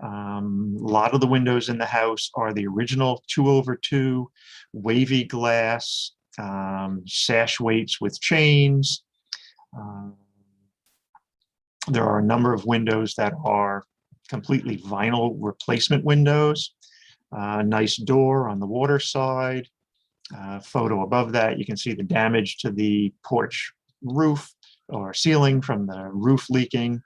A lot of the windows in the house are the original 2/2 wavy glass, sash weights with chains. There are a number of windows that are completely vinyl replacement windows. A nice door on the water side. Photo above that, you can see the damage to the porch roof or ceiling from the roof leaking.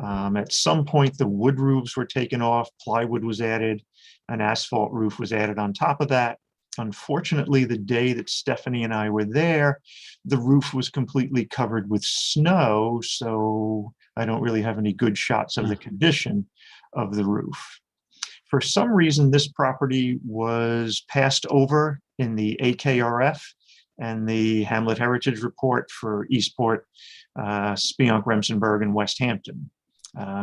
At some point, the wood roofs were taken off, plywood was added, an asphalt roof was added on top of that. Unfortunately, the day that Stephanie and I were there, the roof was completely covered with snow, so I don't really have any good shots of the condition of the roof. For some reason, this property was passed over in the AKRF and the Hamlet Heritage Report for Eastport, Spionk, Remsenburg, and West Hampton.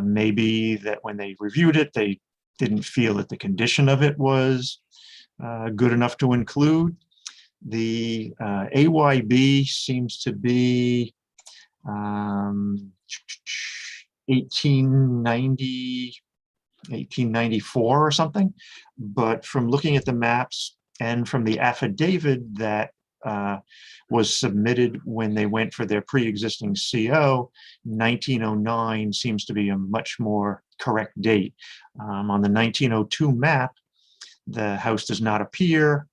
Maybe that when they reviewed it, they didn't feel that the condition of it was good enough to include. The AYB seems to be 1894 or something. But from looking at the maps and from the affidavit that was submitted when they went for their pre-existing CO, 1909 seems to be a much more correct date. On the 1902 map, the house does not appear.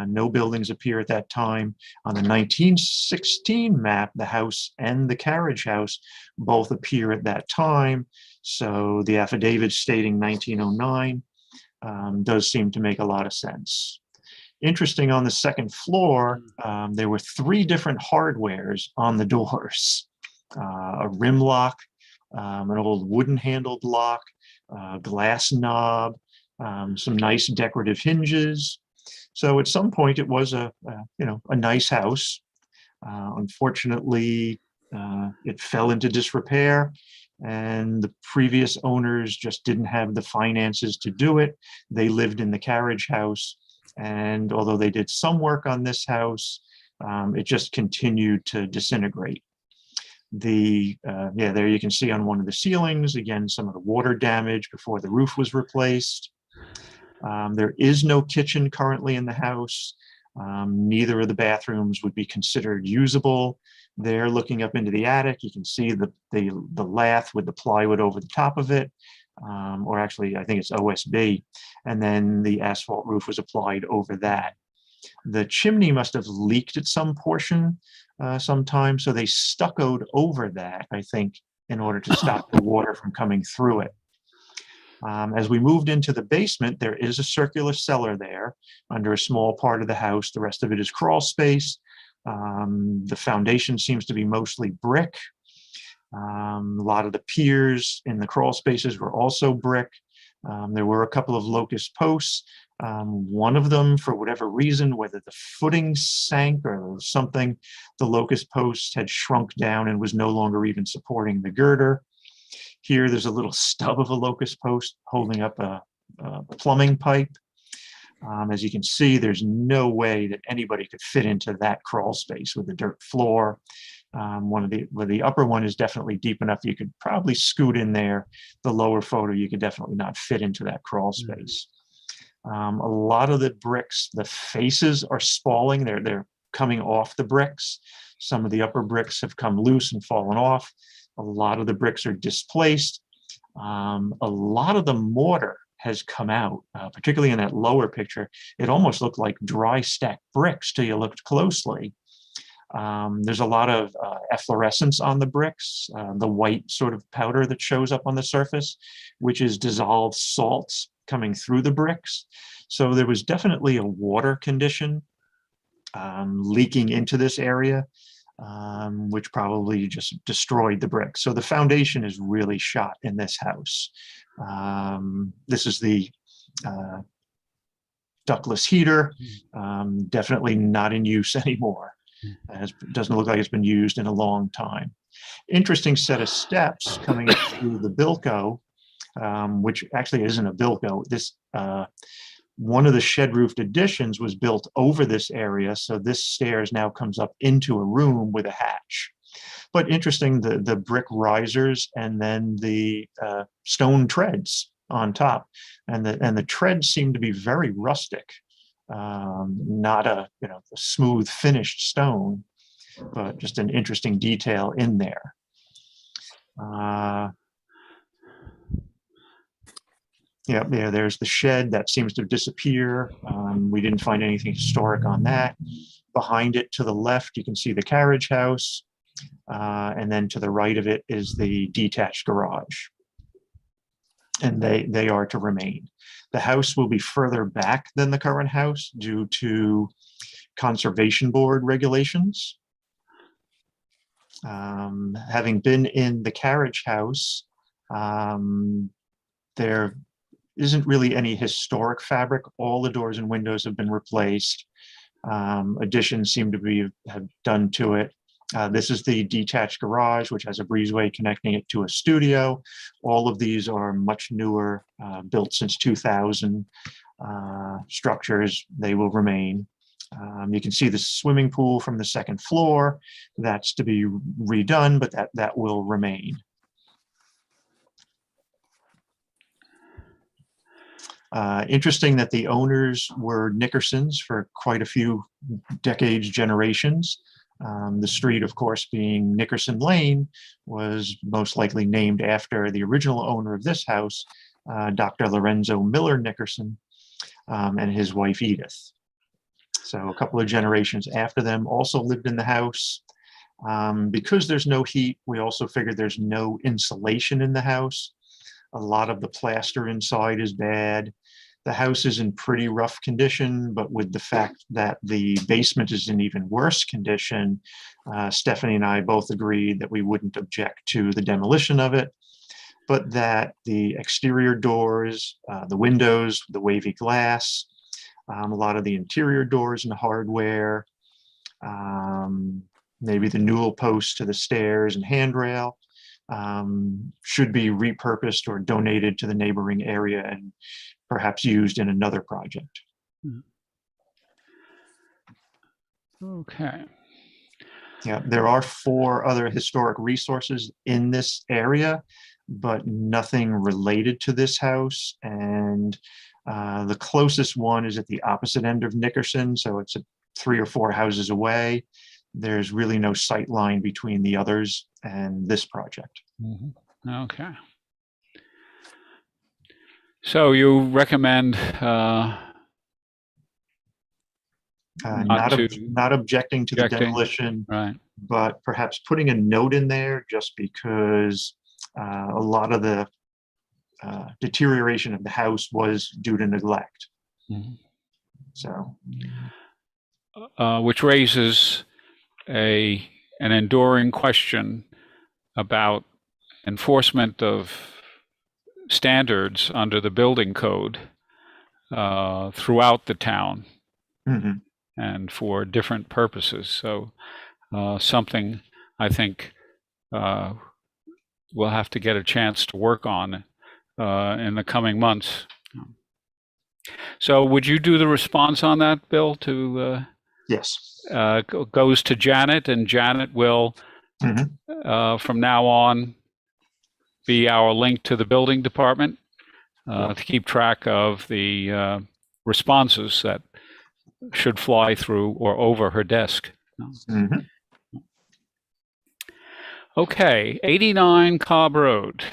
No buildings appear at that time. On the 1916 map, the house and the carriage house both appear at that time. So the affidavit stating 1909 does seem to make a lot of sense. Interesting, on the second floor, there were 3 different hardwares on the doors. A rim lock, an old wooden handled lock, glass knob, some nice decorative hinges. So at some point it was a nice house. Unfortunately, it fell into disrepair, and the previous owners just didn't have the finances to do it. They lived in the carriage house, and although they did some work on this house, it just continued to disintegrate. There you can see on one of the ceilings, again, some of the water damage before the roof was replaced. There is no kitchen currently in the house. Neither of the bathrooms would be considered usable. There, looking up into the attic, you can see the lath with the plywood over the top of it, or actually, I think it's OSB, and then the asphalt roof was applied over that. The chimney must have leaked at some portion sometime, so they stuccoed over that, I think, in order to stop the water from coming through it. As we moved into the basement, there is a circular cellar there under a small part of the house. The rest of it is crawl space. The foundation seems to be mostly brick. A lot of the piers in the crawl spaces were also brick. There were a couple of locust posts. One of them, for whatever reason, whether the footing sank or something, the locust post had shrunk down and was no longer even supporting the girder. Here, there's a little stub of a locust post holding up a plumbing pipe. As you can see, there's no way that anybody could fit into that crawl space with the dirt floor. The upper one is definitely deep enough you could probably scoot in there. The lower photo, you could definitely not fit into that crawl space. A lot of the bricks, the faces are spalling. They're coming off the bricks. Some of the upper bricks have come loose and fallen off. A lot of the bricks are displaced. A lot of the mortar has come out, particularly in that lower picture. It almost looked like dry stacked bricks till you looked closely. There's a lot of efflorescence on the bricks, the white sort of powder that shows up on the surface, which is dissolved salts coming through the bricks. So there was definitely a water condition leaking into this area, which probably just destroyed the bricks. So the foundation is really shot in this house. This is the ductless heater, definitely not in use anymore. It doesn't look like it's been used in a long time. Interesting set of steps coming up through the Bilko, which actually isn't a Bilko. This one of the shed roofed additions was built over this area, so this stairs now comes up into a room with a hatch. But interesting, the brick risers and then the stone treads on top, and the treads seem to be very rustic, not a smooth finished stone, but just an interesting detail in there. There's the shed that seems to disappear. We didn't find anything historic on that. Behind it to the left, you can see the carriage house. And then to the right of it is the detached garage. And they are to remain. The house will be further back than the current house due to Conservation Board regulations. Having been in the carriage house, there isn't really any historic fabric. All the doors and windows have been replaced. Additions seem to have done to it. This is the detached garage, which has a breezeway connecting it to a studio. All of these are much newer, built since 2000 structures. They will remain. You can see the swimming pool from the second floor. That's to be redone, but that will remain. Interesting that the owners were Nickersons for quite a few decades, generations. The street, of course, being Nickerson Lane, was most likely named after the original owner of this house, Dr. Lorenzo Miller Nickerson, and his wife Edith. So a couple of generations after them also lived in the house. Because there's no heat, we also figured there's no insulation in the house. A lot of the plaster inside is bad. The house is in pretty rough condition, but with the fact that the basement is in even worse condition, Stephanie and I both agreed that we wouldn't object to the demolition of it, but that the exterior doors, the windows, the wavy glass, a lot of the interior doors and hardware, maybe the newel post to the stairs and handrail, should be repurposed or donated to the neighboring area and perhaps used in another project. Okay. Yeah, there are 4 other historic resources in this area, but nothing related to this house. And the closest one is at the opposite end of Nickerson, so it's 3 or 4 houses away. There's really no sight line between the others and this project. Okay. So you recommend not objecting to the demolition, right, but perhaps putting a note in there just because a lot of the deterioration of the house was due to neglect. So, which raises an enduring question about enforcement of standards under the building code throughout the town and for different purposes. So something I think we'll have to get a chance to work on in the coming months. So would you do the response on that, Bill? Yes. Goes to Janet, and Janet will from now on be our link to the building department to keep track of the responses that should fly through or over her desk. Okay, 89 Cobb Road.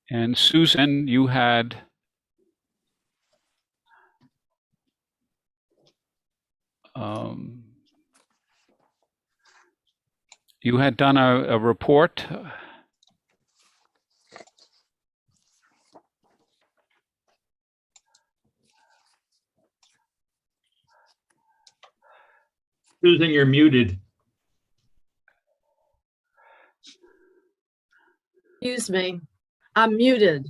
And Susan, you had done a report. Susan, you're muted. Excuse me, I'm muted.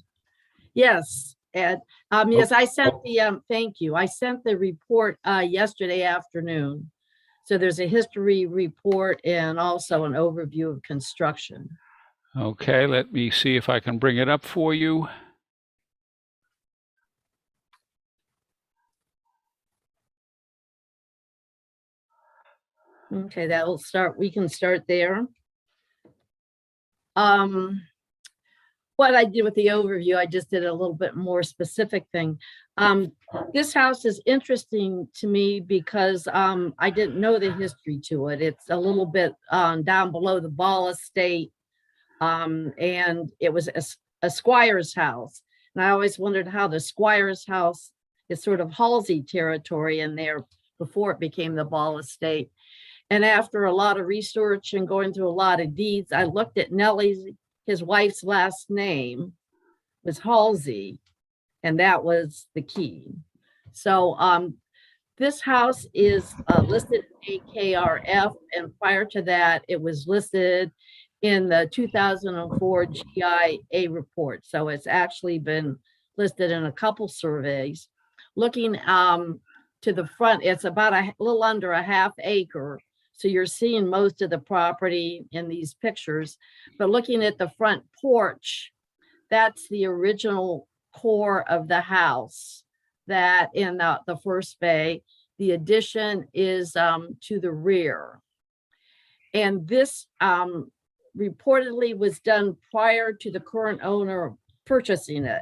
Yes, Ed. Yes, I sent the, thank you. I sent the report yesterday afternoon. So there's a history report and also an overview of construction. Okay, let me see if I can bring it up for you. Okay, that will start, we can start there. What I did with the overview, I just did a little bit more specific thing. This house is interesting to me because I didn't know the history to it. It's a little bit down below the Ball Estate, and it was a squire's house. And I always wondered how the squire's house is sort of Halsey territory, and they're before it became the Ball Estate. And after a lot of research and going through a lot of deeds, I looked at Nellie's, his wife's last name was Halsey, and that was the key. So this house is listed AKRF, and prior to that, it was listed in the 2004 GIA report. So it's actually been listed in a couple surveys. Looking to the front, it's about a little under a half acre. So you're seeing most of the property in these pictures, but looking at the front porch, that's the original core of the house that in the first bay. The addition is to the rear. And this reportedly was done prior to the current owner purchasing it.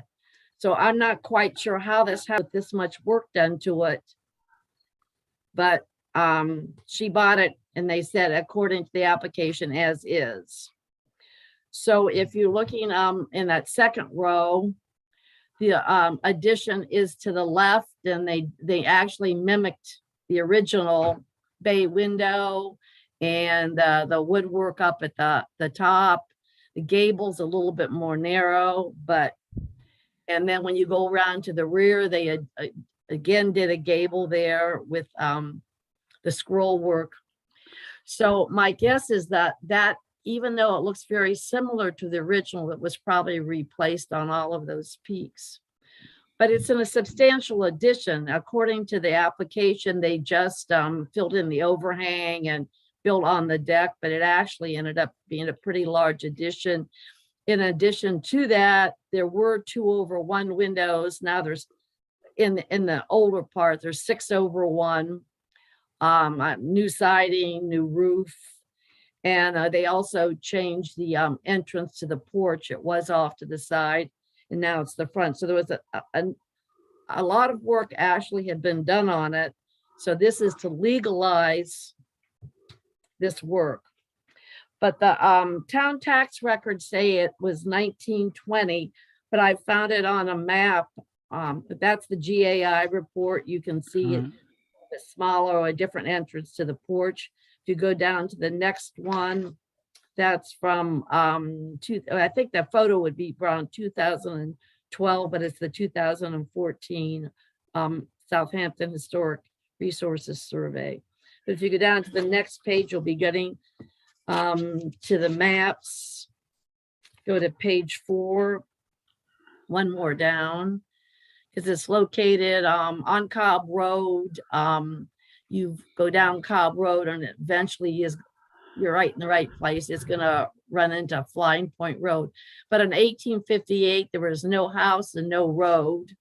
So I'm not quite sure how this had this much work done to it, but she bought it and they said according to the application as is. So if you're looking in that second row, the addition is to the left, and they actually mimicked the original bay window and the woodwork up at the top. The gable's a little bit more narrow, and then when you go around to the rear, they again did a gable there with the scroll work. So my guess is that even though it looks very similar to the original, it was probably replaced on all of those peaks. But it's in a substantial addition. According to the application, they just filled in the overhang and built on the deck, but it actually ended up being a pretty large addition. In addition to that, there were 2/1 windows. Now there's, in the older part, there's 6/1, new siding, new roof. And they also changed the entrance to the porch. It was off to the side, and now it's the front. So there was a lot of work actually had been done on it. So this is to legalize this work. But the town tax records say it was 1920, but I found it on a map. But that's the GAI report. You can see it smaller or a different entrance to the porch. If you go down to the next one, that's from I think that photo would be around 2012, but it's the 2014 Southampton Historic Resources Survey. But if you go down to the next page, you'll be getting to the maps. Go to page 4, one more down, because it's located on Cobb Road. You go down Cobb Road and eventually you're right in the right place. It's gonna run into Flying Point Road. But in 1858, there was no house and no road.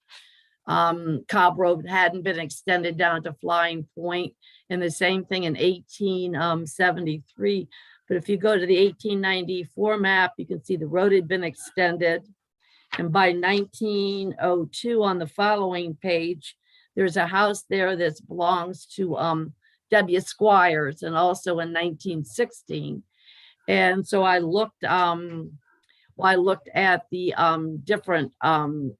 Cobb Road hadn't been extended down to Flying Point, and the same thing in 1873. But if you go to the 1894 map, you can see the road had been extended. And by 1902 on the following page, there's a house there that belongs to W. Squires, and also in 1916. And so I looked at the different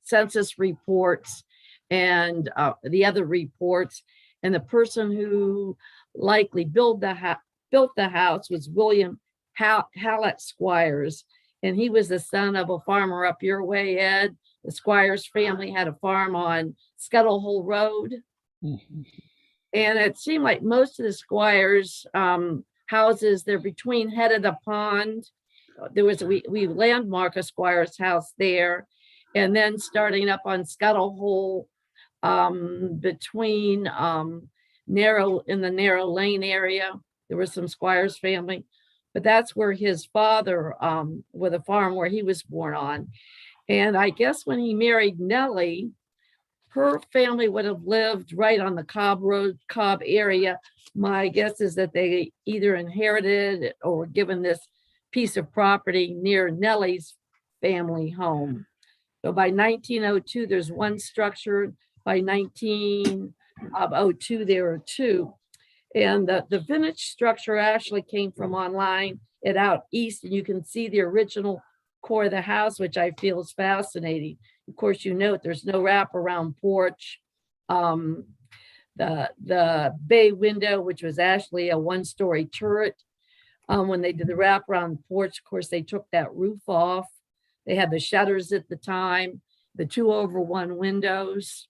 census reports and the other reports, and the person who likely built the house was William Hallett Squires, and he was the son of a farmer up your way, Ed. The Squires family had a farm on Scuttle Hole Road. Mm-hmm. And it seemed like most of the Squires houses, they're between Head of the Pond. There was, we landmark a Squires house there. And then starting up on Scuttle Hole between in the Narrow Lane area, there was some Squires family. But that's where his father, with a farm where he was born on. And I guess when he married Nellie, her family would have lived right on the Cobb Road, Cobb area. My guess is that they either inherited or were given this piece of property near Nellie's family home. So by 1902, there's one structure. By 1902, there are two. And the vintage structure actually came from online at Out East, and you can see the original core of the house, which I feel is fascinating. Of course, you note there's no wraparound porch. the bay window, which was actually a one-story turret. When they did the wraparound porch, of course, they took that roof off. They had the shutters at the time, the 2/1 windows,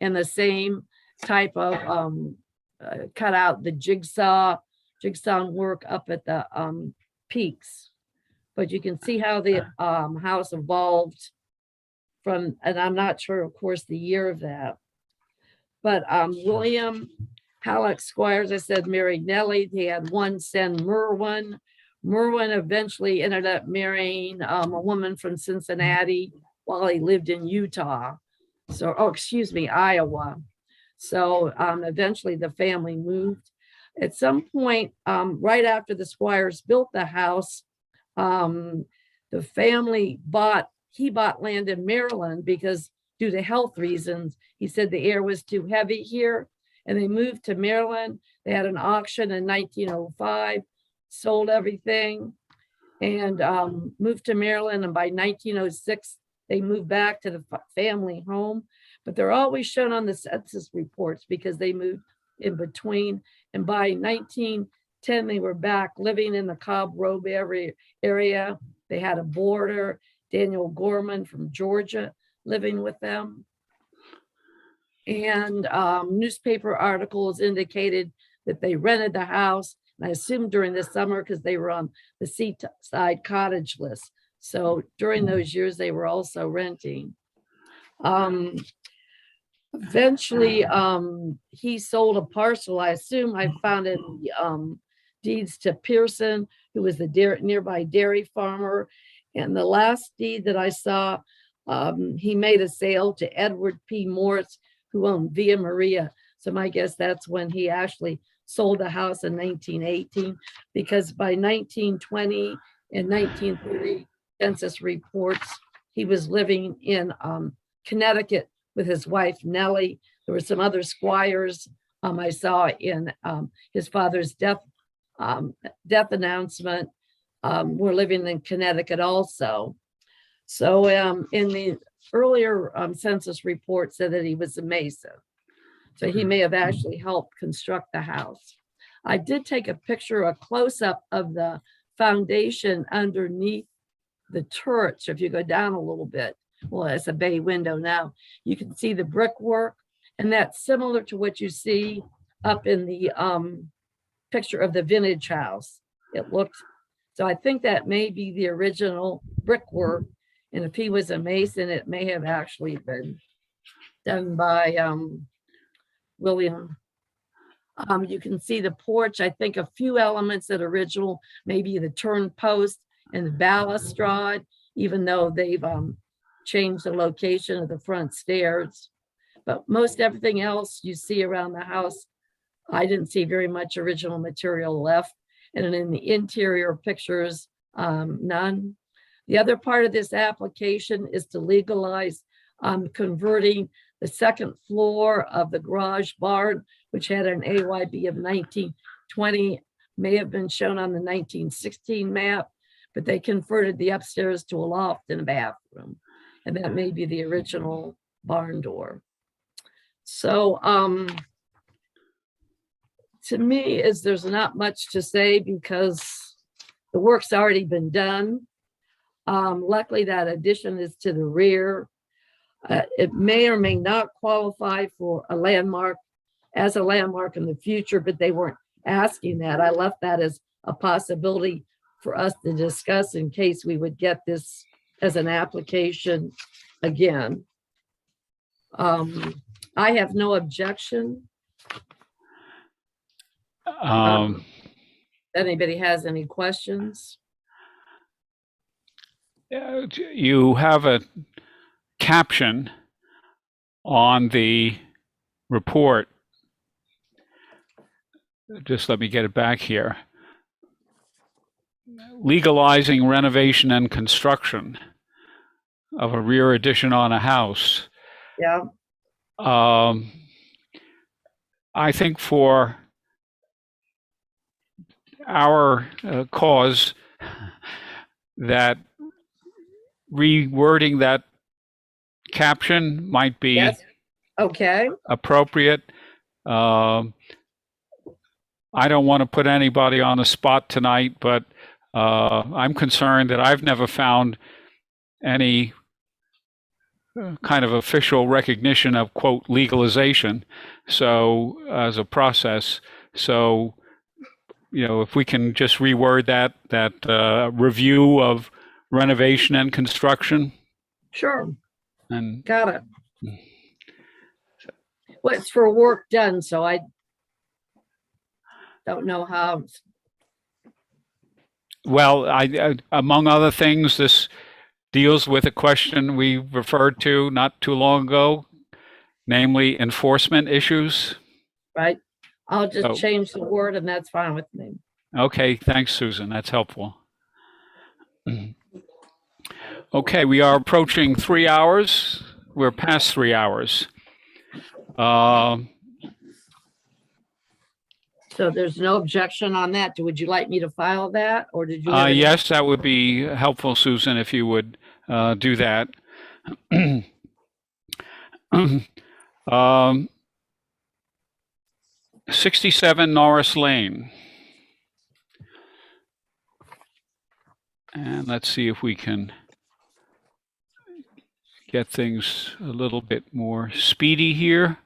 and the same type of cut out the jigsaw work up at the peaks. But you can see how the house evolved from, and I'm not sure, of course, the year of that. But William Halleck Squires, I said, married Nellie. They had one son, Merwin. Merwin eventually ended up marrying a woman from Cincinnati while he lived in Utah. So, Iowa. So eventually the family moved. At some point, right after the Squires built the house, the family bought land in Maryland because due to health reasons, he said the air was too heavy here, and they moved to Maryland. They had an auction in 1905, sold everything, and moved to Maryland. And by 1906, they moved back to the family home. But they're always shown on the census reports because they moved in between. And by 1910, they were back living in the Cobb Road area. They had a boarder, Daniel Gorman from Georgia, living with them. And newspaper articles indicated that they rented the house, and I assume during the summer because they were on the seaside cottage list. So during those years, they were also renting. Eventually, he sold a parcel. I assume I found it in the deeds to Pearson, who was the nearby dairy farmer. And the last deed that I saw, he made a sale to Edward P. Morris, who owned Via Maria. So my guess that's when he actually sold the house in 1918, because by 1920 and 1930 census reports, he was living in Connecticut with his wife, Nellie. There were some other Squires I saw in his father's death announcement were living in Connecticut also. So in the earlier census report said that he was a Mason. So he may have actually helped construct the house. I did take a picture, a close-up of the foundation underneath the turret. So if you go down a little bit, well, it's a bay window now, you can see the brickwork, and that's similar to what you see up in the picture of the vintage house. It looked, so I think that may be the original brickwork. And if he was a Mason, it may have actually been done by William. You can see the porch. I think a few elements that original, maybe the turn post and the balustrade, even though they've changed the location of the front stairs. But most everything else you see around the house, I didn't see very much original material left. And in the interior pictures, none. The other part of this application is to legalize converting the second floor of the garage barn, which had an AYB of 1920, may have been shown on the 1916 map, but they converted the upstairs to a loft and a bathroom. And that may be the original barn door. So to me, there's not much to say because the work's already been done. Luckily, that addition is to the rear. It may or may not qualify for a landmark, as a landmark in the future, but they weren't asking that. I left that as a possibility for us to discuss in case we would get this as an application again. I have no objection. Anybody has any questions? You have a caption on the report. Just let me get it back here. Legalizing renovation and construction of a rear addition on a house. Yeah. I think for our cause, that rewording that caption might be Yes. Okay. appropriate. I don't want to put anybody on the spot tonight, but I'm concerned that I've never found any kind of official recognition of, quote, legalization. So as a process, so, if we can just reword that review of renovation and construction. Sure, And got it. Well, it's for work done, so I don't know how. well, I among other things, this deals with a question we referred to not too long ago, namely enforcement issues. Right? I'll just Oh. change the word and that's fine with me. Okay, thanks, Susan. That's helpful. Okay, we are approaching 3 hours. We're past 3 hours. So there's no objection on that. Would you like me to file that or did you? have any- Yes, that would be helpful, Susan, if you would do that. 67 Norris Lane. And let's see if we can get things a little bit more speedy here.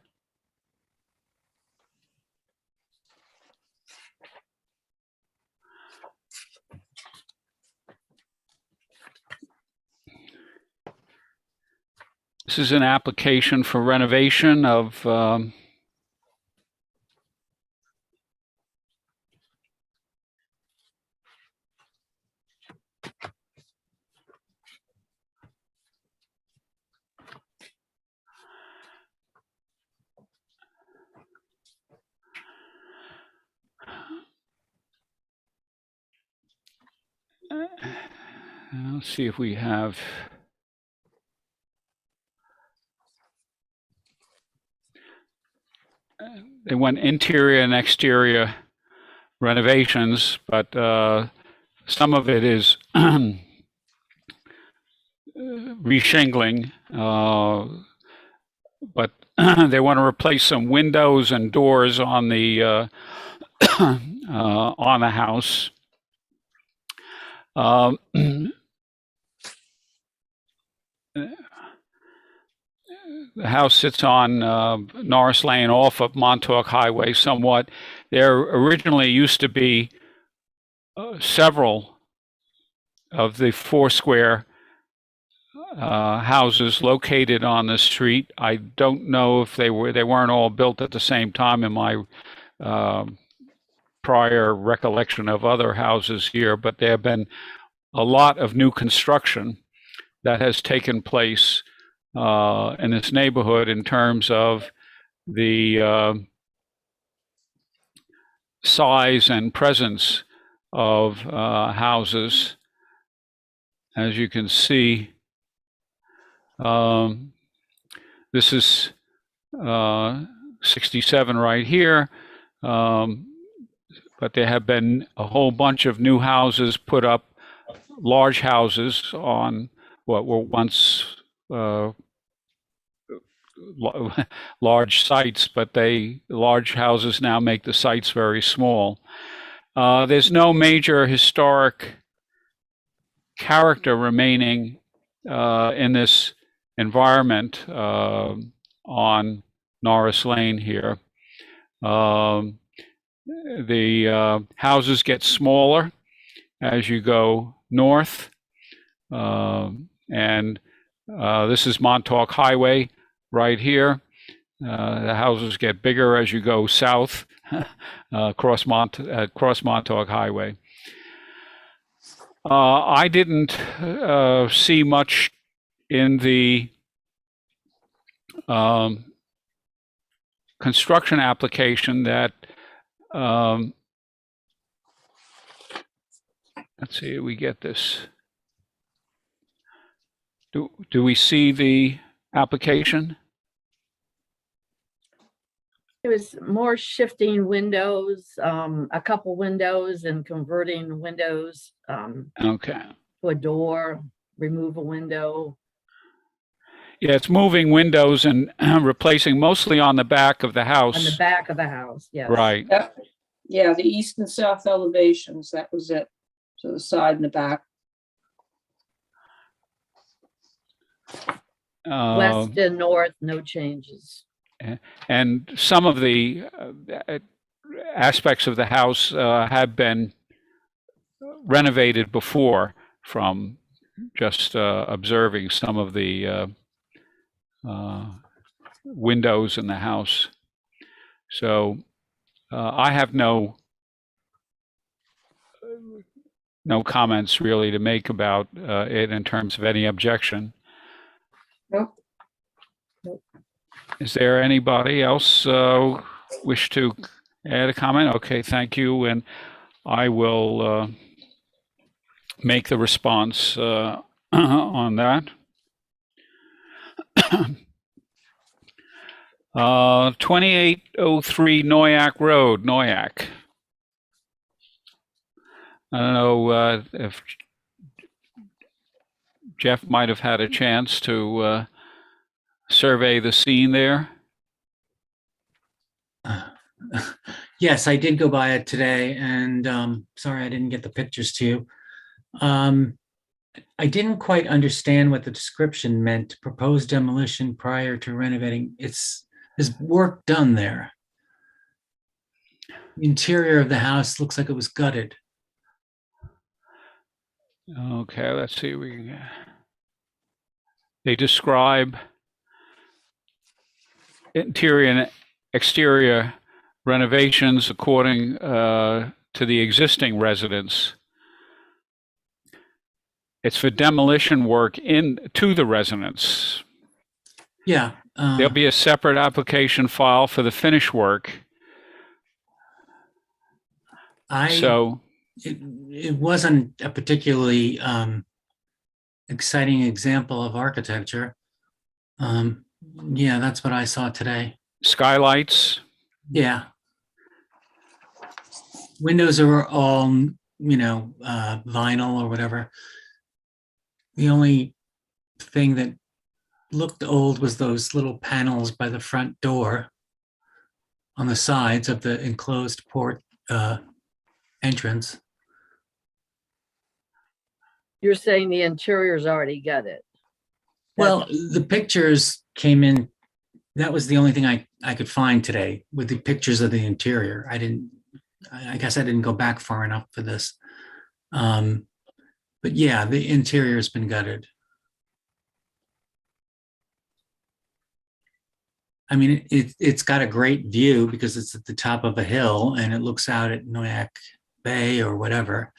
This is an application for renovation of let's see if we have. They went interior and exterior renovations, but some of it is reshingling, but they want to replace some windows and doors on the house. The house sits on Norris Lane off of Montauk Highway somewhat. There originally used to be several of the Foursquare houses located on the street. I don't know if they weren't all built at the same time in my prior recollection of other houses here, but there have been a lot of new construction that has taken place in this neighborhood in terms of the size and presence of houses. As you can see, this is 67 right here, but there have been a whole bunch of new houses put up, large houses on what were once large sites, but large houses now make the sites very small. There's no major historic character remaining in this environment on Norris Lane here. The houses get smaller as you go north, and this is Montauk Highway right here. The houses get bigger as you go south across Montauk Highway. I didn't see much in the construction application that let's see, we get this. Do we see the application? It was more shifting windows, a couple windows and converting windows Okay. to a door, remove a window. Yeah, it's moving windows and replacing mostly on the back of the house. On the back of the house, yes. Right. Yeah, the east and south elevations, that was it. So the side and the back. West and north, no changes. And some of the aspects of the house have been renovated before from just observing some of the windows in the house. So I have no comments really to make about it in terms of any objection. Nope. Is there anybody else wish to add a comment? Okay, thank you. And I will make the response on that. 2803 Noyak Road, Noyak. I don't know if Jeff might have had a chance to survey the scene there. Yes, I did go by it today, and sorry I didn't get the pictures to you. I didn't quite understand what the description meant, proposed demolition prior to renovating. There's work done there. The interior of the house looks like it was gutted. Okay, let's see. They describe interior and exterior renovations according to the existing residence. It's for demolition work to the residence. Yeah. There'll be a separate application file for the finish work. It wasn't a particularly exciting example of architecture. Yeah, that's what I saw today. Skylights. Yeah. Windows are all, vinyl or whatever. The only thing that looked old was those little panels by the front door on the sides of the enclosed port entrance. You're saying the interior's already gutted? Well, the pictures came in. That was the only thing I could find today with the pictures of the interior. I guess I didn't go back far enough for this. But yeah, the interior has been gutted. I mean, it's got a great view because it's at the top of a hill and it looks out at Noyak Bay or whatever.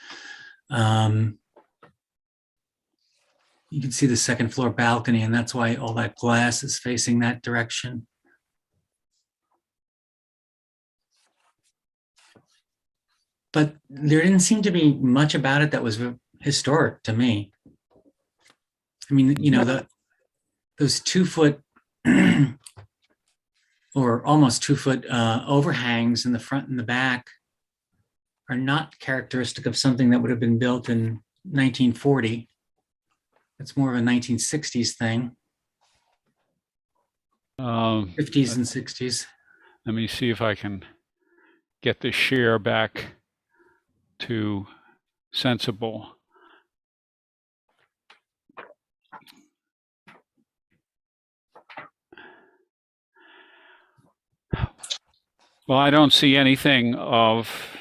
You can see the second floor balcony, and that's why all that glass is facing that direction. But there didn't seem to be much about it that was historic to me. I mean, those 2 foot or almost 2 foot overhangs in the front and the back are not characteristic of something that would have been built in 1940. It's more of a 1960s thing. 50s and 60s. Let me see if I can get the share back to sensible. Well, I don't see anything of.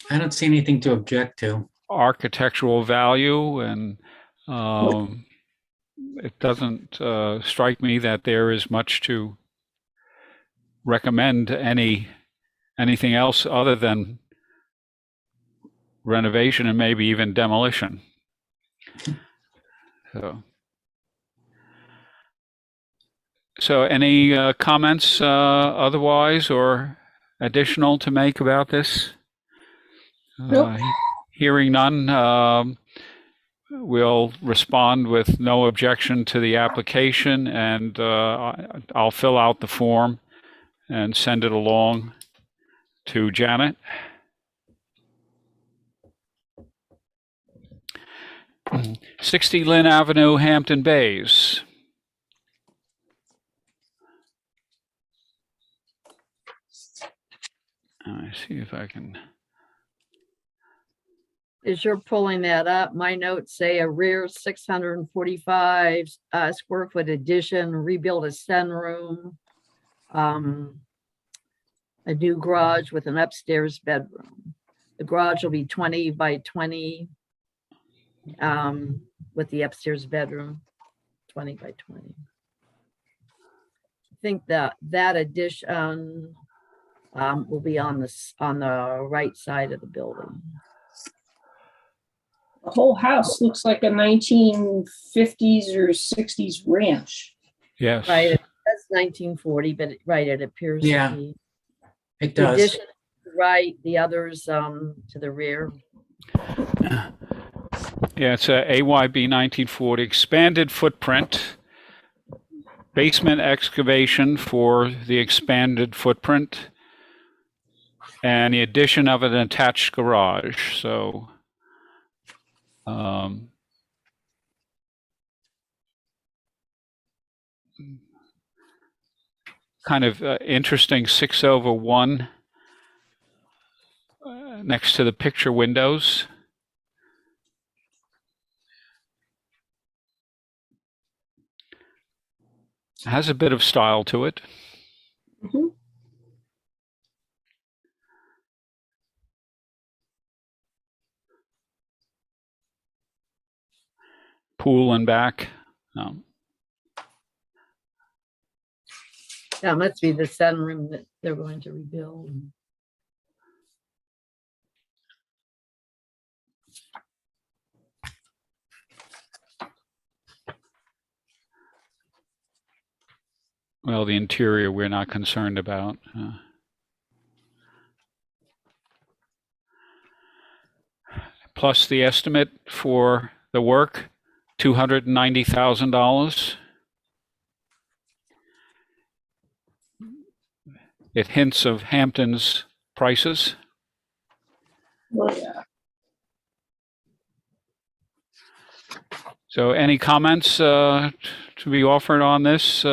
I don't see anything to object to. Architectural value, and it doesn't strike me that there is much to recommend anything else other than renovation and maybe even demolition. So any comments otherwise or additional to make about this? Nope. Hearing none, we'll respond with no objection to the application, and I'll fill out the form and send it along to Janet. '60 Lynn Avenue, Hampton Bays. Let me see if I can. As you're pulling that up, my notes say a rear 645 square foot addition, rebuild a sunroom, a new garage with an upstairs bedroom. The garage will be 20 by 20 with the upstairs bedroom, 20 by 20. I think that addition will be on the right side of the building. The whole house looks like a 1950s or 60s ranch. Yes. Right, that's 1940, but it appears Yeah, to be. it The does. addition to the right, the others to the rear. Yeah, it's a AYB 1940 expanded footprint. Basement excavation for the expanded footprint. And the addition of an attached garage. So kind of interesting 6/1 next to the picture windows. Has a bit of style to it. Mm-hmm. Pool and back. That must be the sunroom that they're going to rebuild. Well, the interior we're not concerned about. Plus the estimate for the work, $290,000. It hints of Hampton's prices. Oh, yeah. So any comments to be offered on this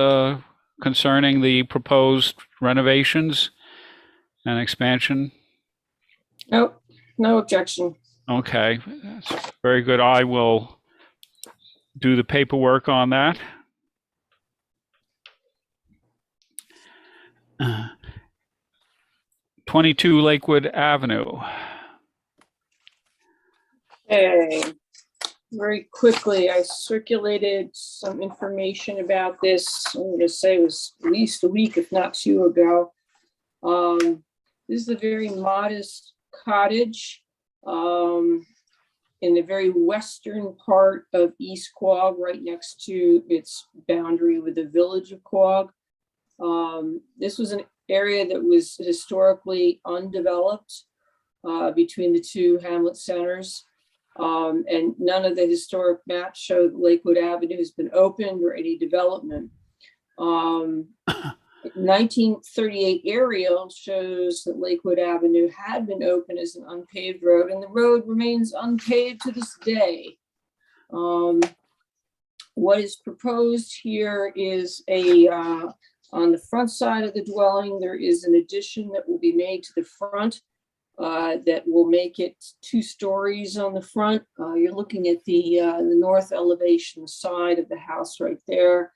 concerning the proposed renovations and expansion? Nope, no objection. Okay, that's very good. I will do the paperwork on that. 22 Lakewood Avenue. Okay, very quickly, I circulated some information about this. I'm going to say it was at least a week, if not two ago. This is a very modest cottage in the very western part of East Quogue, right next to its boundary with the village of Quogue. This was an area that was historically undeveloped between the two hamlet centers. And none of the historic maps show that Lakewood Avenue has been opened or any development. 1938 aerial shows that Lakewood Avenue had been opened as an unpaved road, and the road remains unpaved to this day. What is proposed here is on the front side of the dwelling, there is an addition that will be made to the front that will make it 2 stories on the front. You're looking at the north elevation side of the house right there.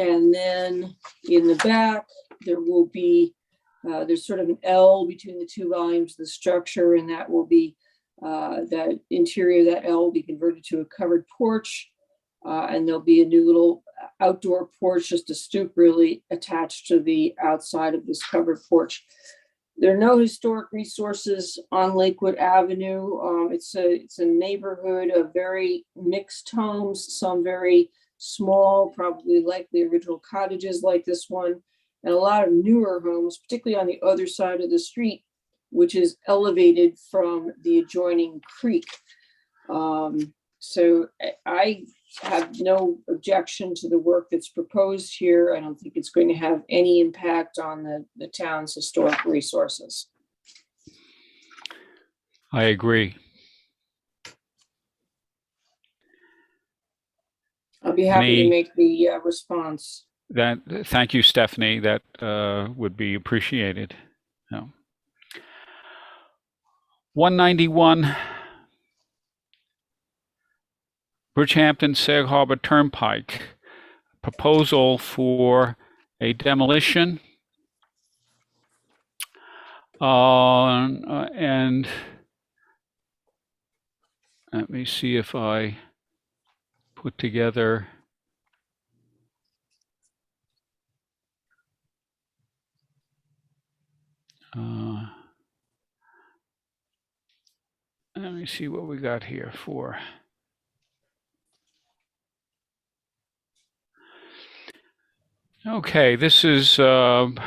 And then in the back, there will be, there's sort of an L between the 2 volumes of the structure, and that will be, that interior, that L will be converted to a covered porch. And there'll be a new little outdoor porch, just a stoop really attached to the outside of this covered porch. There are no historic resources on Lakewood Avenue. It's a neighborhood of very mixed homes, some very small, probably likely original cottages like this one, and a lot of newer homes, particularly on the other side of the street, which is elevated from the adjoining creek. So I have no objection to the work that's proposed here. I don't think it's going to have any impact on the town's historic resources. I agree. I'll be happy to make the response. Thank you, Stephanie. That would be appreciated. No. 191 Bridgehampton Sag Harbor Turnpike. Proposal for a demolition. And let me see if I put together let me see what we got here for. Okay, this is Sag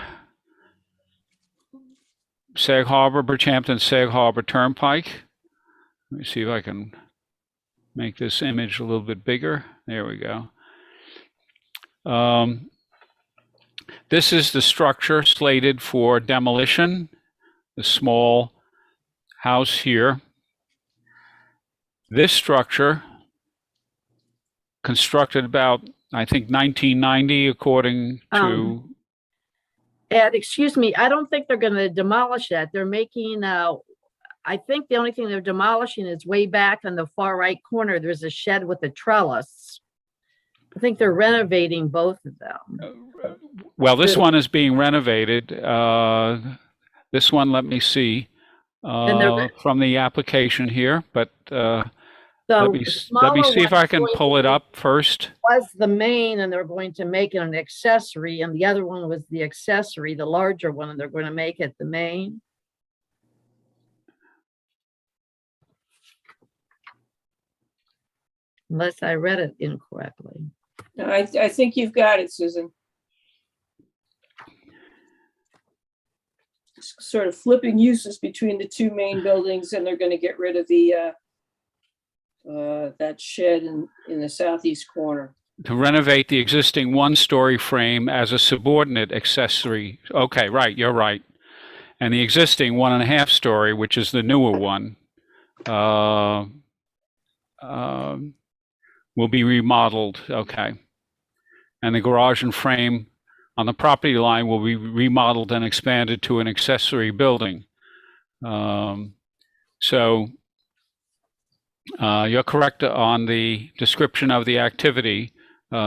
Harbor, Bridgehampton Sag Harbor Turnpike. Let me see if I can make this image a little bit bigger. There we go. This is the structure slated for demolition, the small house here. This structure, constructed about, I think, 1990, according to... Ed, excuse me, I don't think they're going to demolish that. They're making, I think the only thing they're demolishing is way back on the far right corner. There's a shed with a trellis. I think they're renovating both of them. Well, this one is being renovated. This one, let me see from the application here, but let me see if I can pull it up first. Was the main, and they're going to make it an accessory, and the other one was the accessory, the larger one, and they're going to make it the main. Unless I read it incorrectly. No, I think you've got it, Susan. Sort of flipping uses between the two main buildings, and they're going to get rid of the that shed in the southeast corner. To renovate the existing one-story frame as a subordinate accessory. Okay, right, you're right. And the existing 1.5-story, which is the newer one, will be remodeled. Okay. And the garage and frame on the property line will be remodeled and expanded to an accessory building. So you're correct on the description of the activity,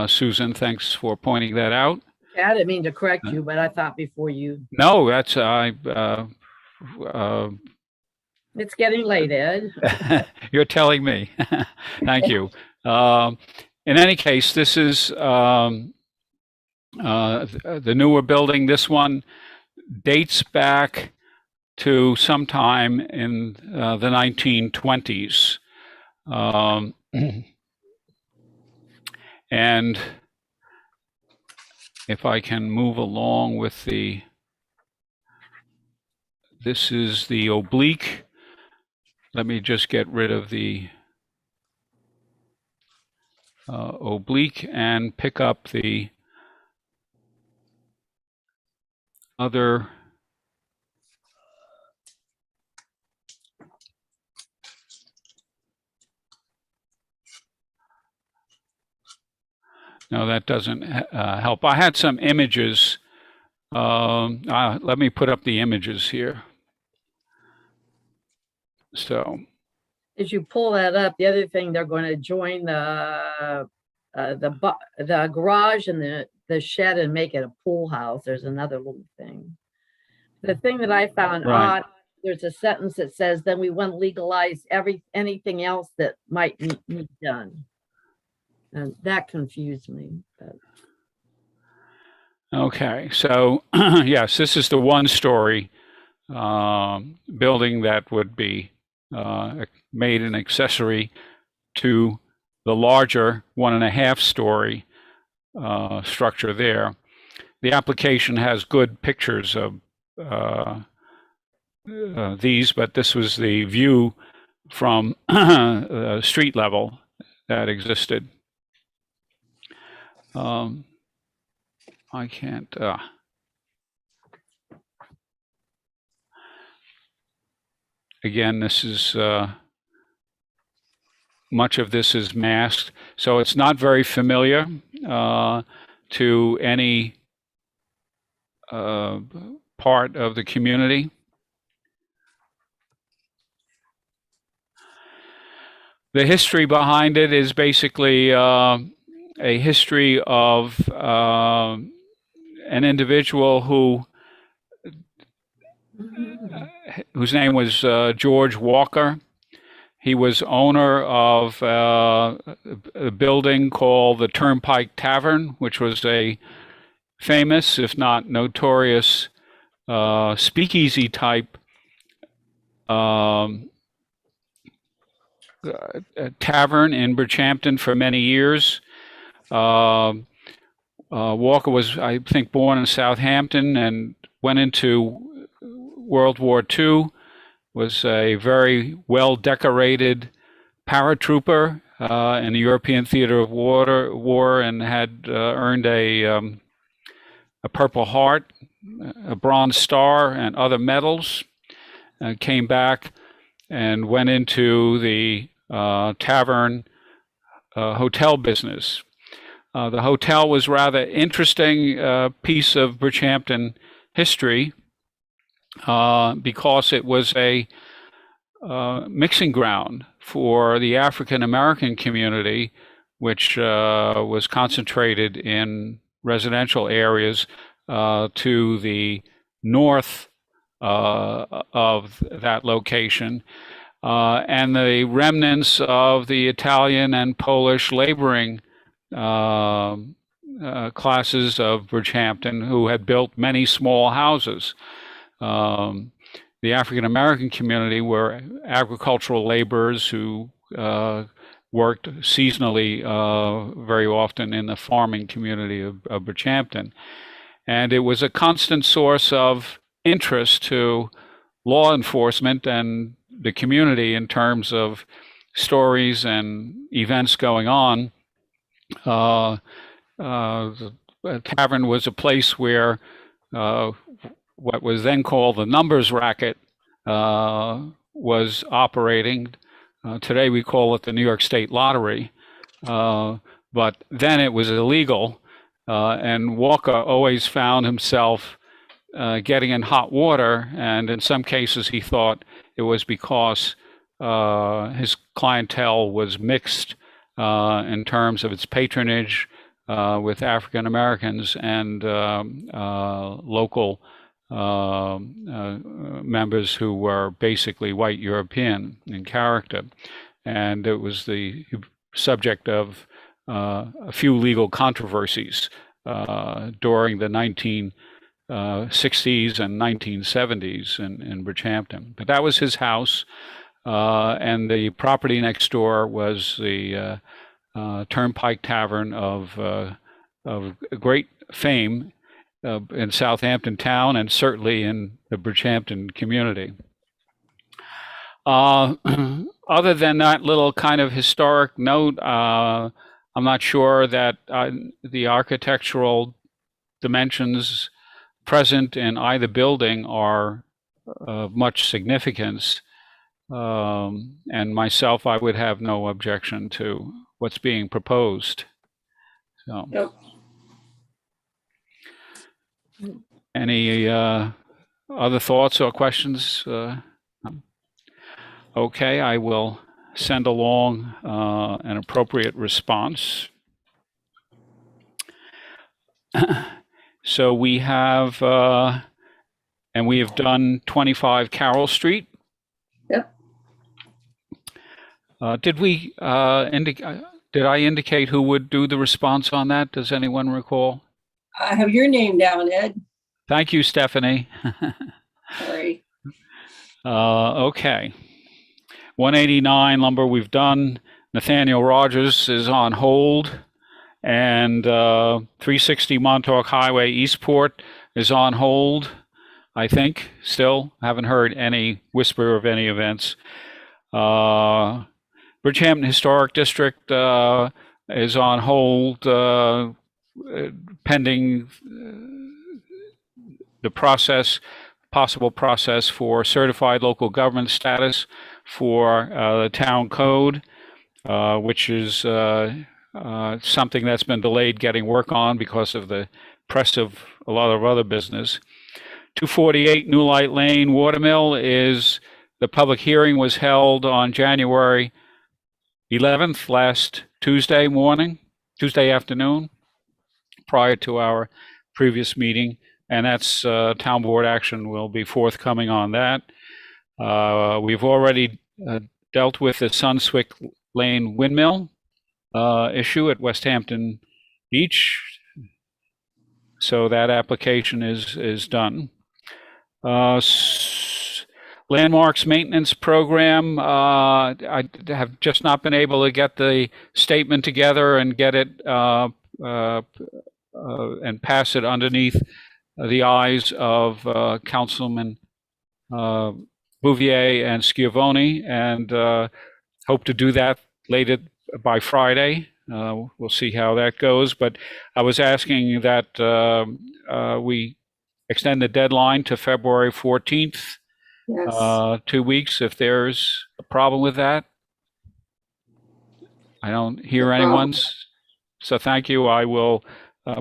Susan. Thanks for pointing that out. I didn't mean to correct you, but I thought before you. No, that's It's getting late, Ed. You're telling me. Thank you. In any case, this is the newer building. This one dates back to sometime in the 1920s. And if I can move along with this is the oblique. Let me just get rid of the oblique and pick up the other. No, that doesn't help. I had some images. Let me put up the images here. So, as you pull that up, the other thing, they're going to join the garage and the shed and make it a pool house. There's another little thing. The thing that I found odd, there's a sentence that says, then we want to legalize anything else that might need done. And that confused me. But. Okay, so yes, this is the one-story building that would be made an accessory to the larger 1.5-story structure there. The application has good pictures of these, but this was the view from street level that existed. I can't. Again, this is much of this is masked, so it's not very familiar to any part of the community? The history behind it is basically a history of an individual whose name was George Walker. He was owner of a building called the Turnpike Tavern, which was a famous, if not notorious, speakeasy type tavern in Bridgehampton for many years. Walker was, I think, born in Southampton and went into World War II, was a very well-decorated paratrooper in the European Theater of War, and had earned a Purple Heart, a Bronze Star, and other medals. Came back and went into the tavern hotel business. The hotel was rather interesting piece of Bridgehampton history because it was a mixing ground for the African American community, which was concentrated in residential areas to the north of that location. And the remnants of the Italian and Polish laboring classes of Bridgehampton, who had built many small houses. The African American community were agricultural laborers who worked seasonally very often in the farming community of Bridgehampton. And it was a constant source of interest to law enforcement and the community in terms of stories and events going on. The tavern was a place where what was then called the numbers racket was operating. Today we call it the New York State Lottery, but then it was illegal, and Walker always found himself getting in hot water, and in some cases he thought it was because his clientele was mixed in terms of its patronage with African Americans and local members who were basically white European in character. And it was the subject of a few legal controversies during the 1960s and 1970s in Bridgehampton. But that was his house, and the property next door was the Turnpike Tavern of great fame in Southampton town, and certainly in the Bridgehampton community. Other than that little kind of historic note, I'm not sure that the architectural dimensions present in either building are of much significance. And myself, I would have no objection to what's being proposed. So. Yep. Any other thoughts or questions? Okay, I will send along an appropriate response. So we have, and we have done 25 Carroll Street. Yep. Did we did I indicate who would do the response on that? Does anyone recall? I have your name down, Ed. Thank you, Stephanie. Sorry. Okay. 189 Lumber we've done. Nathaniel Rogers is on hold. And 360 Montauk Highway Eastport is on hold, I think, still. Haven't heard any whisper of any events. Bridgehampton Historic District is on hold pending the possible process for certified local government status for the town code, which is something that's been delayed getting work on because of the press of a lot of other business. 248 New Light Lane, Watermill is, the public hearing was held on January 11th, last Tuesday afternoon, prior to our previous meeting. And that's town board action will be forthcoming on that. We've already dealt with the Sunswick Lane Windmill issue at West Hampton Beach. So that application is done. Landmarks maintenance program, I have just not been able to get the statement together and get it and pass it underneath the eyes of Councilman Bouvier and Schiavone, and hope to do that later by Friday. We'll see how that goes, but I was asking that we extend the deadline to February 14th, Yes. 2 weeks, if there's a problem with that. I don't hear No problem. anyone's, so thank you. I will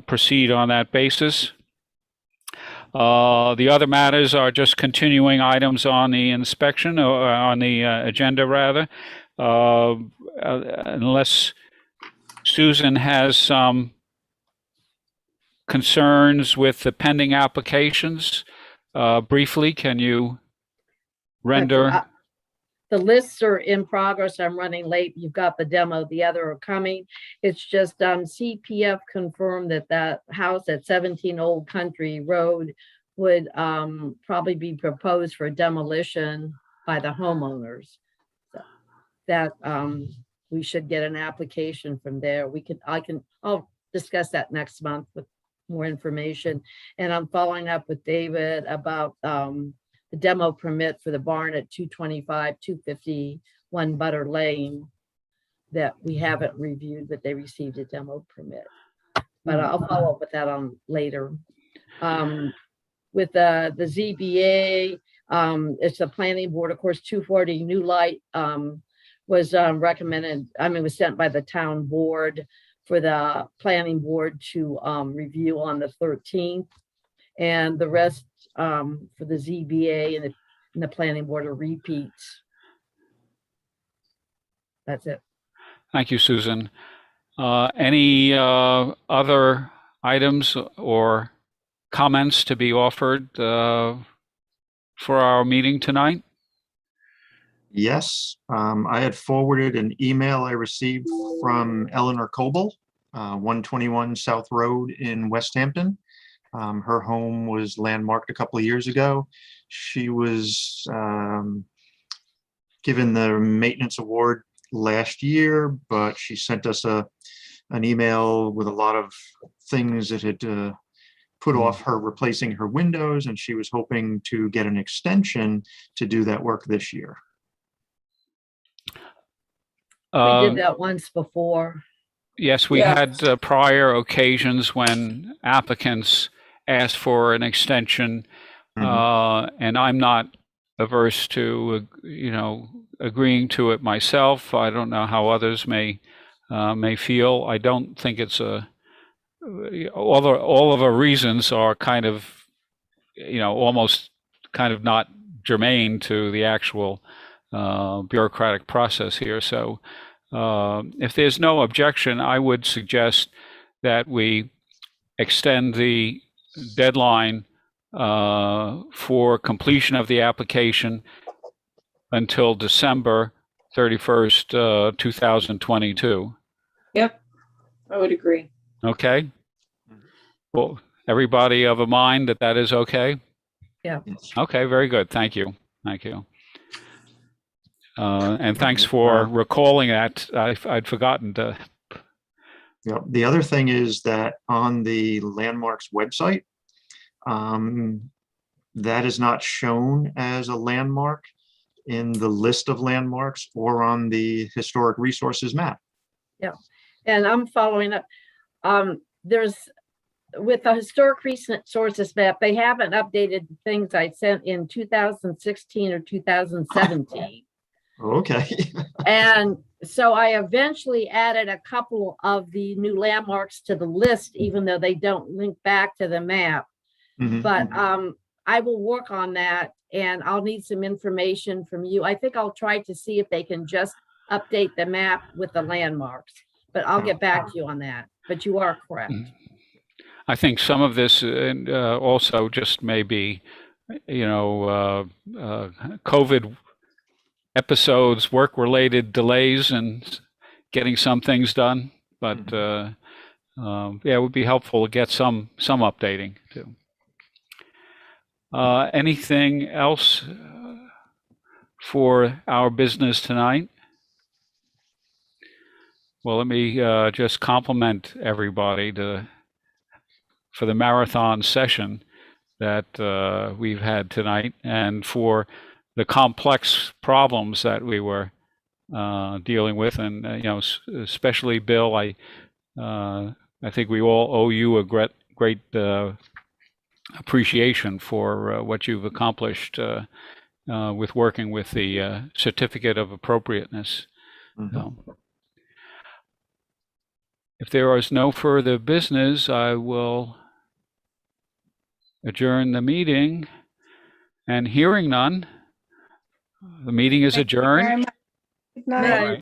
proceed on that basis. The other matters are just continuing items on the inspection, or on the agenda rather. Unless Susan has some concerns with the pending applications, briefly, can you render? The lists are in progress. I'm running late. You've got the demo, the other are coming. It's just CPF confirmed that that house at 17 Old Country Road would probably be proposed for demolition by the homeowners. So that we should get an application from there. I'll discuss that next month with more information. And I'm following up with David about the demo permit for the barn at 225, 251 Butter Lane that we haven't reviewed, but they received a demo permit. But I'll follow up with that on later. With the ZBA, it's the planning board, of course, 240 New Light was recommended, was sent by the town board for the planning board to review on the 13th. And the rest for the ZBA and the planning board are repeats. That's it. Thank you, Susan. Any other items or comments to be offered for our meeting tonight? Yes, I had forwarded an email I received from Eleanor Coble, 121 South Road in West Hampton. Her home was landmarked a couple of years ago. She was given the maintenance award last year, but she sent us an email with a lot of things that had put off her replacing her windows, and she was hoping to get an extension to do that work this year. We did that once before. Yes, we had prior occasions when applicants asked for an extension, and I'm not averse to, agreeing to it myself. I don't know how others may feel. I don't think it's all of our reasons are kind of, almost kind of not germane to the actual bureaucratic process here. So if there's no objection, I would suggest that we extend the deadline for completion of the application until December 31st, 2022. Yep, I would agree. Okay. Well, everybody of a mind that is okay? Yeah. Okay, very good. Thank you. Thank you. And thanks for recalling that. I'd forgotten to. Yeah. The other thing is that on the landmarks website, that is not shown as a landmark in the list of landmarks or on the historic resources map. Yeah, and I'm following up. There's, with the historic resources map, they haven't updated the things I sent in 2016 or 2017. Okay. And so I eventually added a couple of the new landmarks to the list, even though they don't link back to the map. Mhm. But I will work on that, and I'll need some information from you. I think I'll try to see if they can just update the map with the landmarks, but I'll get back to you on that. But you are correct. I think some of this also just may be, COVID episodes, work-related delays and getting some things done. But yeah, it would be helpful to get some updating too. Anything else for our business tonight? Well, let me just compliment everybody for the marathon session that we've had tonight, and for the complex problems that we were dealing with, and especially Bill, I think we all owe you a great appreciation for what you've accomplished with working with the certificate of appropriateness. If there is no further business, I will adjourn the meeting, and hearing none, the meeting is adjourned. Good night.